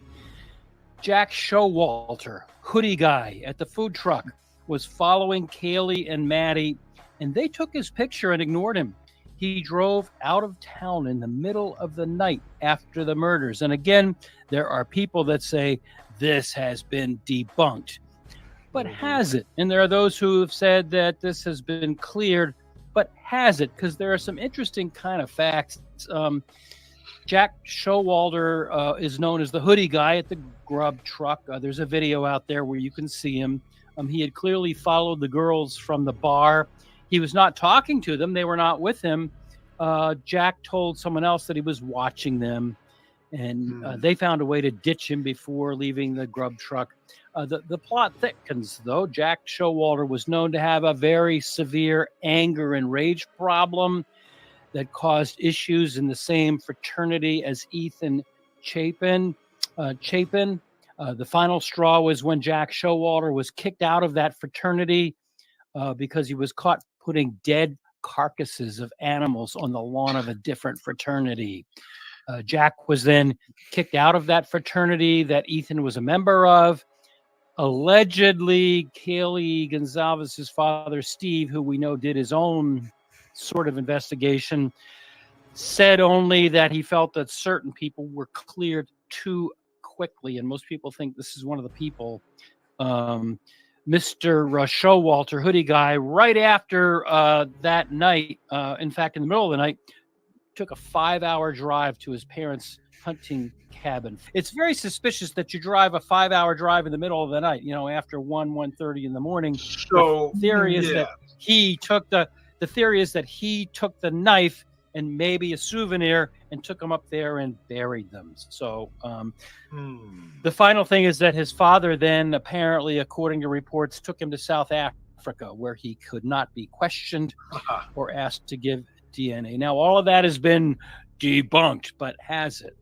P: Jack Showalter, hoodie guy at the food truck, was following Kaylee and Maddie, and they took his picture and ignored him. He drove out of town in the middle of the night after the murders. And again, there are people that say this has been debunked. But has it? And there are those who have said that this has been cleared, but has it? Because there are some interesting kind of facts. Jack Showalter is known as the hoodie guy at the grub truck. There's a video out there where you can see him. He had clearly followed the girls from the bar. He was not talking to them. They were not with him. Jack told someone else that he was watching them, and they found a way to ditch him before leaving the grub truck. The plot thickens, though. Jack Showalter was known to have a very severe anger and rage problem that caused issues in the same fraternity as Ethan Chapin. The final straw was when Jack Showalter was kicked out of that fraternity because he was caught putting dead carcasses of animals on the lawn of a different fraternity. Jack was then kicked out of that fraternity that Ethan was a member of. Allegedly, Kaylee Gonzalez's father, Steve, who we know did his own sort of investigation, said only that he felt that certain people were cleared too quickly, and most people think this is one of the people. Mr. Showalter, hoodie guy, right after that night, in fact, in the middle of the night, took a 5-hour drive to his parents' hunting cabin. It's very suspicious that you drive a 5-hour drive in the middle of the night, after 1:30 in the morning.
Q: So
P: the theory is that he took the theory is that he took the knife and maybe a souvenir and took them up there and buried them. So the final thing is that his father then apparently, according to reports, took him to South Africa, where he could not be questioned or asked to give DNA. Now, all of that has been debunked, but has it?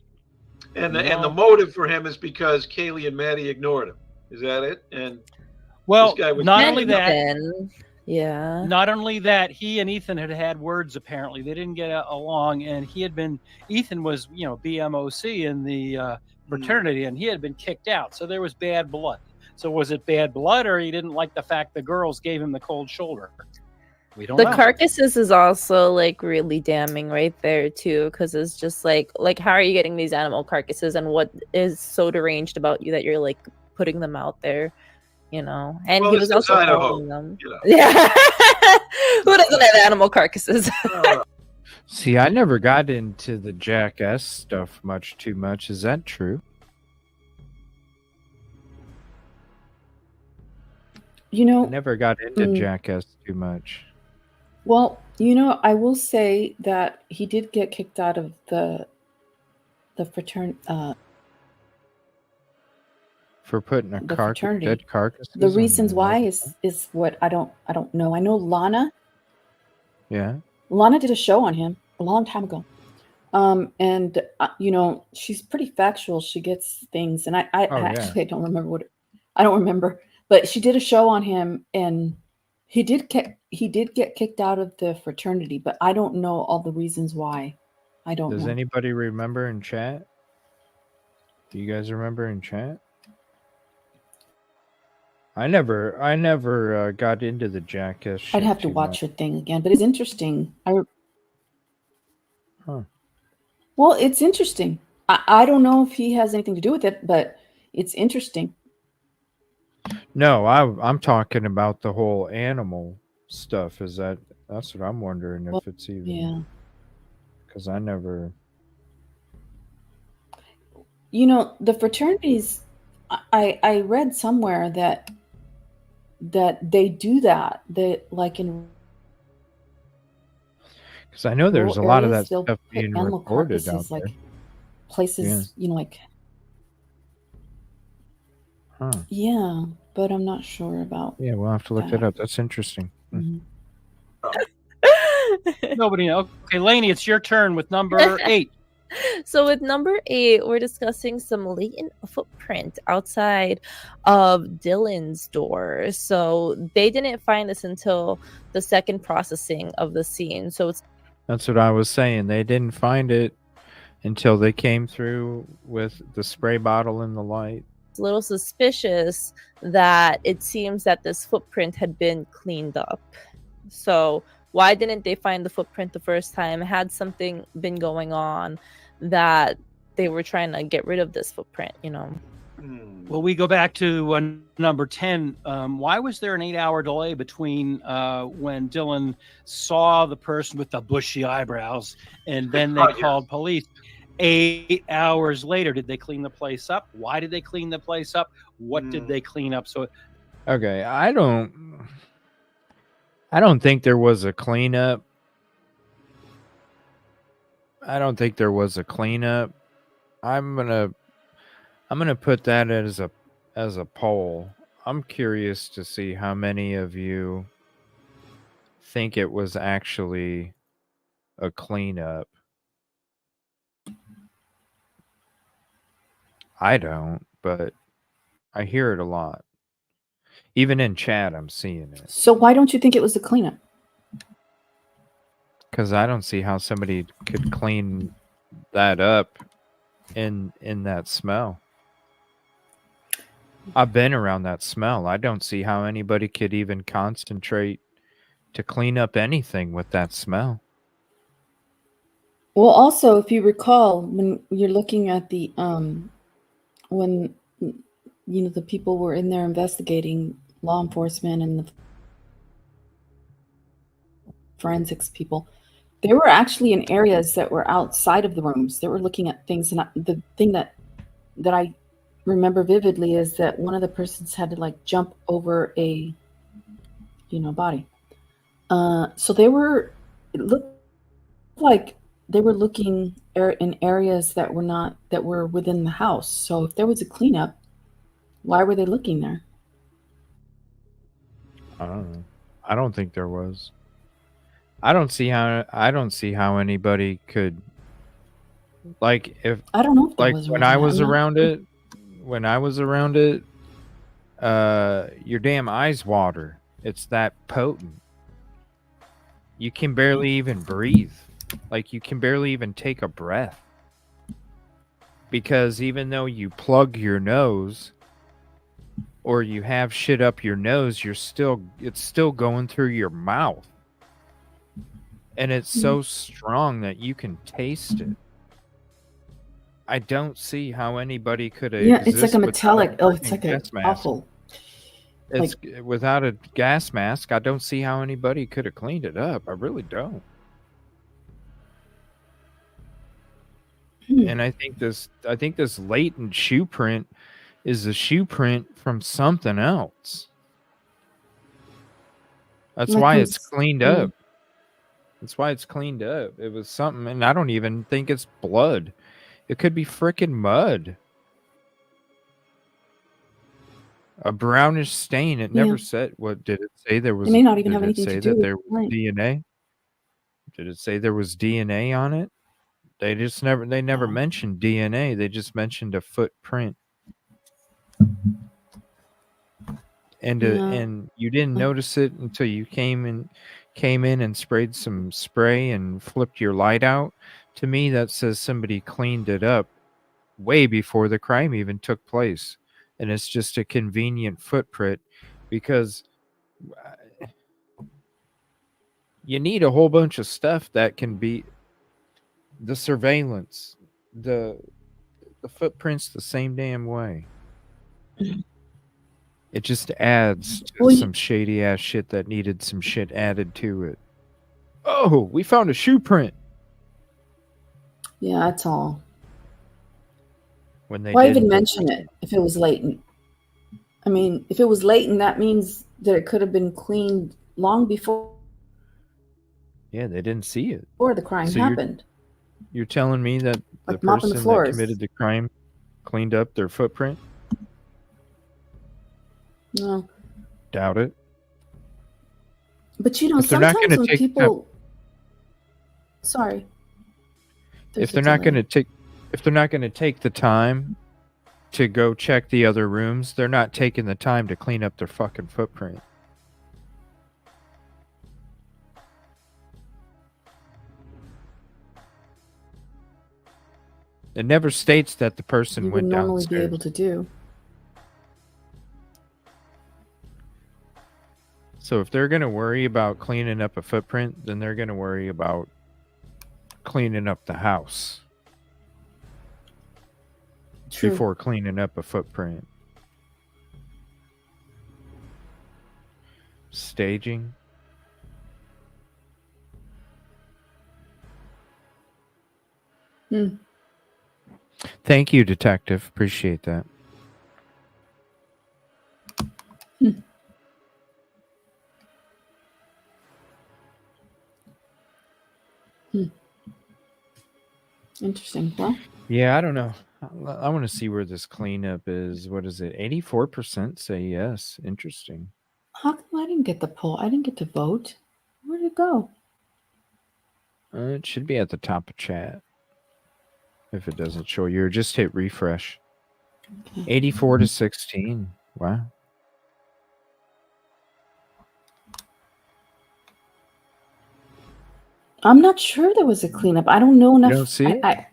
Q: And the motive for him is because Kaylee and Maddie ignored him. Is that it? And
P: well,
Q: this guy was
P: not only that,
O: not
P: only that, he and Ethan had words. Apparently, they didn't get along, and Ethan was, BMOC in the fraternity, and he had been kicked out. So there was bad blood. So was it bad blood, or he didn't like the fact the girls gave him the cold shoulder? We don't know.
O: Carcasses is also really damning right there too, because it's just like how are you getting these animal carcasses, and what is so deranged about you that you're putting them out there? you know, and
Q: Well,
O: he
Q: this
O: was
Q: is
O: also
Q: Idaho,
O: following them.
Q: you know.
O: Yeah. Who doesn't have animal carcasses?
C: See, I never got into the Jackass stuff too much. Is that true?
M: You know,
C: I never got into Jackass too much.
M: well, you know, I will say that he did get kicked out of the fraternity.
C: For putting a
M: The fraternity.
C: dead carcass.
M: The reasons why is what I don't know. I know Lana did a show on him a long time ago. And you know, she's pretty factual. She gets things, and I actually I don't remember I don't remember, but she did a show on him, and he did get kicked out of the fraternity, but I don't know all the reasons why. I don't know.
C: Does anybody remember in chat? Do you guys remember in chat? I never got into the Jackass shit.
M: I'd have to watch your thing again, but it's interesting. Well, it's interesting. I don't know if he has anything to do with it, but it's interesting.
C: No, I'm talking about the whole animal stuff. That's what I'm wondering if it's even. Because I never.
M: You know, the fraternities. I read somewhere that they do that. That like in.
C: Because I know there's a lot of that
M: they'll
C: stuff
M: put
C: being
M: animal
C: recorded out
M: carcasses,
C: there.
M: like places, you know, like. Yeah, but I'm not sure about.
C: Yeah, we'll have to look that up. That's interesting.
P: Nobody knows. Okay, Lainey, it's your turn with number 8.
O: So with number 8, we're discussing some latent footprint outside of Dylan's door. So they didn't find this until the second processing of the scene. So
C: That's what I was saying. They didn't find it until they came through with the spray bottle and the light.
O: it's a little suspicious that it seems that this footprint had been cleaned up. So why didn't they find the footprint the first time? Had something been going on that they were trying to get rid of this footprint, you know?
P: Well, we go back to number 10. Why was there an 8-hour delay between when Dylan saw the person with the bushy eyebrows and then they called police? 8 hours later, did they clean the place up? Why did they clean the place up? What did they clean up? So,
C: okay, I don't think there was a cleanup. I don't think there was a cleanup. I'm gonna put that as a poll. I'm curious to see how many of you think it was actually a cleanup. I don't, but I hear it a lot. Even in chat, I'm seeing it.
M: So why don't you think it was a cleanup?
C: Because I don't see how somebody could clean that up in that smell. I've been around that smell. I don't see how anybody could even concentrate to clean up anything with that smell.
M: Well, also, if you recall, when you're looking at the when you know the people were in there investigating, law enforcement and the forensics people, they were actually in areas that were outside of the rooms. They were looking at things, and the thing that I remember vividly is that one of the persons had to like jump over a body. So they were, it looked like they were looking in areas that were within the house. So if there was a cleanup, why were they looking there?
C: I don't know. I don't think there was. I don't see how anybody could, like, if
M: I don't know if there
C: like
M: was
C: when
M: really
C: I was
M: not.
C: around it, your damn eyes water. It's that potent. You can barely even breathe. Like, you can barely even take a breath. Because even though you plug your nose or you have shit up your nose, it's still going through your mouth. And it's so strong that you can taste it. I don't see how anybody could have.
M: Yeah, it's like a metallic. Oh, it's like an awful.
C: It's without a gas mask. I don't see how anybody could have cleaned it up. I really don't. And I think this latent shoe print is a shoe print from something else. That's why it's cleaned up. That's why it's cleaned up. It was something, and I don't even think it's blood. It could be frickin' mud. A brownish stain. It never said. What did it say? There was.
M: It may not even
C: did
M: have
C: it
M: anything
C: say
M: to do
C: that
M: with
C: there was
M: right.
C: DNA? Did it say there was DNA on it? They never mentioned DNA. They just mentioned a footprint. And and you didn't notice it until you came in and sprayed some spray and flipped your light out. To me, that says somebody cleaned it up way before the crime even took place. And it's just a convenient footprint because you need a whole bunch of stuff that can be the surveillance, the footprints the same damn way. It just adds to some shady ass shit that needed some shit added to it. Oh, we found a shoe print.
M: Yeah, that's all.
C: When they
M: Why even mention it if it was latent? I mean, if it was latent, that means that it could have been cleaned long before.
C: Yeah, they didn't see it.
M: Before the crime happened.
C: You're telling me that the
M: Like mopping the
C: person that
M: floors.
C: committed the crime cleaned up their footprint?
M: No.
C: Doubt it.
M: But you know,
C: If they're not
M: sometimes
C: gonna
M: when
C: take
M: people. Sorry.
C: If they're not going to take the time to go check the other rooms, they're not taking the time to clean up their fucking footprint. It never states that the person
M: You
C: went
M: would normally
C: downstairs.
M: be able to do.
C: So if they're going to worry about cleaning up a footprint, then they're going to worry about cleaning up the house.
M: True.
C: Before cleaning up a footprint. Staging. Thank you, Detective. Appreciate that.
M: Interesting. Well,
C: Yeah, I don't know. I want to see where this cleanup is. What is it? 84% say yes. Interesting.
M: how come I didn't get the poll? I didn't get to vote. Where did it go?
C: It should be at the top of chat. If it doesn't show you, just hit refresh. 84 to 16. Wow.
M: I'm not sure there was a cleanup. I don't know enough.
C: You don't see it?
M: I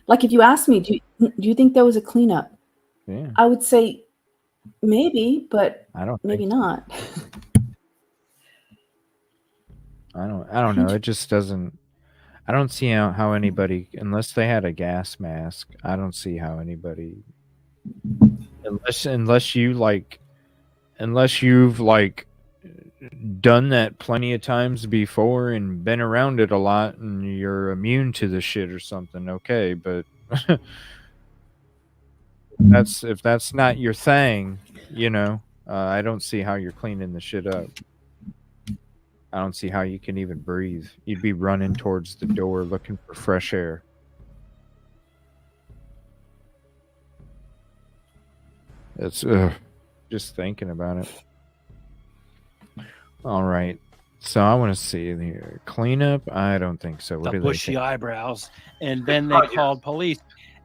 M: like if you asked me, do you think there was a cleanup?
C: Yeah.
M: I would say maybe, but
C: I don't
M: maybe
C: think so.
M: not.
C: I don't know. It just doesn't. I don't see how anybody, unless they had a gas mask. I don't see how anybody, unless you've done that plenty of times before and been around it a lot, and you're immune to the shit or something. Okay, but if that's not your thing, I don't see how you're cleaning the shit up. I don't see how you can even breathe. You'd be running towards the door looking for fresh air. It's just thinking about it. All right. So I want to see here. Cleanup? I don't think so. What
N: The
C: do they
N: bushy
C: think?
N: eyebrows. And then they called police.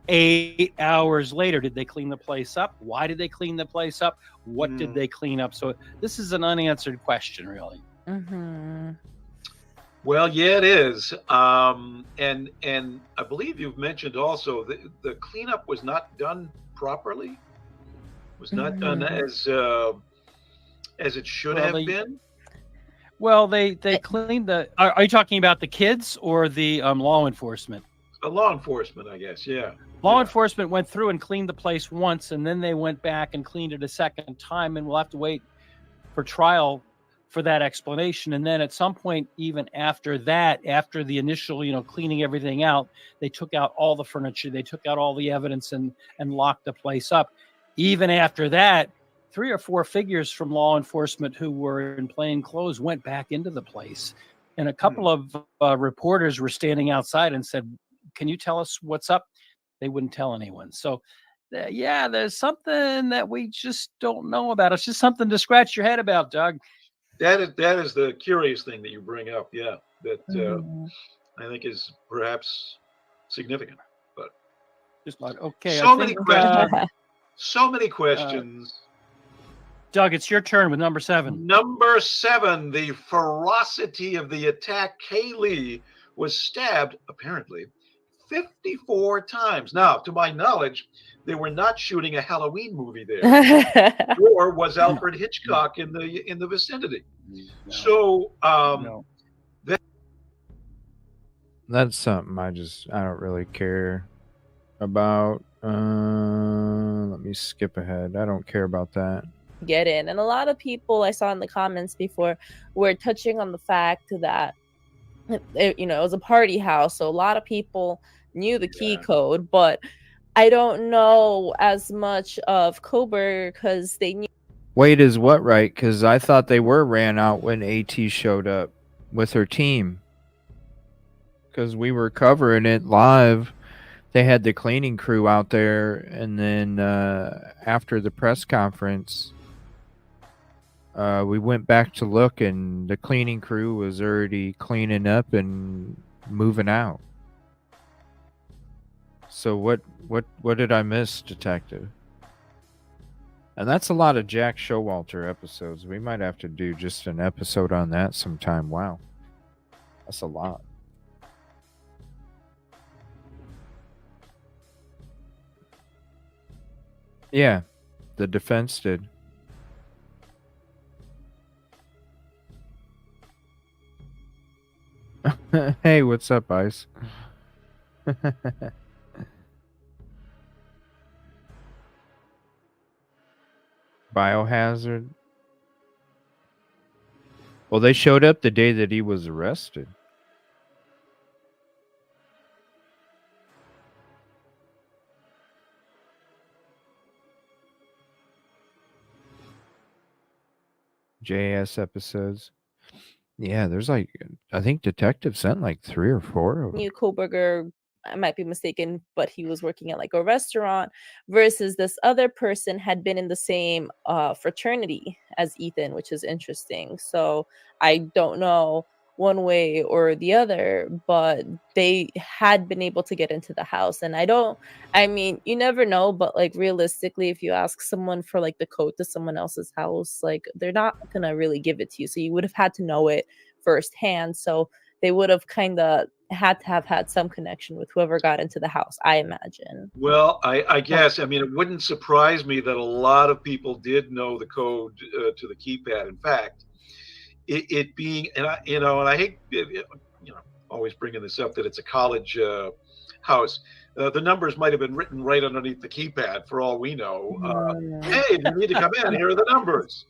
N: 8 hours later, did they clean the place up? Why did they clean the place up? What did they clean up? So this is an unanswered question, really.
Q: Well, yeah, it is. And I believe you've mentioned also that the cleanup was not done properly. Was not done as it should have been.
N: Well, they cleaned the. Are you talking about the kids or the law enforcement?
Q: Law enforcement, I guess. Yeah.
P: Law enforcement went through and cleaned the place once, and then they went back and cleaned it a second time, and we'll have to wait for trial for that explanation. And then at some point, even after that, after the initial, cleaning everything out, they took out all the furniture, they took out all the evidence and locked the place up. Even after that, 3 or 4 figures from law enforcement who were in plain clothes went back into the place. And a couple of reporters were standing outside and said, "Can you tell us what's up?" They wouldn't tell anyone. So there's something that we just don't know about. It's just something to scratch your head about, Doug.
Q: That is the curious thing that you bring up. Yeah, that I think is perhaps significant. But
P: just like, okay,
Q: so many questions. So many questions.
P: Doug, it's your turn with number 7.
Q: Number 7, the ferocity of the attack. Kaylee was stabbed, apparently, 54 times. Now, to my knowledge, they were not shooting a Halloween movie there, nor was Alfred Hitchcock in the vicinity. No. So,
C: that's something I don't really care about. Let me skip ahead. I don't care about that.
O: Get in. And a lot of people I saw in the comments before were touching on the fact that it was a party house, so a lot of people knew the key code, but I don't know as much of Coburg because they knew.
C: Wait, is what right? Because I thought they were ran out when AT showed up with her team. Because we were covering it live. They had the cleaning crew out there, and then after the press conference, we went back to look, and the cleaning crew was already cleaning up and moving out. So what did I miss, Detective? And that's a lot of Jack Showalter episodes. We might have to do just an episode on that sometime. Wow. That's a lot. Yeah, the defense did. Hey, what's up, Ice? Biohazard. Well, they showed up the day that he was arrested. JS episodes. Yeah, there's I think Detective sent like 3 or 4 of them.
O: Knew Koberger, I might be mistaken, but he was working at like a restaurant, versus this other person had been in the same fraternity as Ethan, which is interesting. So I don't know one way or the other, but they had been able to get into the house. And I mean, you never know, but like realistically, if you ask someone for like the code to someone else's house, like they're not gonna really give it to you. So you would have had to know it firsthand. So they would have kind of had to have had some connection with whoever got into the house, I imagine.
Q: Well, I guess, I mean, it wouldn't surprise me that a lot of people did know the code to the keypad. In fact, it being, and I hate, always bringing this up, that it's a college house. The numbers might have been written right underneath the keypad for all we know. Hey, if you need to come in, here are the numbers.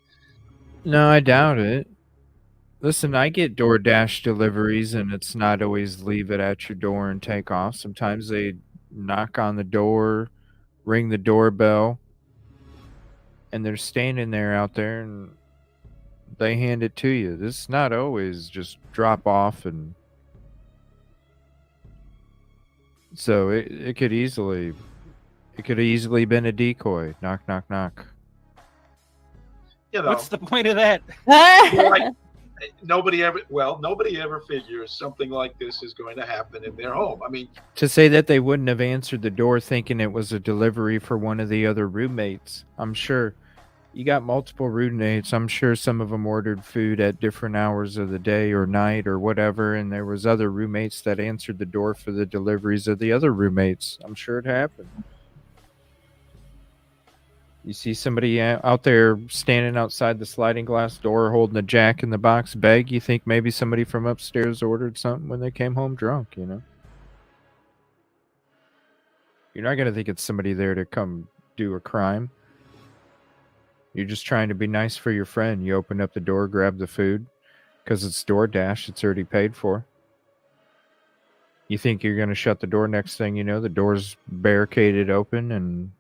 C: No, I doubt it. Listen, I get DoorDash deliveries, and it's not always leave it at your door and take off. Sometimes they knock on the door, ring the doorbell, and they're standing there out there, and they hand it to you. This is not always just drop off, and so it could easily been a decoy. Knock, knock, knock.
P: What's the point of that?
Q: Nobody ever figures something like this is going to happen in their home. I mean,
C: to say that they wouldn't have answered the door thinking it was a delivery for one of the other roommates. I'm sure you got multiple roommates. I'm sure some of them ordered food at different hours of the day or night or whatever, and there was other roommates that answered the door for the deliveries of the other roommates. I'm sure it happened. You see somebody out there standing outside the sliding glass door holding a Jack in the Box bag, you think maybe somebody from upstairs ordered something when they came home drunk, You're not going to think it's somebody there to come do a crime. You're just trying to be nice for your friend. You open up the door, grab the food, because it's DoorDash. It's already paid for. You think you're going to shut the door. Next thing you know, the door's barricaded open, and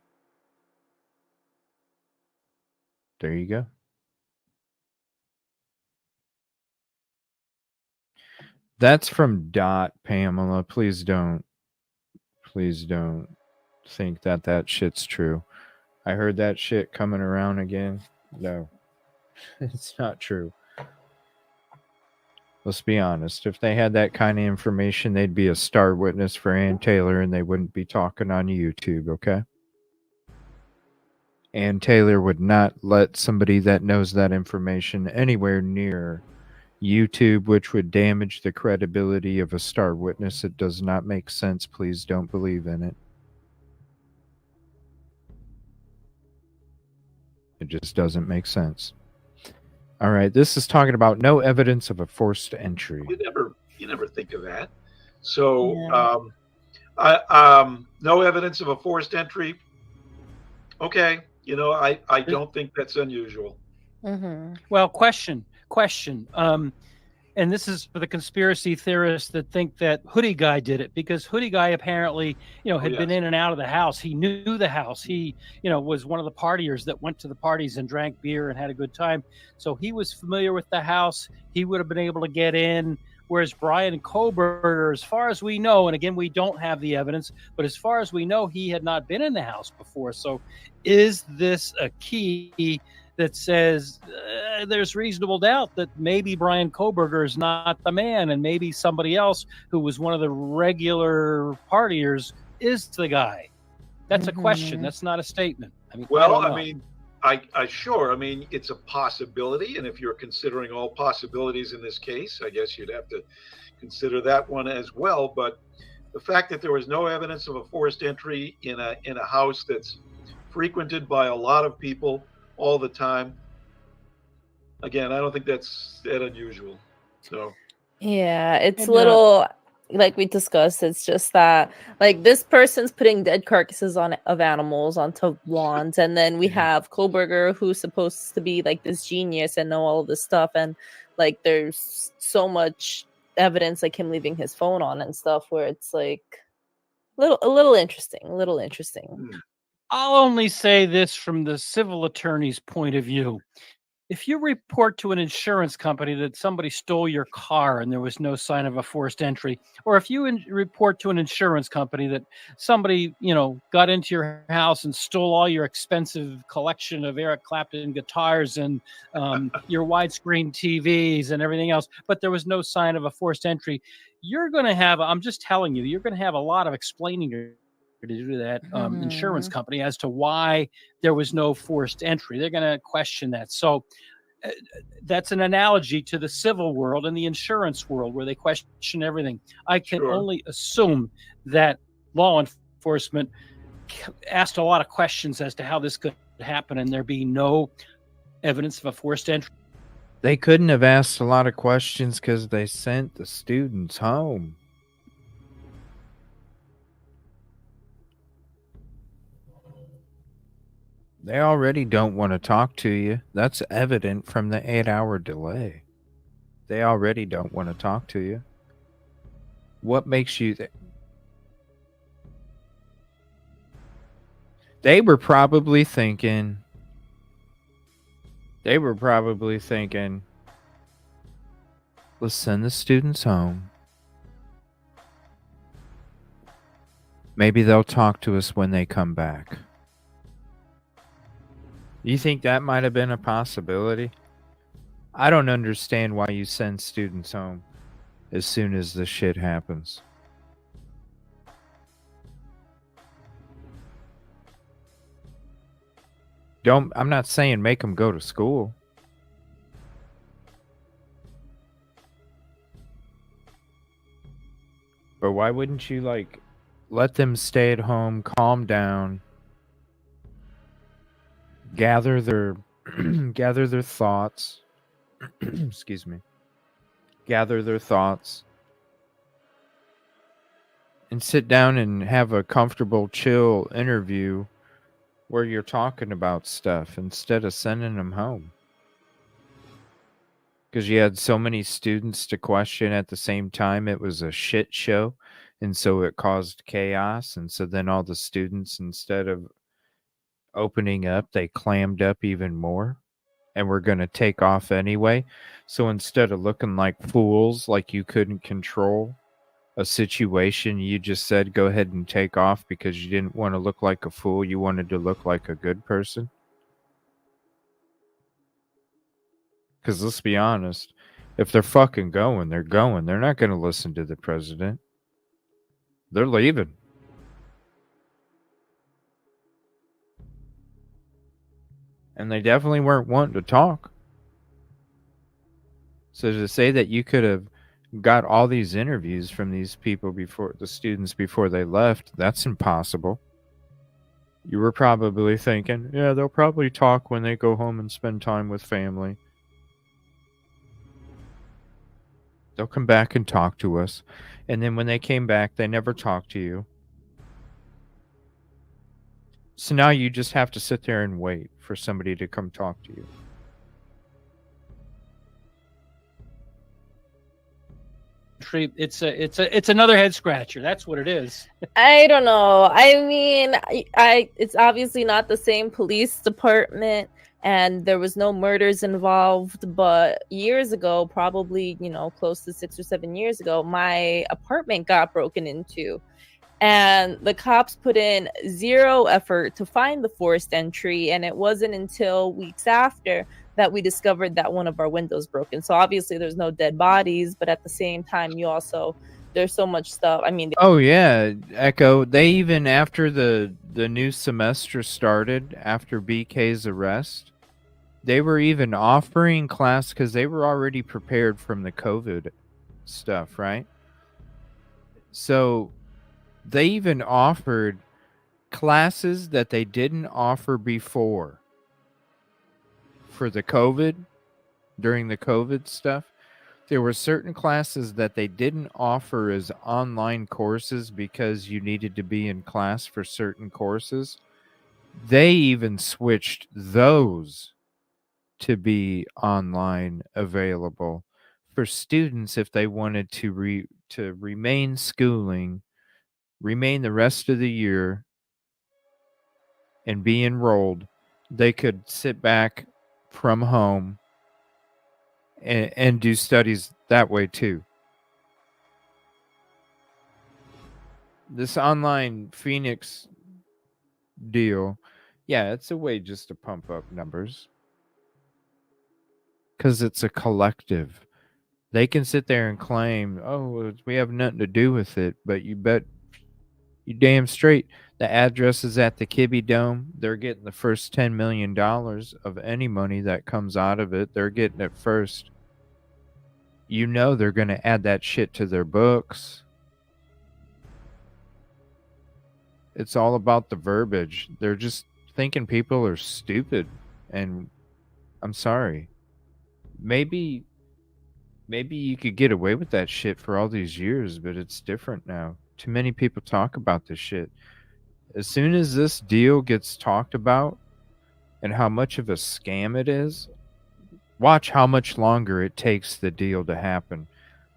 C: there you go. That's from Dot, Pamela. Please don't think that shit's true. I heard that shit coming around again. No, it's not true. Let's be honest. If they had that kind of information, they'd be a star witness for Ann Taylor, and they wouldn't be talking on YouTube, okay? Ann Taylor would not let somebody that knows that information anywhere near YouTube, which would damage the credibility of a star witness. It does not make sense. Please don't believe in it. It just doesn't make sense. All right, this is talking about no evidence of a forced entry.
Q: You never think of that. So, no evidence of a forced entry. Okay, I don't think that's unusual.
P: Well, question. And this is for the conspiracy theorists that think that Hoodie Guy did it, because Hoodie Guy apparently, had been in and out of the house. He knew the house. He, was one of the partiers that went to the parties and drank beer and had a good time. So he was familiar with the house. He would have been able to get in. Whereas Brian Koberger, as far as we know, and again, we don't have the evidence, but as far as we know, he had not been in the house before. So is this a key that says there's reasonable doubt that maybe Brian Koberger is not the man, and maybe somebody else who was one of the regular partiers is the guy? That's a question. That's not a statement. I mean,
Q: it's a possibility, and if you're considering all possibilities in this case, I guess you'd have to consider that one as well. But the fact that there was no evidence of a forced entry in a house that's frequented by a lot of people all the time, again, I don't think that's that unusual. So
O: yeah, it's little like we discussed. It's just that like this person's putting dead carcasses of animals onto lawns, and then we have Koberger, who's supposed to be like this genius and know all of this stuff, and like there's so much evidence like him leaving his phone on and stuff, where it's like a little interesting.
P: I'll only say this from the civil attorney's point of view. If you report to an insurance company that somebody stole your car and there was no sign of a forced entry, or if you report to an insurance company that somebody, got into your house and stole all your expensive collection of Eric Clapton guitars and your widescreen TVs and everything else, but there was no sign of a forced entry, you're going to have, I'm just telling you, you're going to have a lot of explaining to do that insurance company as to why there was no forced entry. They're going to question that. So that's an analogy to the civil world and the insurance world, where they question everything. I can only assume that law enforcement asked a lot of questions as to how this could happen, and there be no evidence of a forced entry.
C: They couldn't have asked a lot of questions because they sent the students home. They already don't want to talk to you. That's evident from the 8-hour delay. They already don't want to talk to you. What makes you think? They were probably thinking, let's send the students home. Maybe they'll talk to us when they come back. You think that might have been a possibility? I don't understand why you send students home as soon as the shit happens. I'm not saying make them go to school. But why wouldn't you let them stay at home, calm down, gather their thoughts. Excuse me. Gather their thoughts and sit down and have a comfortable, chill interview where you're talking about stuff instead of sending them home. Because you had so many students to question at the same time, it was a shit show. And so it caused chaos. And so then all the students, instead of opening up, they clammed up even more and were going to take off anyway. So instead of looking like fools, like you couldn't control a situation, you just said go ahead and take off because you didn't want to look like a fool. You wanted to look like a good person. Because let's be honest, if they're fucking going, they're going. They're not going to listen to the president. They're leaving. And they definitely weren't wanting to talk. So to say that you could have got all these interviews from these people before the students before they left, that's impossible. You were probably thinking, yeah, they'll probably talk when they go home and spend time with family. They'll come back and talk to us. And then when they came back, they never talked to you. So now you just have to sit there and wait for somebody to come talk to you.
P: It's another head scratcher. That's what it is.
O: I don't know. I mean, it's obviously not the same police department, and there was no murders involved. But years ago, probably, close to 6 or 7 years ago, my apartment got broken into. And the cops put in zero effort to find the forced entry. And it wasn't until weeks after that we discovered that one of our windows broken. So obviously there's no dead bodies, but at the same time, there's so much stuff. I mean,
C: oh yeah, Echo. They even, after the new semester started, after BK's arrest, they were even offering class because they were already prepared from the COVID stuff, right? So they even offered classes that they didn't offer before for the COVID, during the COVID stuff. There were certain classes that they didn't offer as online courses because you needed to be in class for certain courses. They even switched those to be online available for students if they wanted to remain schooling, remain the rest of the year, and be enrolled. They could sit back from home and do studies that way too. This online Phoenix deal, yeah, it's a way just to pump up numbers. Because it's a collective. They can sit there and claim, oh, we have nothing to do with it, but you bet you damn straight the address is at the Kibbe Dome. They're getting the first $10 million of any money that comes out of it. They're getting it first. You know they're going to add that shit to their books. It's all about the verbiage. They're just thinking people are stupid. And I'm sorry. Maybe you could get away with that shit for all these years, but it's different now. Too many people talk about this shit. As soon as this deal gets talked about and how much of a scam it is, watch how much longer it takes the deal to happen.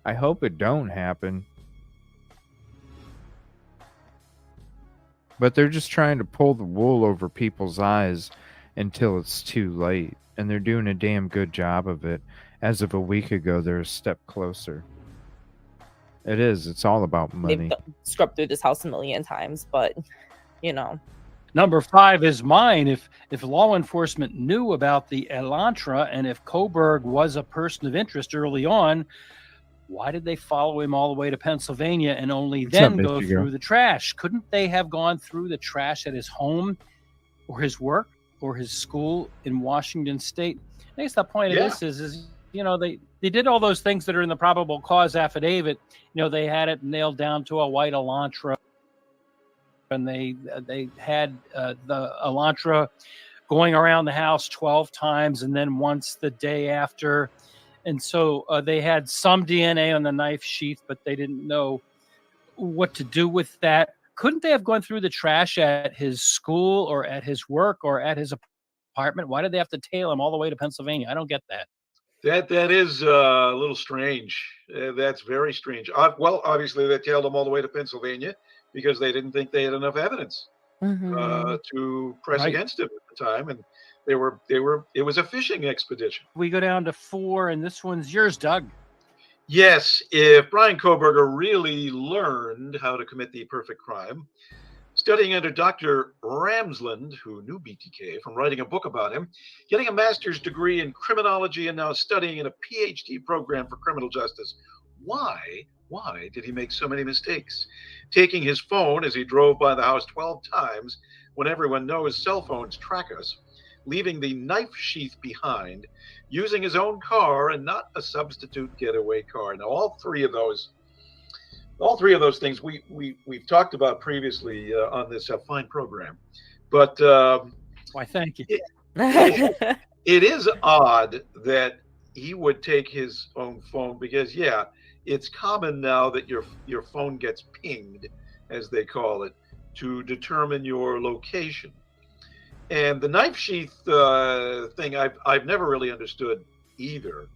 C: I hope it don't happen. But they're just trying to pull the wool over people's eyes until it's too late. And they're doing a damn good job of it. As of a week ago, they're a step closer. It is. It's all about money.
O: They've scrubbed through this house a million times, but,
P: Number 5 is mine. If law enforcement knew about the Elantra and if Coburg was a person of interest early on, why did they follow him all the way to Pennsylvania and only then go through the trash? Couldn't they have gone through the trash at his home or his work or his school in Washington State? I guess the point of this is they did all those things that are in the probable cause affidavit. They had it nailed down to a white Elantra, and they had the Elantra going around the house 12 times and then once the day after. And so they had some DNA on the knife sheath, but they didn't know what to do with that. Couldn't they have gone through the trash at his school or at his work or at his apartment? Why did they have to tail him all the way to Pennsylvania? I don't get that.
Q: That is a little strange. That's very strange. Well, obviously they tailed him all the way to Pennsylvania because they didn't think they had enough evidence to press
P: Right.
Q: against him at the time, and it was a fishing expedition.
P: We go down to 4, and this one's yours, Doug.
Q: Yes, if Brian Kohberger really learned how to commit the perfect crime, studying under Dr. Ramsland, who knew BTK from writing a book about him, getting a master's degree in criminology, and now studying in a PhD program for criminal justice, why did he make so many mistakes? Taking his phone as he drove by the house 12 times when everyone knows cell phones track us, leaving the knife sheath behind, using his own car and not a substitute getaway car. Now, all three of those things we've talked about previously on this fine program, but
P: why, thank you.
Q: It is odd that he would take his own phone because, yeah, it's common now that your phone gets pinged, as they call it, to determine your location. And the knife sheath thing, I've never really understood either.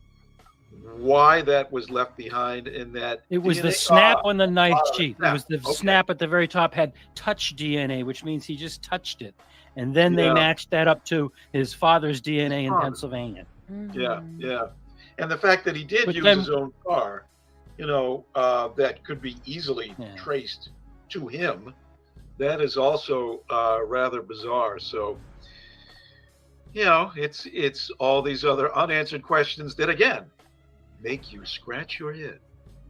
Q: Why that was left behind in that
P: It was
Q: DNA
P: the snap on the knife
Q: snap.
P: sheet. It was the snap at the very top had touch DNA, which means he just touched it. And then they
Q: Yeah.
P: matched that up to his father's DNA in Pennsylvania.
Q: Yeah. And the fact that he did
P: But
Q: use
P: then-
Q: his own car, that could be easily traced to him, that is also rather bizarre. So, it's all these other unanswered questions that, again, make you scratch your head.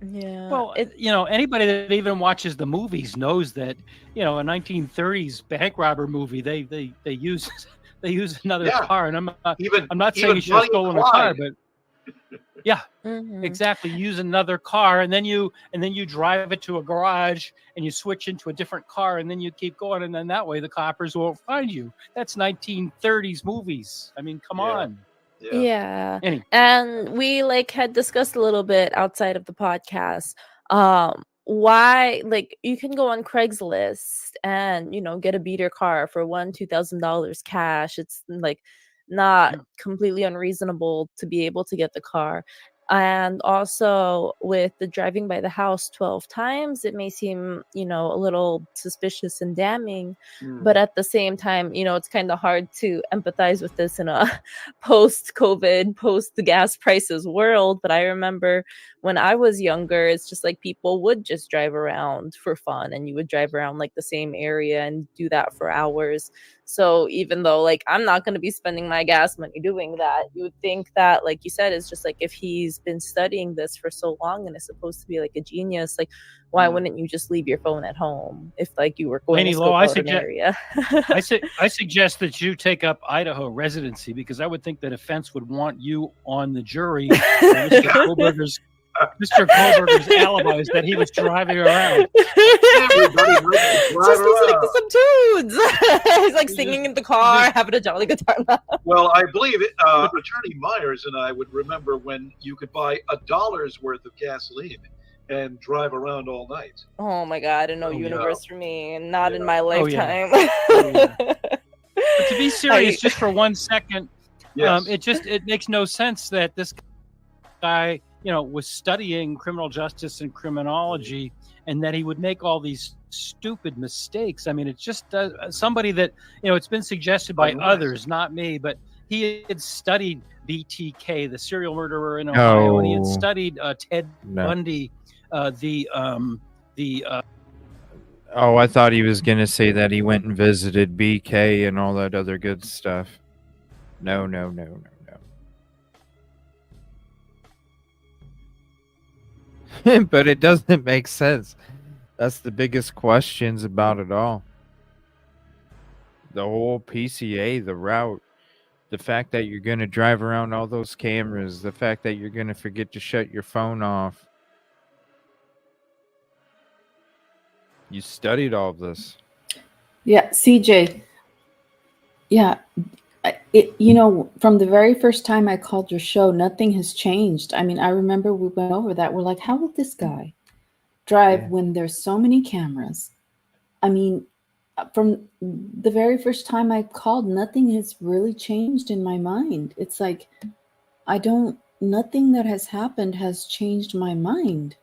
O: Yeah.
P: Well, anybody that even watches the movies knows that, a 1930s bank robber movie, they use another
Q: Yeah.
P: car, and I'm not saying
Q: even
P: you should have
Q: Bonnie and
P: stolen a car,
Q: Clyde.
P: but yeah, exactly. Use another car, and then you drive it to a garage, and you switch into a different car, and then you keep going, and then that way the coppers won't find you. That's 1930s movies. I mean, come on.
O: Yeah.
P: Anyway.
O: And we had discussed a little bit outside of the podcast. Why you can go on Craigslist and get a beater car for $2,000 cash. It's not completely unreasonable to be able to get the car. And also with the driving by the house 12 times, it may seem, a little suspicious and damning. But at the same time, it's kind of hard to empathize with this in a post-COVID, post-gas prices world. But I remember when I was younger, it's just people would just drive around for fun, and you would drive around the same area and do that for hours. So even though I'm not going to be spending my gas money doing that, you would think that, like you said, it's just if he's been studying this for so long and is supposed to be a genius, why wouldn't you just leave your phone at home if you were going
P: Laney
O: to scope
P: Lowe, I
O: out an area?
P: I suggest that you take up Idaho residency, because I would think that a fence would want you on the jury. Mr. Kohlberger's alibi is that he was driving around.
O: Just listening to some tunes. He's singing in the car, having a jolly good time.
Q: Well, I believe it. Attorney Myers and I would remember when you could buy $1 worth of gasoline and drive around all night.
O: Oh my God, no universe for me, and not in my
P: Oh, yeah.
O: lifetime.
P: But to be serious, just for 1 second,
Q: Yes.
P: it makes no sense that this guy, was studying criminal justice and criminology, and that he would make all these stupid mistakes. I mean, it's just somebody that, it's been suggested by others, not me, but he had studied BTK, the serial murderer in Ohio, and he had studied Ted Bundy,
C: Oh, I thought he was gonna say that he went and visited BK and all that other good stuff. No. But it doesn't make sense. That's the biggest questions about it all. The whole PCA, the route, the fact that you're going to drive around all those cameras, the fact that you're going to forget to shut your phone off. You studied all of this.
M: Yeah, CJ. Yeah, from the very first time I called your show, nothing has changed. I mean, I remember we went over that. We're like, how would this guy drive
C: Yeah.
M: when there's so many cameras. I mean, from the very first time I called, nothing has really changed in my mind. It's like nothing that has happened has changed my mind.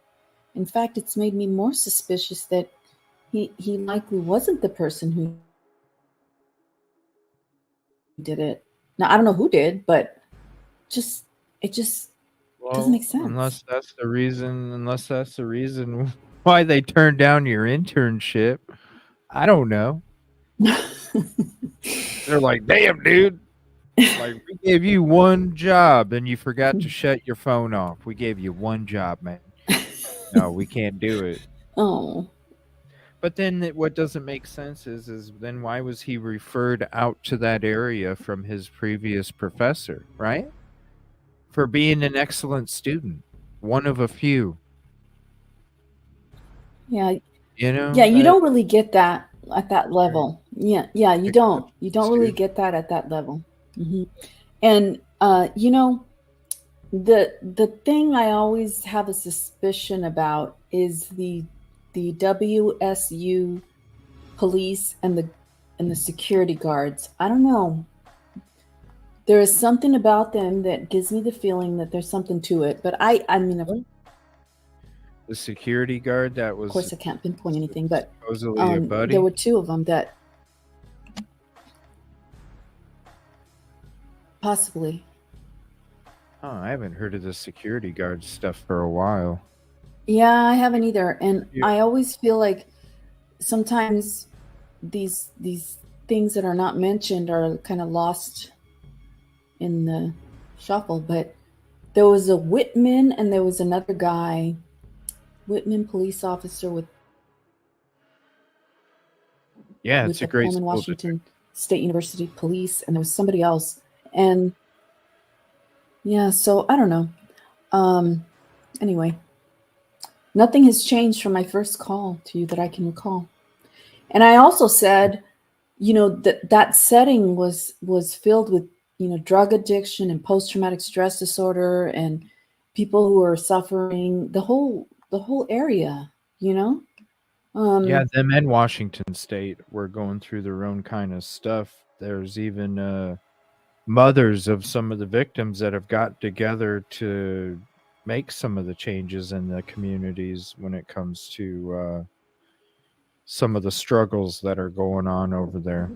M: In fact, it's made me more suspicious that he likely wasn't the person who did it. Now, I don't know who did, but it just doesn't make sense.
C: Unless that's the reason why they turned down your internship. I don't know. They're like, damn, dude. Like, we gave you one job and you forgot to shut your phone off. We gave you one job, man. No, we can't do it.
M: Oh.
C: But then what doesn't make sense is then why was he referred out to that area from his previous professor, right? For being an excellent student, one of a few.
M: Yeah.
C: You know?
M: Yeah, you don't really get that at that level. Yeah, you don't. You don't really get that at that level. And you know, the thing I always have a suspicion about is the WSU police and the security guards. I don't know. There is something about them that gives me the feeling that there's something to it. But I mean, of
C: the security guard that was,
M: course, I can't pinpoint anything, but
C: supposedly a buddy.
M: there were two of them that possibly.
C: Oh, I haven't heard of the security guard stuff for a while.
M: Yeah, I haven't either. And I always feel like sometimes these things that are not mentioned are kind of lost in the shuffle. But there was a Whitman and there was another guy, Whitman police officer with
C: it's
M: the
C: a great
M: Pullman,
C: school
M: Washington State University Police, and there was somebody else. And yeah, so I don't know. Anyway, nothing has changed from my first call to you that I can recall. And I also said, you know, that setting was filled with, you know, drug addiction and post-traumatic stress disorder and people who are suffering, the whole area, you know.
C: Yeah, them and Washington State were going through their own kind of stuff. There's even mothers of some of the victims that have got together to make some of the changes in the communities when it comes to some of the struggles that are going on over there.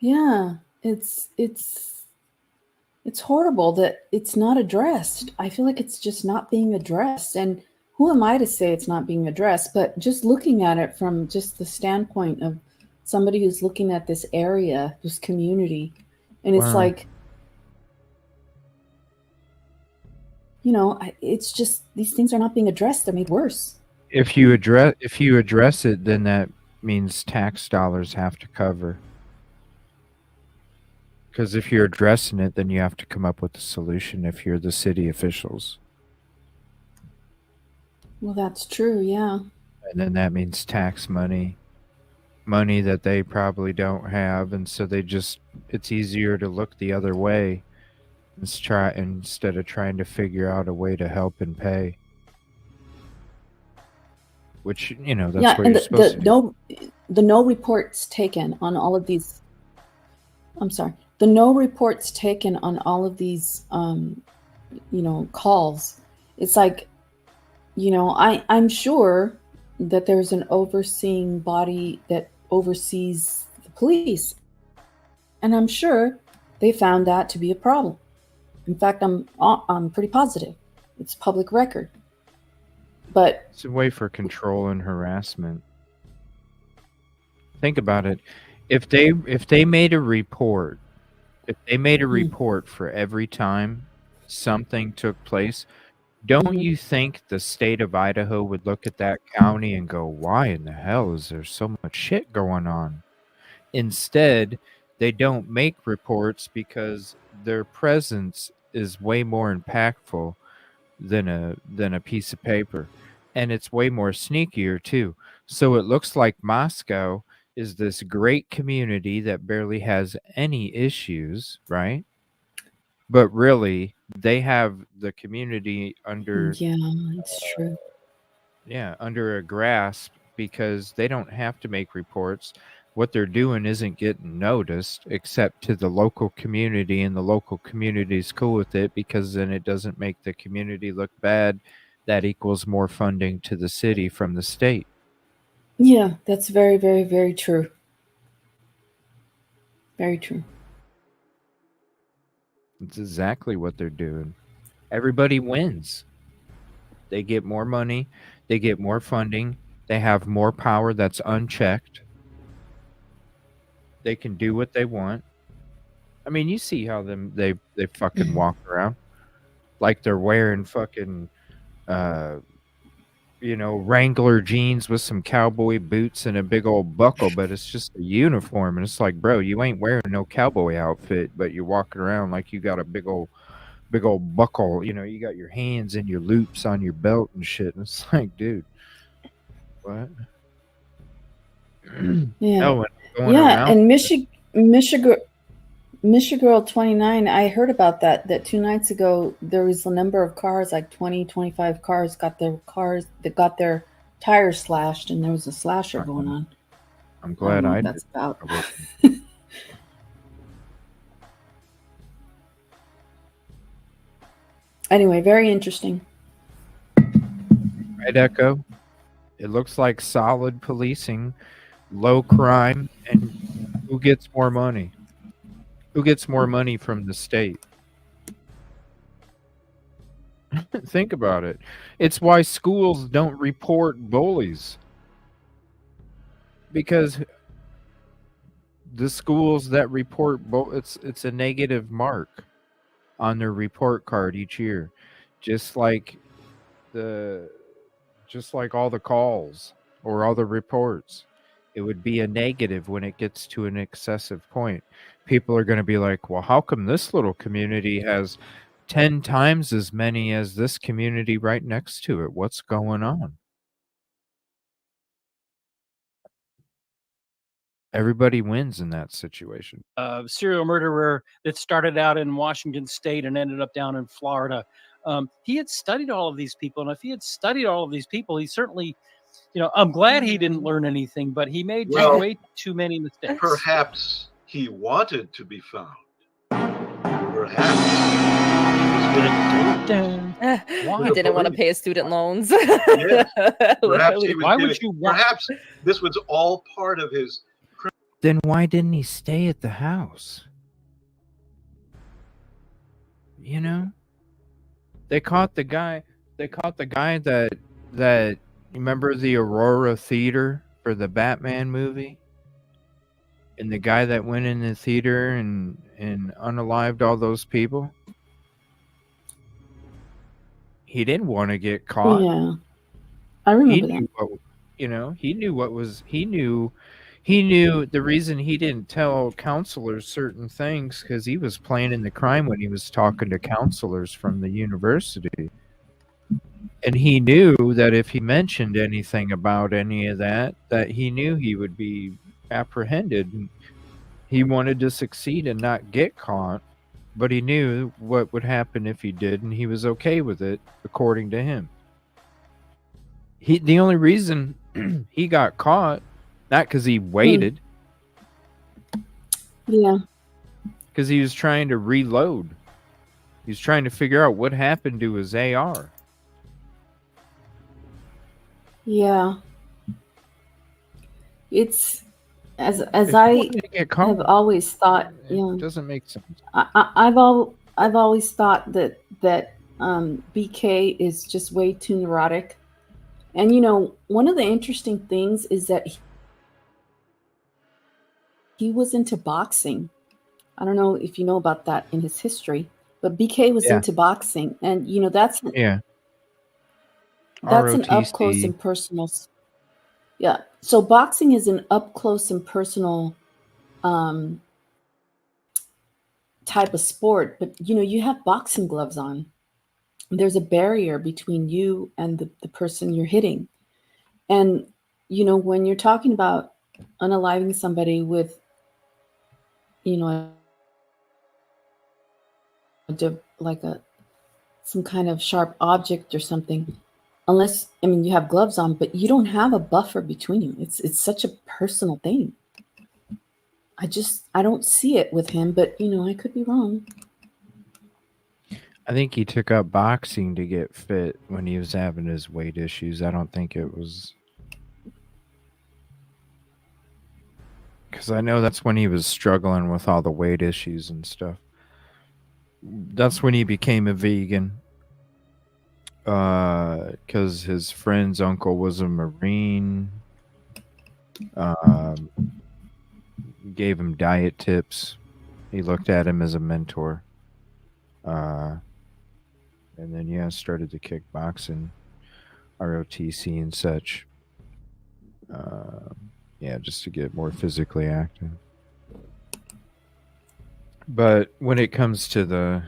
M: Yeah, it's horrible that it's not addressed. I feel like it's just not being addressed. And who am I to say it's not being addressed? But just looking at it from just the standpoint of somebody who's looking at this area, this community, and it's
C: Wow.
M: like, you know, it's just these things are not being addressed. They're made worse.
C: If you address it, then that means tax dollars have to cover. Because if you're addressing it, then you have to come up with a solution if you're the city officials.
M: Well, that's true, yeah.
C: And then that means tax money that they probably don't have. And so it's easier to look the other way instead of trying to figure out a way to help and pay. Which, you know, that's what you're supposed to do.
M: The no reports taken on all of these. I'm sorry. The no reports taken on all of these, you know, calls. It's like, you know, I'm sure that there's an overseeing body that oversees the police. And I'm sure they found that to be a problem. In fact, I'm pretty positive. It's public record. But
C: it's a way for control and harassment. Think about it. If they made a report, for every time something took place, don't you think the state of Idaho would look at that county and go, why in the hell is there so much shit going on? Instead, they don't make reports because their presence is way more impactful than a piece of paper. And it's way more sneakier too. So it looks like Moscow is this great community that barely has any issues, right? But really, they have the community under
M: yeah, it's true.
C: Yeah, under a grasp because they don't have to make reports. What they're doing isn't getting noticed except to the local community, and the local community's cool with it because then it doesn't make the community look bad. That equals more funding to the city from the state.
M: Yeah, that's very, very, very true. Very true.
C: It's exactly what they're doing. Everybody wins. They get more money, they get more funding, they have more power that's unchecked. They can do what they want. I mean, you see how they fucking walk around like they're wearing fucking Wrangler jeans with some cowboy boots and a big old buckle, but it's just a uniform. And it's like, bro, you ain't wearing no cowboy outfit, but you're walking around like you got a big old buckle. You got your hands in your loops on your belt and shit. And it's like, dude, what?
M: Yeah.
C: No, going
M: Yeah,
C: around.
M: and Michigirl 29, I heard about that 2 nights ago. There was a number of cars, like 20, 25 cars got their tires slashed, and there was a slasher going on.
C: I'm glad
M: I
C: I
M: don't know what that's about. Anyway, very interesting.
C: Right, Echo? It looks like solid policing, low crime, and who gets more money? Who gets more money from the state? Think about it. It's why schools don't report bullies. Because the schools that report it's a negative mark on their report card each year. Just like all the calls or all the reports. It would be a negative when it gets to an excessive point. People are going to be like, well, how come this little community has 10 times as many as this community right next to it? What's going on? Everybody wins in that situation.
P: Serial murderer that started out in Washington State and ended up down in Florida. He had studied all of these people, and if he had studied all of these people, he certainly, I'm glad he didn't learn anything, but he made just way too many mistakes.
Q: Perhaps he wanted to be found. Perhaps
O: he didn't want to pay his student loans.
Q: Yes. Perhaps he was
P: Why
Q: giving,
P: would you want?
Q: perhaps this was all part of his.
C: Then why didn't he stay at the house? They caught the guy. They caught the guy that remember the Aurora Theater for the Batman movie, and the guy that went in the theater and unalived all those people. He didn't want to get caught.
M: Yeah, I remember that.
C: He knew what was. He knew the reason he didn't tell counselors certain things because he was planning the crime when he was talking to counselors from the university. And he knew that if he mentioned anything about any of that he knew he would be apprehended. And he wanted to succeed and not get caught, but he knew what would happen if he did, and he was okay with it, according to him. The only reason he got caught, not because he waited.
M: Yeah.
C: Because he was trying to reload. He was trying to figure out what happened to his AR.
M: Yeah. It's as I have always thought. Yeah.
C: It doesn't make sense.
M: I've always thought that BK is just way too neurotic. And one of the interesting things is that he was into boxing. I don't know if you know about that in his history, but BK was into boxing, and that's an up close and personal. Yeah, so boxing is an up close and personal type of sport, but you have boxing gloves on. There's a barrier between you and the person you're hitting. And, when you're talking about unaliving somebody with, some kind of sharp object or something, unless, I mean, you have gloves on, but you don't have a buffer between you. It's such a personal thing. I don't see it with him, but I could be wrong.
C: I think he took up boxing to get fit when he was having his weight issues. I don't think it was, because I know that's when he was struggling with all the weight issues and stuff. That's when he became a vegan. Because his friend's uncle was a Marine. Gave him diet tips. He looked at him as a mentor. And then, started to kickboxing, ROTC and such. Just to get more physically active. But when it comes to the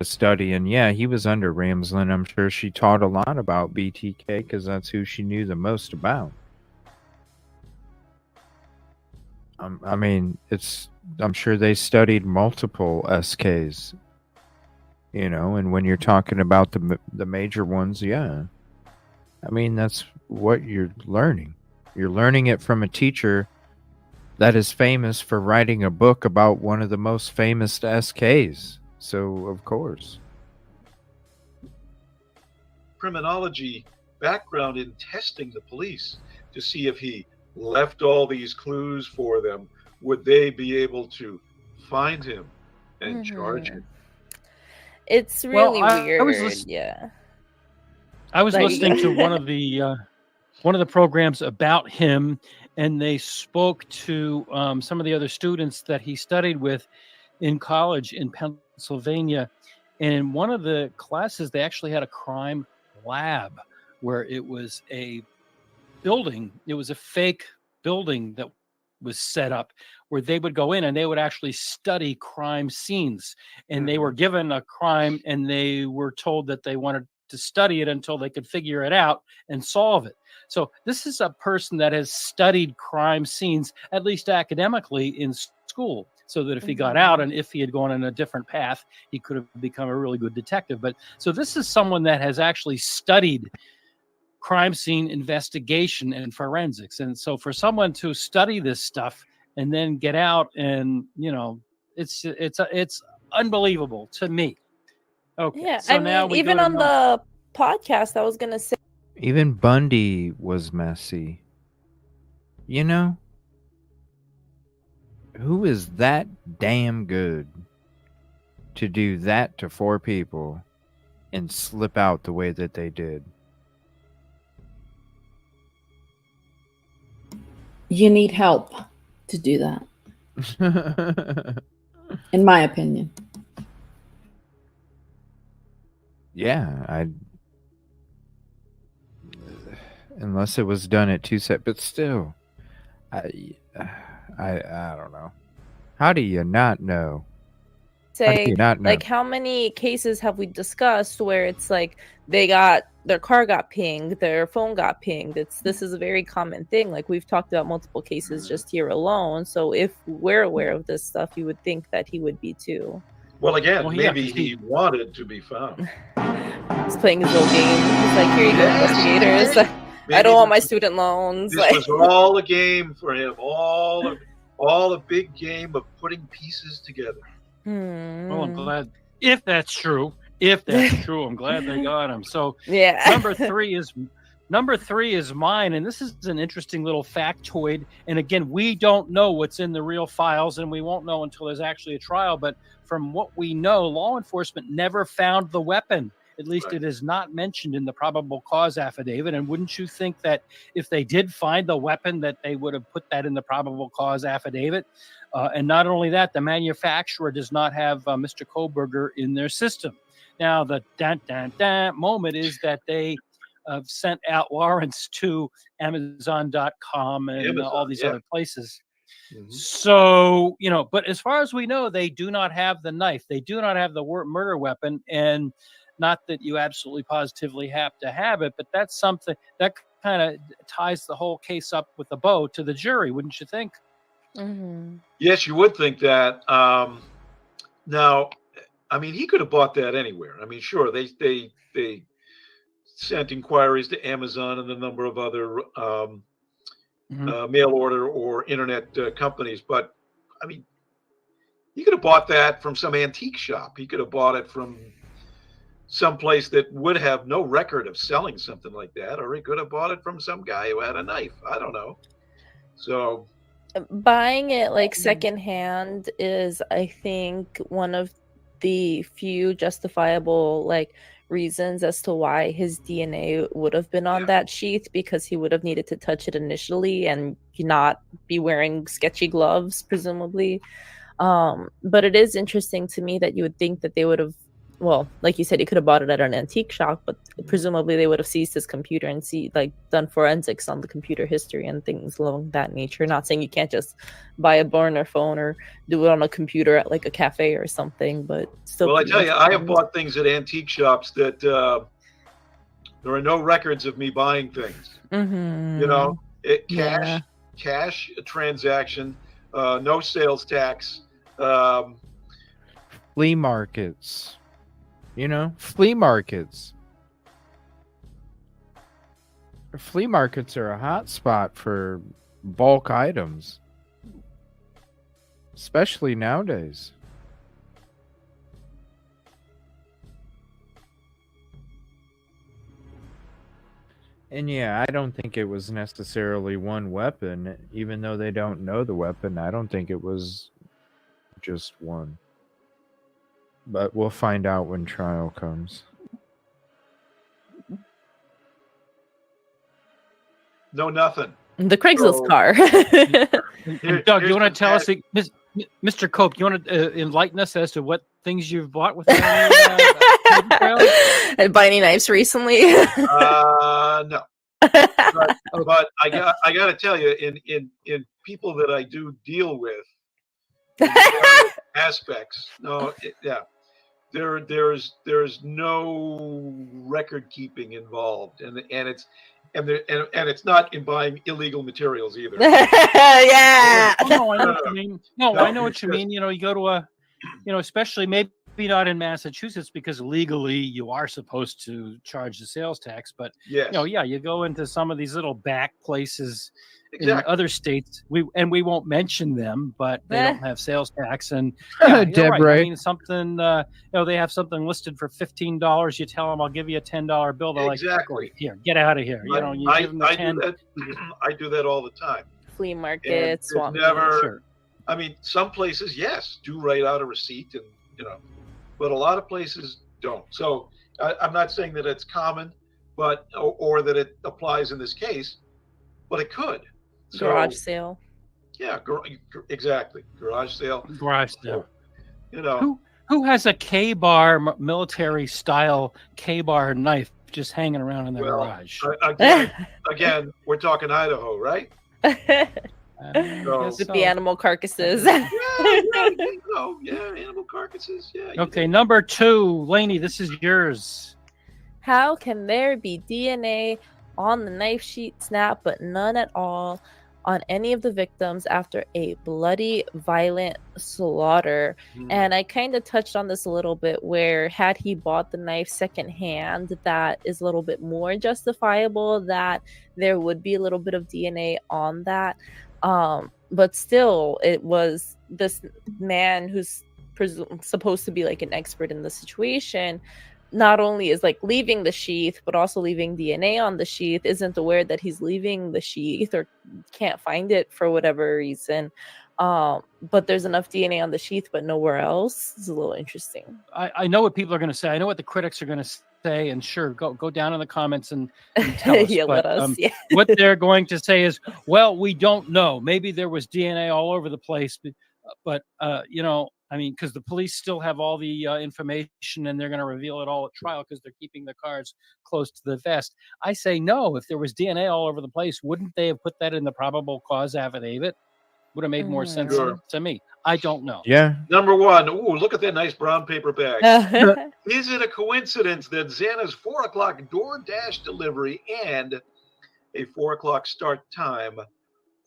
C: study, and he was under Ramsland. I'm sure she taught a lot about BTK because that's who she knew the most about. I'm sure they studied multiple SKs, and when you're talking about the major ones, that's what you're learning. You're learning it from a teacher that is famous for writing a book about one of the most famous SKs. So, of course.
Q: Criminology background in testing the police to see if he left all these clues for them. Would they be able to find him and charge him?
O: It's really weird.
P: I was listening to one of the programs about him, and they spoke to some of the other students that he studied with in college in Pennsylvania. And in one of the classes, they actually had a crime lab where it was a building. It was a fake building that was set up where they would go in and they would actually study crime scenes. And they were given a crime and they were told that they wanted to study it until they could figure it out and solve it. So this is a person that has studied crime scenes, at least academically, in school, so that if he got out and if he had gone in a different path, he could have become a really good detective. But so this is someone that has actually studied crime scene investigation and forensics. And so for someone to study this stuff and then get out and, it's unbelievable to me. Okay.
O: Yeah,
P: So now we
O: even on the podcast, I was gonna say,
C: Even Bundy was messy. Who is that damn good to do that to 4 people and slip out the way that they did?
M: You need help to do that. In my opinion.
C: Unless it was done at 2 sets, but still, I don't know. How do you not know?
O: like, how many cases have we discussed where it's like their car got pinged, their phone got pinged? This is a very common thing. Like, we've talked about multiple cases just here alone. So if we're aware of this stuff, you would think that he would be too.
Q: Well, again, maybe he wanted to be found.
O: He's playing his little game. He's like, here you go, investigators. I don't want my student loans.
Q: This was all a game for him. All a big game of putting pieces together.
P: Well, I'm glad if that's true. I'm glad they got him. So number three is mine, and this is an interesting little factoid. And again, we don't know what's in the real files, and we won't know until there's actually a trial. But from what we know, law enforcement never found the weapon. At least it is not mentioned in the probable cause affidavit. And wouldn't you think that if they did find the weapon, that they would have put that in the probable cause affidavit? And not only that, the manufacturer does not have Mr. Koberger in their system. Now, the moment is that they sent out warrants to Amazon.com and all these other places. So, but as far as we know, they do not have the knife. They do not have the murder weapon. And not that you absolutely positively have to have it, but that's something that kind of ties the whole case up with a bow to the jury, wouldn't you think?
Q: Yes, you would think that. Now, I mean, he could have bought that anywhere. I mean, sure, they sent inquiries to Amazon and a number of other mail order or internet companies. But I mean, he could have bought that from some antique shop. He could have bought it from some place that would have no record of selling something like that, or he could have bought it from some guy who had a knife. I don't know. So
O: buying it like secondhand is, I think, one of the few justifiable like reasons as to why his DNA would have been on that sheath, because he would have needed to touch it initially and not be wearing sketchy gloves, presumably. But it is interesting to me that you would think that they would have, well, like you said, he could have bought it at an antique shop, but presumably they would have seized his computer and done forensics on the computer history and things along that nature. Not saying you can't just buy a burner phone or do it on a computer at like a cafe or something, but still.
Q: Well, I tell you, I have bought things at antique shops that there are no records of me buying things. You know, cash transaction, no sales tax.
C: Flea markets. You know, flea markets. Flea markets are a hot spot for bulk items, especially nowadays. And yeah, I don't think it was necessarily one weapon, even though they don't know the weapon. I don't think it was just one. But we'll find out when trial comes.
Q: No, nothing.
O: The Craigslist car.
P: And Doug, you want to tell us, Mr. Cope, you want to enlighten us as to what things you've bought with
O: that? Buy any knives recently?
Q: No. But I got to tell you, in people that I do deal with, in aspects, there's no record keeping involved, and it's not in buying illegal materials either.
O: Yeah.
P: I know what you mean. I know what you mean. You know, you go to especially maybe not in Massachusetts, because legally you are supposed to charge the sales tax. But you go into some of these little back places in other states. We won't mention them, but they don't have sales tax. And
C: Deborah,
P: right. I mean, something they have something listed for $15. You tell them, I'll give you a $10 bill. They're like, here, get out of here. You give them the 10.
Q: I do that all the time.
O: Flea markets, swamp.
Q: Never. I mean, some places, yes, do write out a receipt, and but a lot of places don't. So I'm not saying that it's common, but or that it applies in this case, but it could.
O: Garage sale.
Q: Yeah, exactly. Garage sale.
P: Garage sale. Who has a K-bar military style K-bar knife just hanging around in their garage?
Q: Again, we're talking Idaho, right?
O: With the animal carcasses.
Q: Animal carcasses. Yeah.
P: Okay, number 2, Lainey, this is yours.
O: How can there be DNA on the knife sheet snap, but none at all on any of the victims after a bloody, violent slaughter? And I kind of touched on this a little bit, where had he bought the knife secondhand, that is a little bit more justifiable that there would be a little bit of DNA on that. But still, it was this man who's supposed to be like an expert in the situation, not only is like leaving the sheath, but also leaving DNA on the sheath, isn't aware that he's leaving the sheath or can't find it for whatever reason. But there's enough DNA on the sheath, but nowhere else. It's a little interesting.
P: I know what people are going to say. I know what the critics are going to say, and sure, go down in the comments and tell us.
O: Let us.
P: What they're going to say is, well, we don't know. Maybe there was DNA all over the place, but I mean, because the police still have all the information, and they're going to reveal it all at trial because they're keeping the cards close to the vest. I say no. If there was DNA all over the place, wouldn't they have put that in the probable cause affidavit? Would have made more sense to me. I don't know.
C: Yeah.
Q: Number 1. Ooh, look at that nice brown paper bag. Is it a coincidence that Xana's 4:00 DoorDash delivery and a 4:00 start time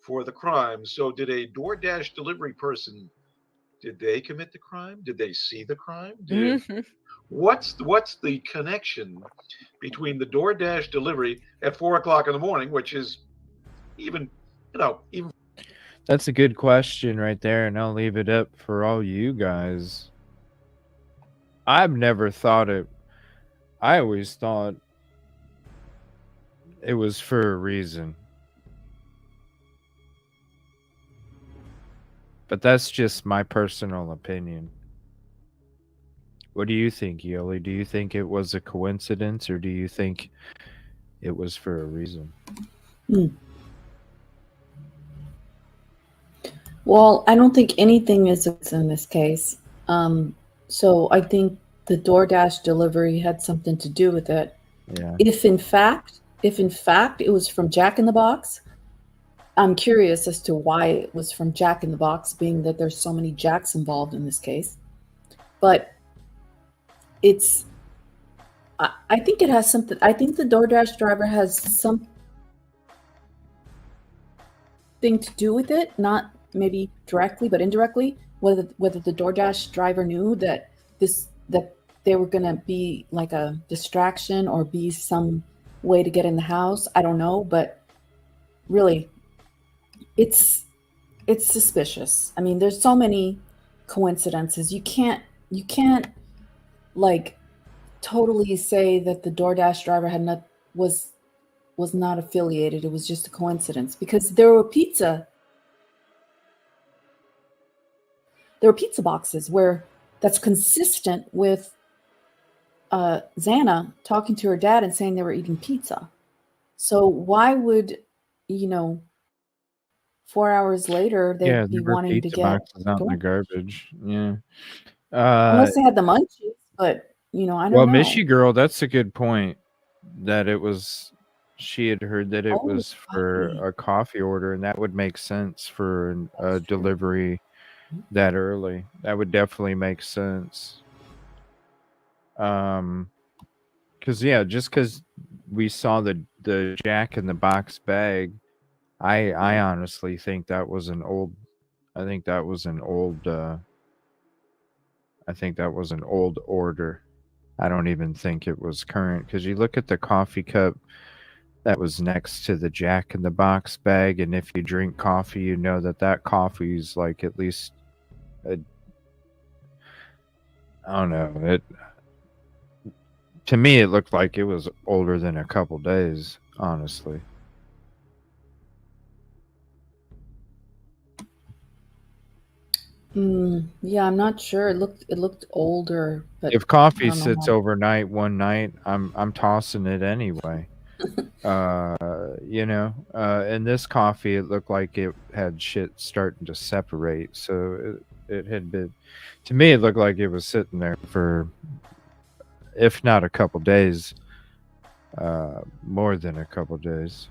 Q: for the crime? So did a DoorDash delivery person Did they commit the crime? Did they see the crime? What's the connection between the DoorDash delivery at 4 o'clock in the morning, which is even
C: That's a good question right there, and I'll leave it up for all you guys. I've never thought it. I always thought it was for a reason. But that's just my personal opinion. What do you think, Yoli? Do you think it was a coincidence, or do you think it was for a reason?
M: Well, I don't think anything is in this case. So I think the DoorDash delivery had something to do with it.
C: Yeah.
M: If in fact it was from Jack in the Box, I'm curious as to why it was from Jack in the Box, being that there's so many Jacks involved in this case. But I think it has something. I think the DoorDash driver has something to do with it, not maybe directly, but indirectly. Whether the DoorDash driver knew that they were gonna be like a distraction or be some way to get in the house, I don't know. But really, it's suspicious. I mean, there's so many coincidences. You can't like totally say that the DoorDash driver was not affiliated. It was just a coincidence, because there were pizza boxes where that's consistent with Xana talking to her dad and saying they were eating pizza. So why would 4 hours later they'd
C: Yeah,
M: be
C: there were
M: wanting to
C: pizza
M: get
C: boxes out in the
M: DoorDash?
C: garbage. Yeah.
M: Unless they had the munchies, but I don't
C: Well,
M: know.
C: Mishy Girl, that's a good point. That it was, she had heard that it
M: Oh,
C: was for a coffee order, and that would make sense for a delivery that early. That would definitely make sense. Because just because we saw the Jack in the Box bag, I honestly think that was an old. I think that was an old. I think that was an old order. I don't even think it was current, because you look at the coffee cup that was next to the Jack in the Box bag, and if you drink coffee, you know that coffee is like at least I don't know. To me, it looked like it was older than a couple days, honestly.
M: Yeah, I'm not sure. It looked older, but
C: If
M: I
C: coffee
M: don't know
C: sits
M: why.
C: overnight one night, I'm tossing it anyway. And this coffee, it looked like it had shit starting to separate. So it had been, to me, it looked like it was sitting there for, if not a couple days, more than a couple days.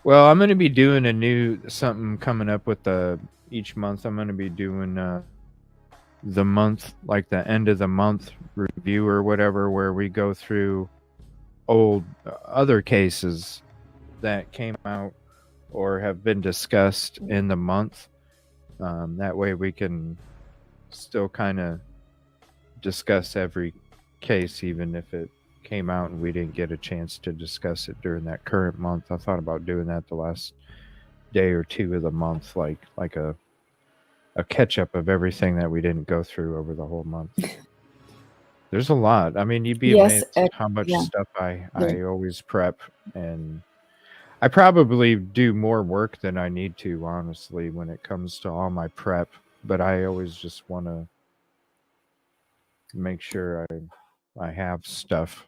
C: Well, I'm going to be doing something coming up with each month. I'm going to be doing the month, like the end of the month review or whatever, where we go through old other cases that came out or have been discussed in the month. That way we can still kind of discuss every case, even if it came out and we didn't get a chance to discuss it during that current month. I thought about doing that the last day or two of the month, like a catch up of everything that we didn't go through over the whole month. There's a lot. I mean, you'd be amazed at how much stuff I always prep, and I probably do more work than I need to, honestly, when it comes to all my prep, but I always just want to make sure I have stuff.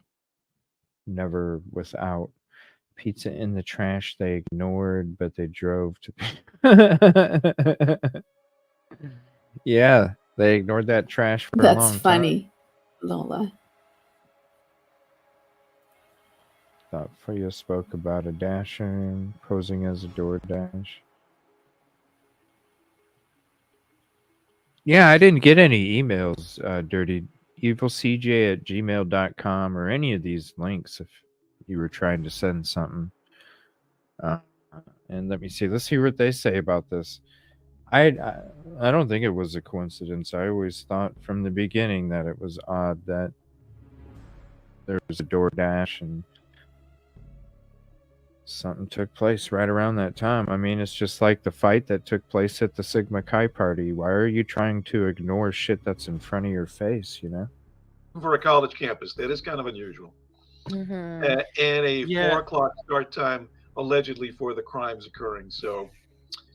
C: Never without. Pizza in the trash they ignored, but they drove to. Yeah, they ignored that trash for a
M: That's
C: long time.
M: funny, Lola.
C: Thought Freya spoke about a dasher posing as a DoorDash. Yeah, I didn't get any emails, Dirty evilcj@gmail.com or any of these links if you were trying to send something. And let me see. Let's see what they say about this. I don't think it was a coincidence. I always thought from the beginning that it was odd that there was a DoorDash and something took place right around that time. I mean, it's just like the fight that took place at the Sigma Chi party. Why are you trying to ignore shit that's in front of your face, you know?
Q: For a college campus, that is kind of unusual. And a 4 o'clock start time, allegedly for the crimes occurring. So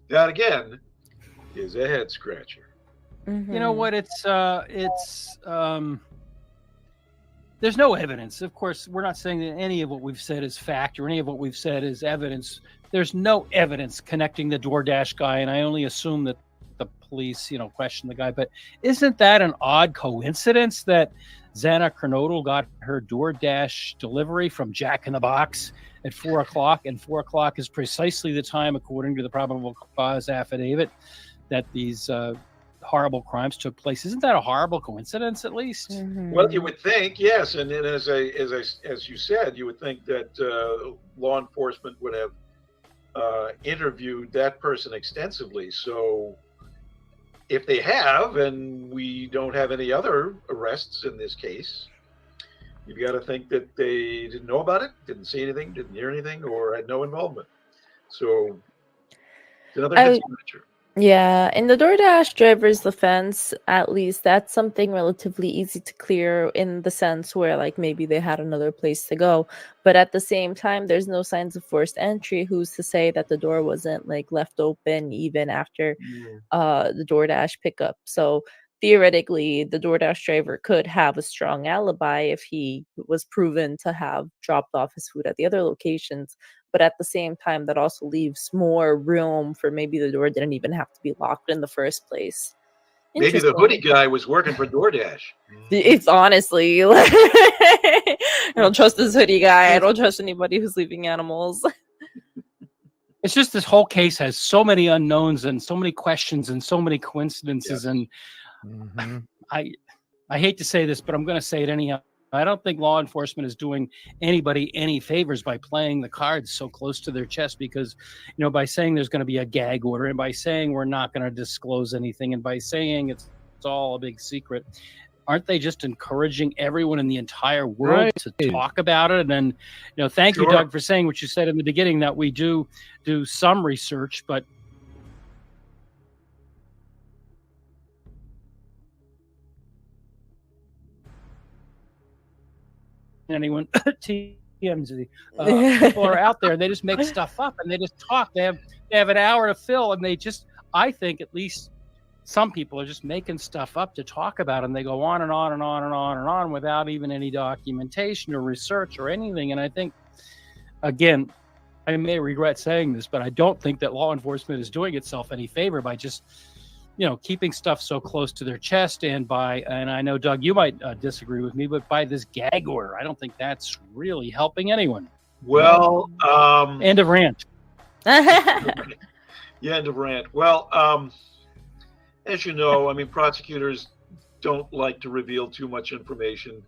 Q: that again is a head scratcher.
P: You know what? There's no evidence. Of course, we're not saying that any of what we've said is fact or any of what we've said is evidence. There's no evidence connecting the DoorDash guy, and I only assume that the police, question the guy. But isn't that an odd coincidence that Xana Kernodle got her DoorDash delivery from Jack in the Box at 4 o'clock, and 4 o'clock is precisely the time, according to the probable cause affidavit, that these horrible crimes took place? Isn't that a horrible coincidence, at least?
Q: Well, you would think, yes, and then as you said, you would think that law enforcement would have interviewed that person extensively. So, if they have, and we don't have any other arrests in this case, you've got to think that they didn't know about it, didn't see anything, didn't hear anything, or had no involvement. So, it's another head scratcher.
O: Yeah, in the DoorDash driver's defense, at least that's something relatively easy to clear in the sense where like maybe they had another place to go. But at the same time, there's no signs of forced entry. Who's to say that the door wasn't like left open even after the DoorDash pickup? So theoretically, the DoorDash driver could have a strong alibi if he was proven to have dropped off his food at the other locations. But at the same time, that also leaves more room for maybe the door didn't even have to be locked in the first place.
Q: Maybe the hoodie guy was working for DoorDash.
O: It's honestly, I don't trust this hoodie guy. I don't trust anybody who's leaving animals.
P: It's just this whole case has so many unknowns and so many questions and so many coincidences. And I hate to say this, but I'm going to say it anyhow. I don't think law enforcement is doing anybody any favors by playing the cards so close to their chest, because, by saying there's going to be a gag order, and by saying we're not going to disclose anything, and by saying it's all a big secret, aren't they just encouraging everyone in the entire world to talk about it? And then, thank you, Doug, for saying what you said in the beginning, that we do some research, but anyone TMZ people are out there, they just make stuff up and they just talk. They have an hour to fill, and I think at least some people are just making stuff up to talk about it, and they go on and on and on and on and on without even any documentation or research or anything. And I think, again, I may regret saying this, but I don't think that law enforcement is doing itself any favor by just keeping stuff so close to their chest, and I know, Doug, you might disagree with me, but by this gag order, I don't think that's really helping anyone.
Q: Well,
P: end of rant.
Q: Yeah, end of rant. Well, as you know, prosecutors don't like to reveal too much information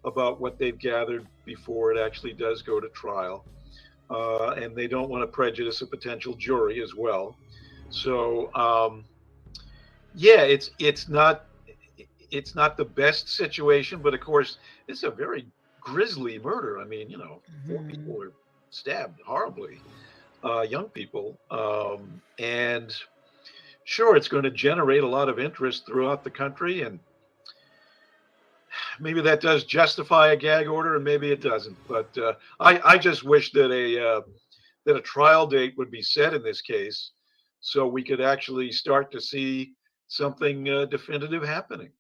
Q: about what they've gathered before it actually does go to trial. And they don't want to prejudice a potential jury as well. So, yeah, it's not the best situation, but of course it's a very grisly murder. 4 people were stabbed horribly, young people, and sure, it's going to generate a lot of interest throughout the country, and maybe that does justify a gag order, and maybe it doesn't. But I just wish that a trial date would be set in this case, so we could actually start to see something definitive happening.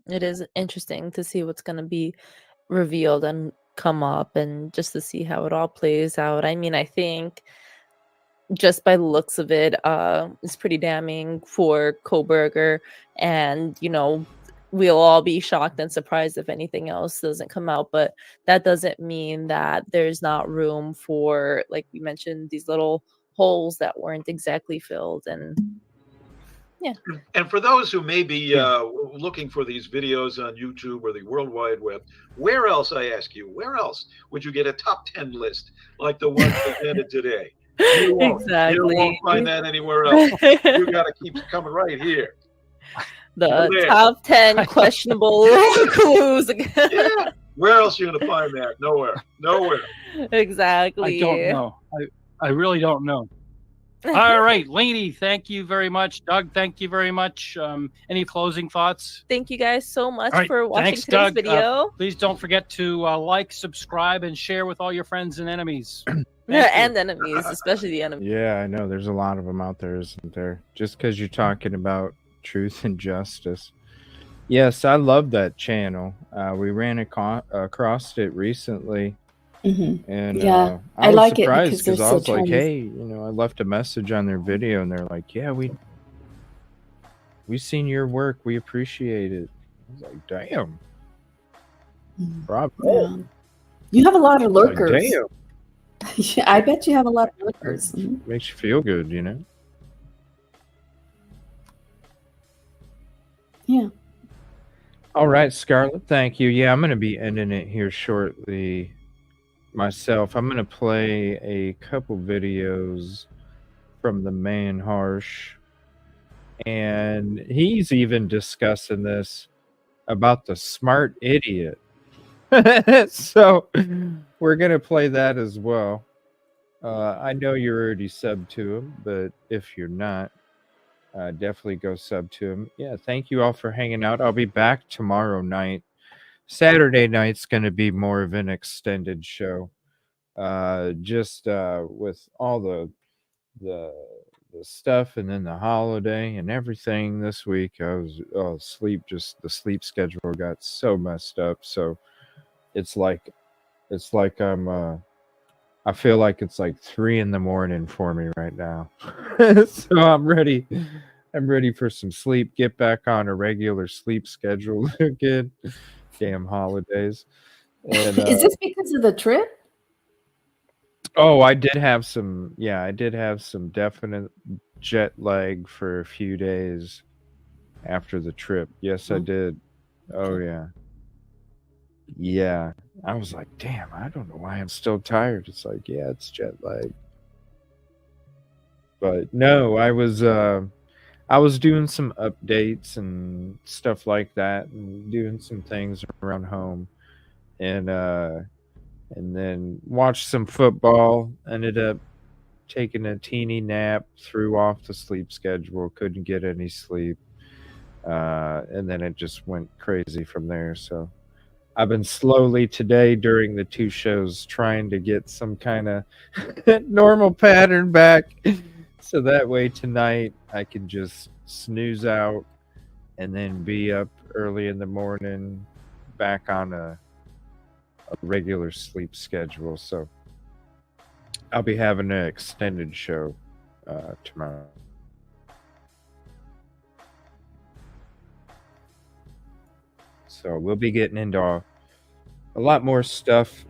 O: It is interesting to see what's going to be revealed and come up, and just to see how it all plays out. I think just by the looks of it, it's pretty damning for Kohberger, and we'll all be shocked and surprised if anything else doesn't come out. But that doesn't mean that there's not room for, like we mentioned, these little holes that weren't exactly filled. And yeah.
Q: And for those who may be looking for these videos on YouTube or the World Wide Web, where else, I ask you, where else would you get a top 10 list like the one presented today? You won't.
O: Exactly.
Q: You won't find that anywhere else. You got to keep it coming right here.
O: The
Q: There.
O: top 10 questionable clues.
Q: Yeah. Where else are you going to find that? Nowhere. Nowhere.
O: Exactly.
P: I don't know. I really don't know. All right, Lainey, thank you very much. Doug, thank you very much. Any closing thoughts?
O: Thank you guys so much
P: All right,
O: for watching
P: thanks,
O: today's
P: Doug.
O: video.
P: Please don't forget to like, subscribe, and share with all your friends and enemies.
O: And enemies, especially the enemies.
C: Yeah, I know. There's a lot of them out there, isn't there? Just because you're talking about truth and justice. Yes, I love that channel. We ran across it recently. And
M: Yeah,
C: I
M: I
C: was
M: like it
C: surprised
M: because they're
C: because I
M: so
C: was like,
M: Chinese.
C: hey, I left a message on their video and they're like, yeah, we've seen your work. We appreciate it. I was like, damn. Bravo.
M: Yeah. You have a lot of
C: Like,
M: lurkers.
C: damn.
M: Yeah, I bet you have a lot of lurkers. Mhm.
C: Makes you feel good,
M: Yeah.
C: All right, Scarlett, thank you. Yeah, I'm going to be ending it here shortly myself. I'm going to play a couple videos from the man Harsh, and he's even discussing this about the smart idiot. So we're going to play that as well. I know you're already subbed to him, but if you're not, definitely go sub to him. Yeah, thank you all for hanging out. I'll be back tomorrow night. Saturday night's going to be more of an extended show. Just with all the stuff and then the holiday and everything this week, I was the sleep schedule got so messed up. So it's like I feel like it's like 3 a.m. for me right now. So I'm ready for some sleep, get back on a regular sleep schedule again. Damn holidays. And
M: Is this because of the trip?
C: oh, I did have some definite jet lag for a few days after the trip. Yes, I did. Oh yeah. Yeah. I was like, damn, I don't know why I'm still tired. It's like, yeah, it's jet lag. But no, I was doing some updates and stuff like that and doing some things around home. And then watched some football, ended up taking a teeny nap, threw off the sleep schedule, couldn't get any sleep. And then it just went crazy from there. So I've been slowly today during the 2 shows trying to get some kind of normal pattern back. So that way tonight I can just snooze out and then be up early in the morning back on a regular sleep schedule. So I'll be having an extended show tomorrow. So we'll be getting into a lot more stuff,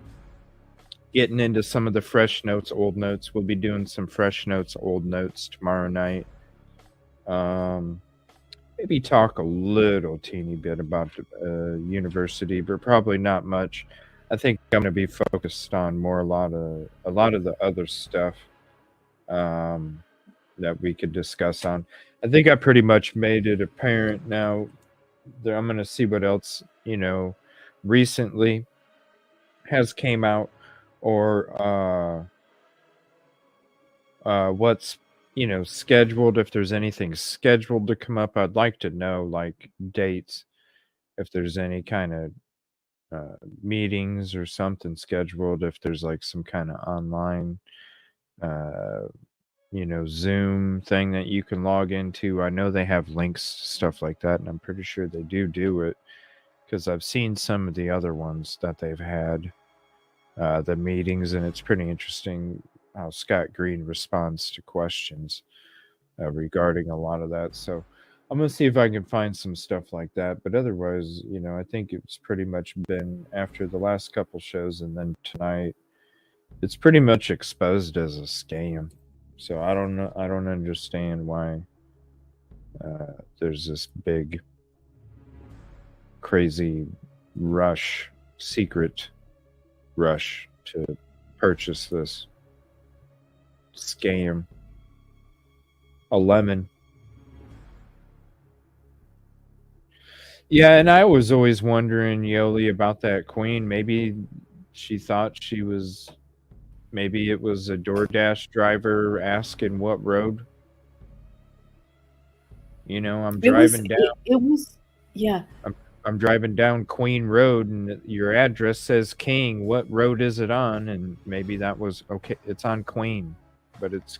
C: getting into some of the fresh notes, old notes. We'll be doing some fresh notes, old notes tomorrow night. Maybe talk a little teeny bit about the university, but probably not much. I think I'm going to be focused on more a lot of the other stuff that we could discuss on. I think I pretty much made it apparent now that I'm going to see what else, recently has came out or what's, scheduled. If there's anything scheduled to come up, I'd like to know like dates, if there's any kind of meetings or something scheduled, if there's like some kind of online Zoom thing that you can log into. I know they have links, stuff like that, and I'm pretty sure they do it because I've seen some of the other ones that they've had, the meetings, and it's pretty interesting how Scott Green responds to questions regarding a lot of that. So I'm going to see if I can find some stuff like that. But otherwise, I think it's pretty much been after the last couple shows and then tonight, it's pretty much exposed as a scam. So I don't know. I don't understand why there's this big, crazy secret rush to purchase this. scam. A lemon. Yeah, and I was always wondering, Yoli, about that queen. Maybe she thought she was, maybe it was a DoorDash driver asking what road. You know, I'm driving down.
M: It was, yeah.
C: I'm driving down Queen Road, and your address says King. What road is it on? And maybe that was okay. It's on Queen, but it's.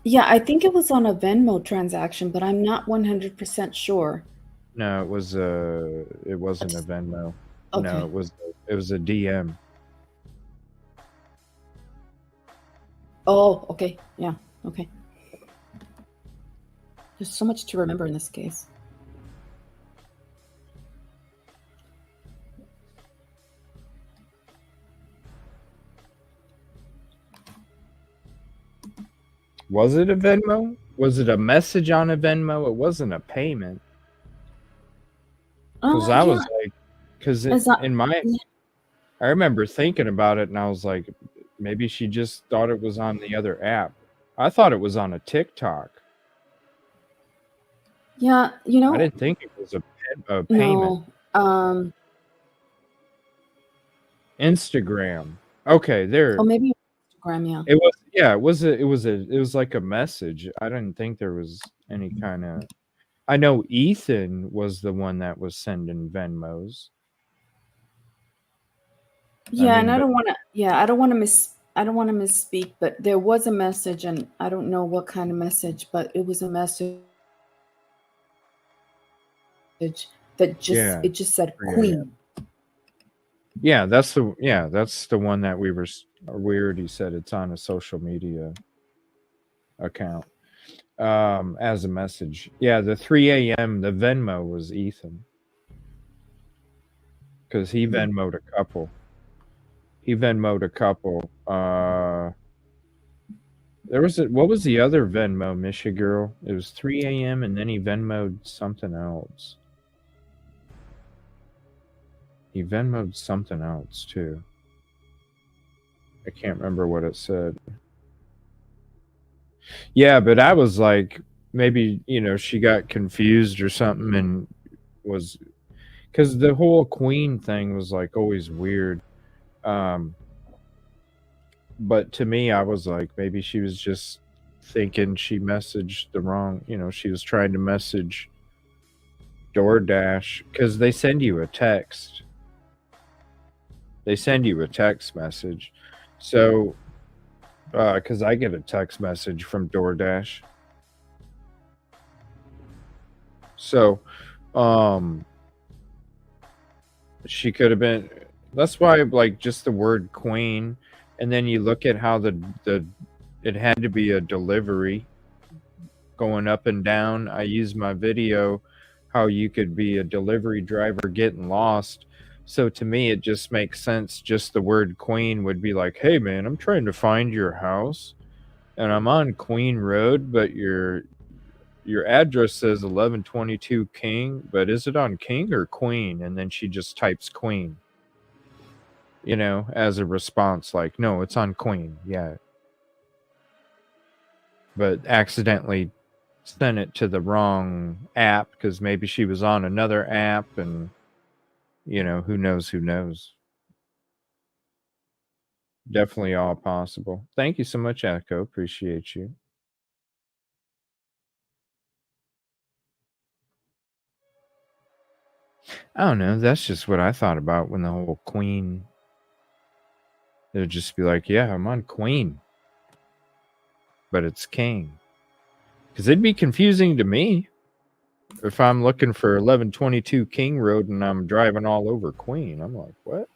M: Yeah, I think it was on a Venmo transaction, but I'm not 100% sure.
C: No, it was it wasn't a Venmo.
M: Okay.
C: No, it was a DM.
M: Oh, okay. Yeah, okay. There's so much to remember in this case.
C: Was it a Venmo? Was it a message on a Venmo? It wasn't a payment. Because I was like, because in my, I remember thinking about it, and I was like, maybe she just thought it was on the other app. I thought it was on a TikTok.
M: Yeah, you know,
C: I didn't think it was a payment.
M: No,
C: Instagram. Okay, there.
M: oh, maybe Instagram, yeah.
C: It was, yeah, it was like a message. I didn't think there was any kind of. I know Ethan was the one that was sending Venmos.
M: Yeah,
C: I
M: and
C: mean,
M: I
C: but-
M: don't want to. Yeah, I don't want to misspeak, but there was a message, and I don't know what kind of message, but it was a message that just
C: Yeah,
M: it just said
C: 3
M: Queen.
C: Yeah, that's the one that we already said it's on a social media account as a message. Yeah, the 3 a.m. the Venmo was Ethan because he Venmoed a couple. There was what was the other Venmo, Misha girl? It was 3 a.m. and then he Venmoed something else. He Venmoed something else too. I can't remember what it said. Yeah, but I was like, maybe, she got confused or something and was, because the whole Queen thing was like always weird. But to me, I was like, maybe she was just thinking she messaged the wrong, she was trying to message DoorDash because they send you a text. They send you a text message. So, because I get a text message from DoorDash. So, she could have been. That's why, like, just the word Queen, and then you look at how it had to be a delivery going up and down. I use my video how you could be a delivery driver getting lost. So to me, it just makes sense. Just the word Queen would be like, hey, man, I'm trying to find your house and I'm on Queen Road, but your address says 1122 King, but is it on King or Queen? And then she just types Queen, as a response, like, no, it's on Queen. Yeah. But accidentally sent it to the wrong app because maybe she was on another app and who knows. Definitely all possible. Thank you so much, Echo. Appreciate you. I don't know. That's just what I thought about when the whole Queen. It would just be like, yeah, I'm on Queen. But it's King. Because it'd be confusing to me if I'm looking for 1122 King Road and I'm driving all over Queen. I'm like, what?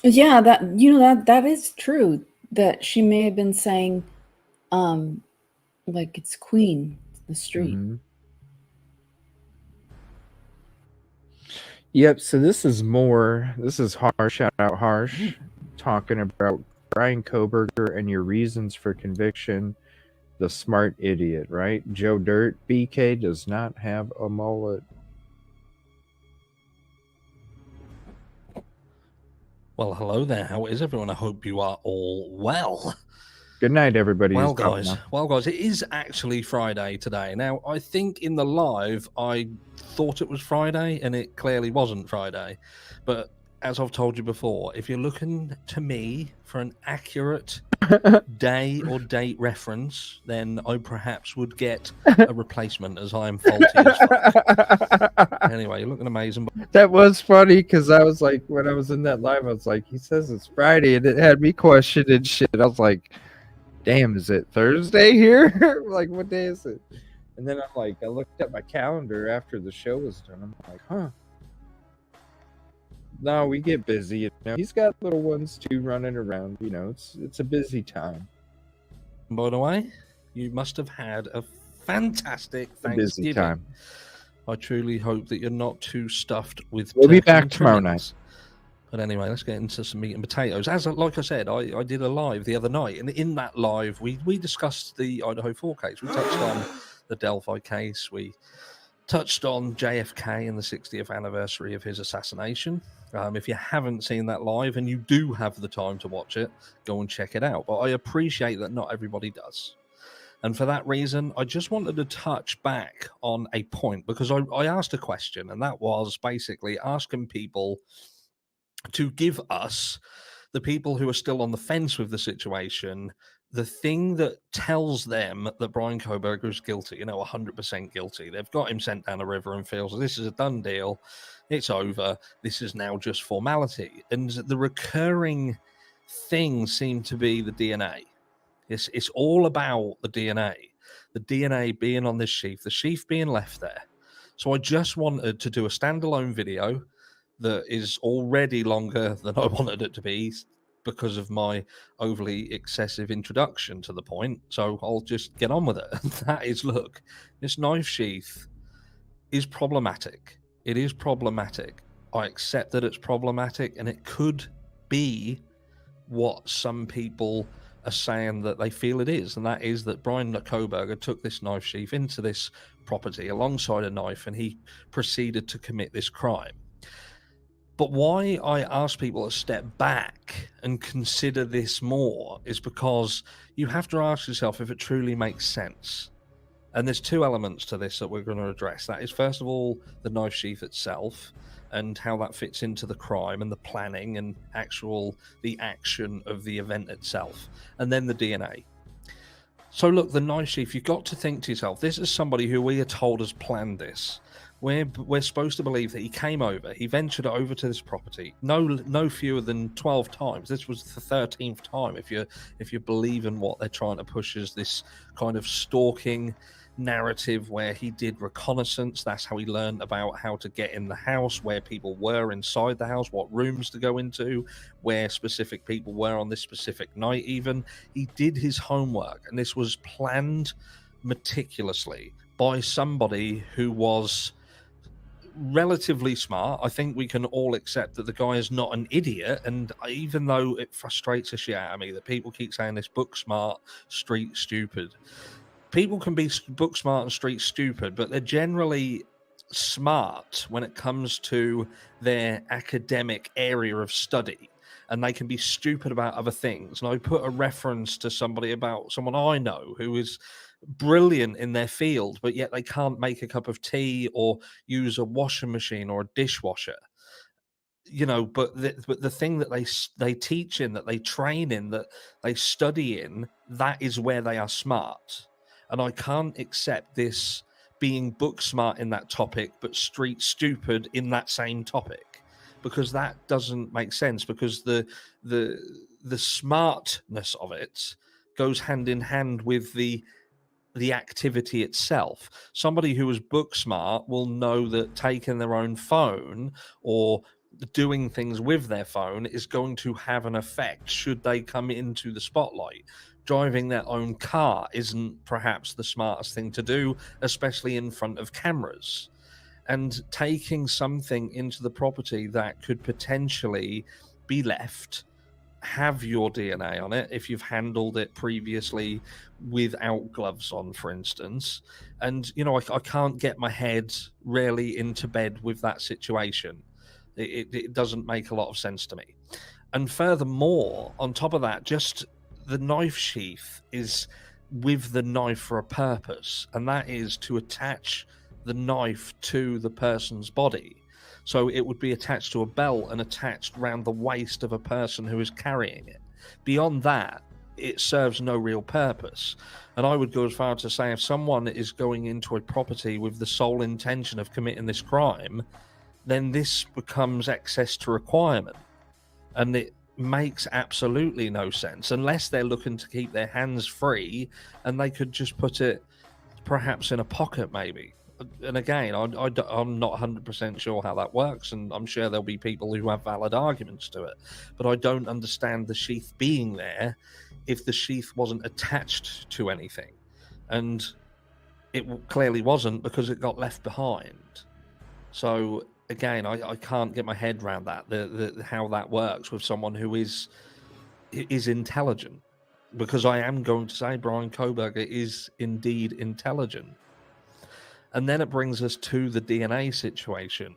M: Yeah, that is true. That she may have been saying, like it's Queen, the street.
C: Mm-hmm. Yep. So this is Harsh, shout out Harsh, talking about Brian Koberger and your reasons for conviction. The smart idiot, right? Joe Dirt, BK does not have a mullet.
B: Well, hello there. How is everyone? I hope you are all well.
C: Good night, everybody.
B: Well,
C: It's Doc
B: guys.
C: now.
B: Well, guys, it is actually Friday today. Now, I think in the live, I thought it was Friday, and it clearly wasn't Friday. But as I've told you before, if you're looking to me for an accurate day or date reference, then I perhaps would get a replacement, as I am faulty as fuck. Anyway, you're looking amazing.
C: That was funny because I was like, when I was in that live, I was like, he says it's Friday, and it had me questioning shit. I was like, damn, is it Thursday here? Like, what day is it? And then I looked at my calendar after the show was done. I'm like, huh. No, we get busy. You know, he's got little ones too running around. You know, it's a busy time.
B: By the way, you must have had a fantastic Thanksgiving.
C: Busy time.
B: I truly hope that you're not too stuffed with.
C: We'll be
B: turkey
C: back
B: and
C: tomorrow
B: trimmings. But anyway, let's get into some meat and potatoes. Like I said, I did a live the other night, and in that live, we discussed the Idaho4 case. We touched on the Delphi case. We touched on JFK and the 60th anniversary of his assassination. If you haven't seen that live and you do have the time to watch it, go and check it out. But I appreciate that not everybody does. And for that reason, I just wanted to touch back on a point, because I asked a question, and that was basically asking people to give us, the people who are still on the fence with the situation, the thing that tells them that Brian Kohberger is guilty, 100% guilty. They've got him sent down a river and feels this is a done deal. It's over. This is now just formality. And the recurring thing seemed to be the DNA. It's all about the DNA being on this sheath, the sheath being left there. So I just wanted to do a standalone video that is already longer than I wanted it to be because of my overly excessive introduction to the point. So I'll just get on with it. That is, look, this knife sheath is problematic. It is problematic. I accept that it's problematic, and it could be what some people are saying that they feel it is, and that is that Brian Kohberger took this knife sheath into this property alongside a knife, and he proceeded to commit this crime. But why I ask people to step back and consider this more is because you have to ask yourself if it truly makes sense. And there's two elements to this that we're going to address. That is, first of all, the knife sheath itself and how that fits into the crime and the planning and the action of the event itself. And then the DNA. So look, the knife sheath, you've got to think to yourself, this is somebody who we are told has planned this. We're supposed to believe that he came over, he ventured over to this property no fewer than 12 times. This was the 13th time, if you believe in what they're trying to push as this kind of stalking narrative, where he did reconnaissance. That's how he learned about how to get in the house, where people were inside the house, what rooms to go into, where specific people were on this specific night. Even he did his homework, and this was planned meticulously by somebody who was relatively smart. I think we can all accept that the guy is not an idiot, and even though it frustrates the shit out of me that people keep saying this book smart, street stupid, people can be book smart and street stupid, but they're generally smart when it comes to their academic area of study, and they can be stupid about other things. And I put a reference to someone I know who is brilliant in their field, but yet they can't make a cup of tea or use a washing machine or a dishwasher. But the thing that they teach in, that they train in, that they study in, that is where they are smart. And I can't accept this being book smart in that topic, but street stupid in that same topic, because that doesn't make sense. Because the smartness of it goes hand in hand with the activity itself. Somebody who is book smart will know that taking their own phone or doing things with their phone is going to have an effect should they come into the spotlight. Driving their own car isn't perhaps the smartest thing to do, especially in front of cameras. And taking something into the property that could potentially be left, have your DNA on it if you've handled it previously without gloves on, for instance. And, I can't get my head really into bed with that situation. It doesn't make a lot of sense to me. And furthermore, on top of that, just the knife sheath is with the knife for a purpose, and that is to attach the knife to the person's body. So it would be attached to a belt and attached around the waist of a person who is carrying it. Beyond that, it serves no real purpose. And I would go as far to say, if someone is going into a property with the sole intention of committing this crime, then this becomes access to requirement. And it makes absolutely no sense unless they're looking to keep their hands free, and they could just put it perhaps in a pocket maybe. And again, I'm not 100% sure how that works, and I'm sure there'll be people who have valid arguments to it, but I don't understand the sheath being there if the sheath wasn't attached to anything. And it clearly wasn't, because it got left behind. So again, I can't get my head around that, how that works with someone who is intelligent, because I am going to say Brian Kohberger is indeed intelligent. And then it brings us to the DNA situation,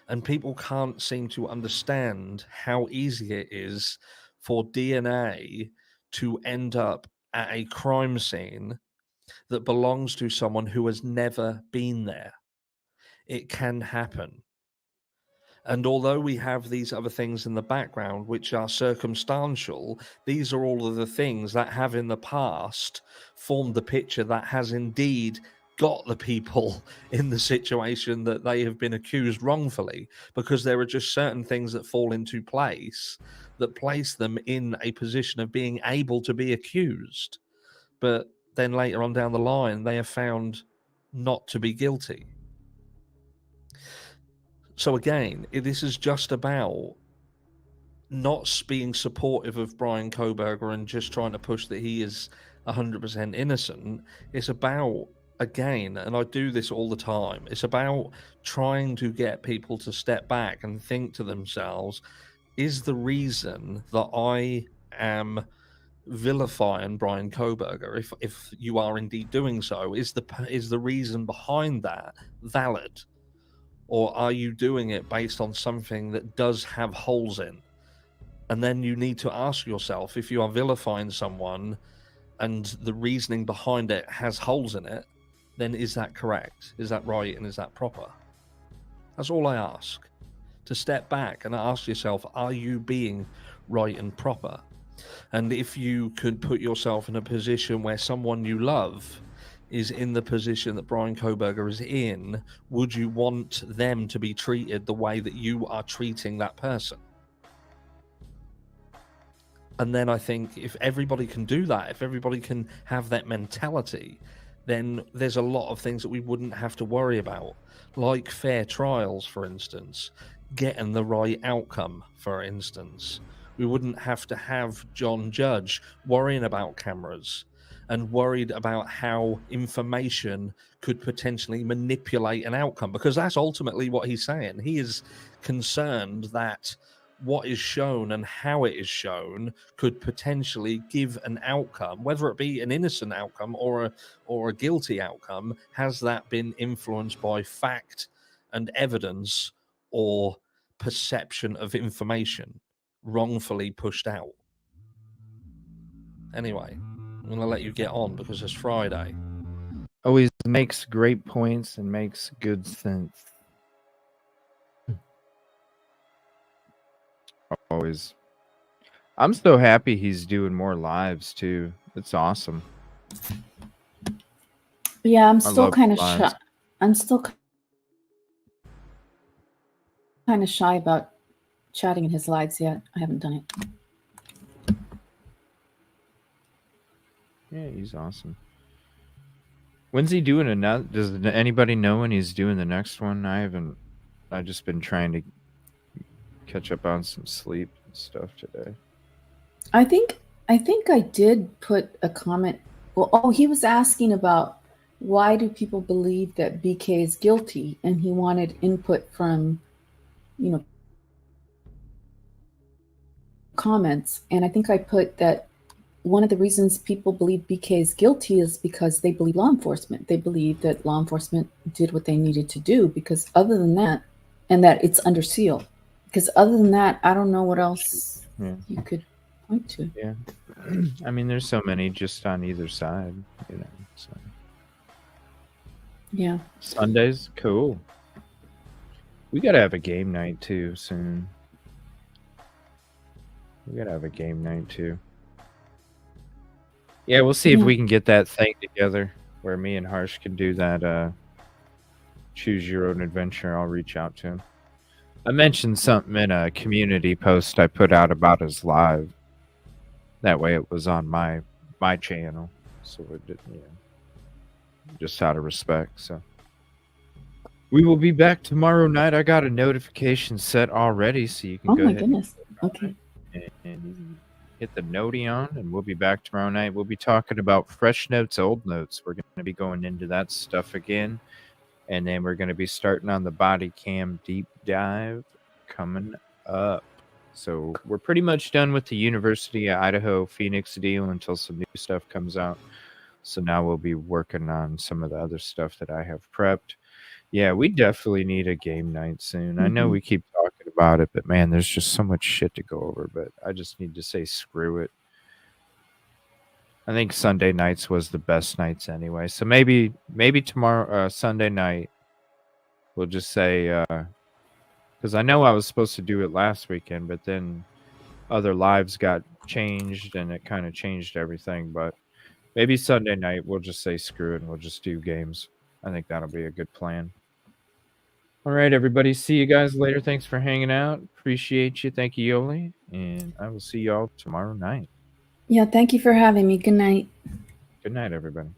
B: and people can't seem to understand how easy it is for DNA to end up at a crime scene that belongs to someone who has never been there. It can happen. And although we have these other things in the background which are circumstantial, these are all of the things that have in the past formed the picture that has indeed got the people in the situation that they have been accused wrongfully, because there are just certain things that fall into place that place them in a position of being able to be accused. But then later on down the line, they are found not to be guilty. So again, this is just about not being supportive of Brian Kohberger and just trying to push that he is 100% innocent. It's about, again, and I do this all the time, it's about trying to get people to step back and think to themselves, is the reason that I am vilifying Brian Kohberger, if you are indeed doing so, is the reason behind that valid? Or are you doing it based on something that does have holes in? And then you need to ask yourself, if you are vilifying someone and the reasoning behind it has holes in it, then is that correct? Is that right? And is that proper? That's all I ask. To step back and ask yourself, are you being right and proper? And if you could put yourself in a position where someone you love is in the position that Brian Kohberger is in, would you want them to be treated the way that you are treating that person? And then I think if everybody can do that, if everybody can have that mentality, then there's a lot of things that we wouldn't have to worry about, like fair trials, for instance, getting the right outcome, for instance. We wouldn't have to have John Judge worrying about cameras and worried about how information could potentially manipulate an outcome, because that's ultimately what he's saying. He is concerned that what is shown and how it is shown could potentially give an outcome, whether it be an innocent outcome or a guilty outcome. Has that been influenced by fact and evidence or perception of information wrongfully pushed out? Anyway, I'm going to let you get on because it's Friday.
C: Always makes great points and makes good sense. Always. I'm so happy he's doing more lives too. It's awesome.
M: Yeah, I'm
C: I
M: still
C: love
M: kind of
C: lives.
M: shy. I'm still kind of shy about chatting in his lives yet. I haven't done it.
C: Yeah, he's awesome. When's he doing another? Does anybody know when he's doing the next one? I haven't. I've just been trying to catch up on some sleep and stuff today.
M: I think I did put a comment. Well, he was asking about why do people believe that BK is guilty, and he wanted input from, comments. And I think I put that one of the reasons people believe BK is guilty is because they believe law enforcement. They believe that law enforcement did what they needed to do, because other than that, and that it's under seal. Because other than that, I don't know what else
C: Yeah.
M: you could point to.
C: Yeah. I mean, there's so many just on either side, you know. So.
M: Yeah.
C: Sundays, cool. We gotta have a game night too soon. We gotta have a game night too. Yeah, we'll see if we can get that thing together where me and Harsh can do that choose your own adventure. I'll reach out to him. I mentioned something in a community post I put out about his live. That way it was on my channel. So it didn't, you know, just out of respect. So we will be back tomorrow night. I got a notification set already, so you can
M: Oh
C: go
M: my
C: ahead
M: goodness. Okay.
C: and hit the noti on, and we'll be back tomorrow night. We'll be talking about fresh notes, old notes. We're going to be going into that stuff again, and then we're going to be starting on the body cam deep dive coming up. So we're pretty much done with the University of Idaho Phoenix deal until some new stuff comes out. So now we'll be working on some of the other stuff that I have prepped. Yeah, we definitely need a game night soon. I know we keep talking about it, but man, there's just so much shit to go over. But I just need to say screw it. I think Sunday nights was the best nights anyway. So maybe tomorrow, Sunday night, we'll just say, because I know I was supposed to do it last weekend, but then other lives got changed and it kind of changed everything. But maybe Sunday night, we'll just say screw it and we'll just do games. I think that'll be a good plan. All right, everybody. See you guys later. Thanks for hanging out. Appreciate you. Thank you, Yoli. And I will see y'all tomorrow night.
M: Yeah, thank you for having me. Good night.
C: Good night, everybody.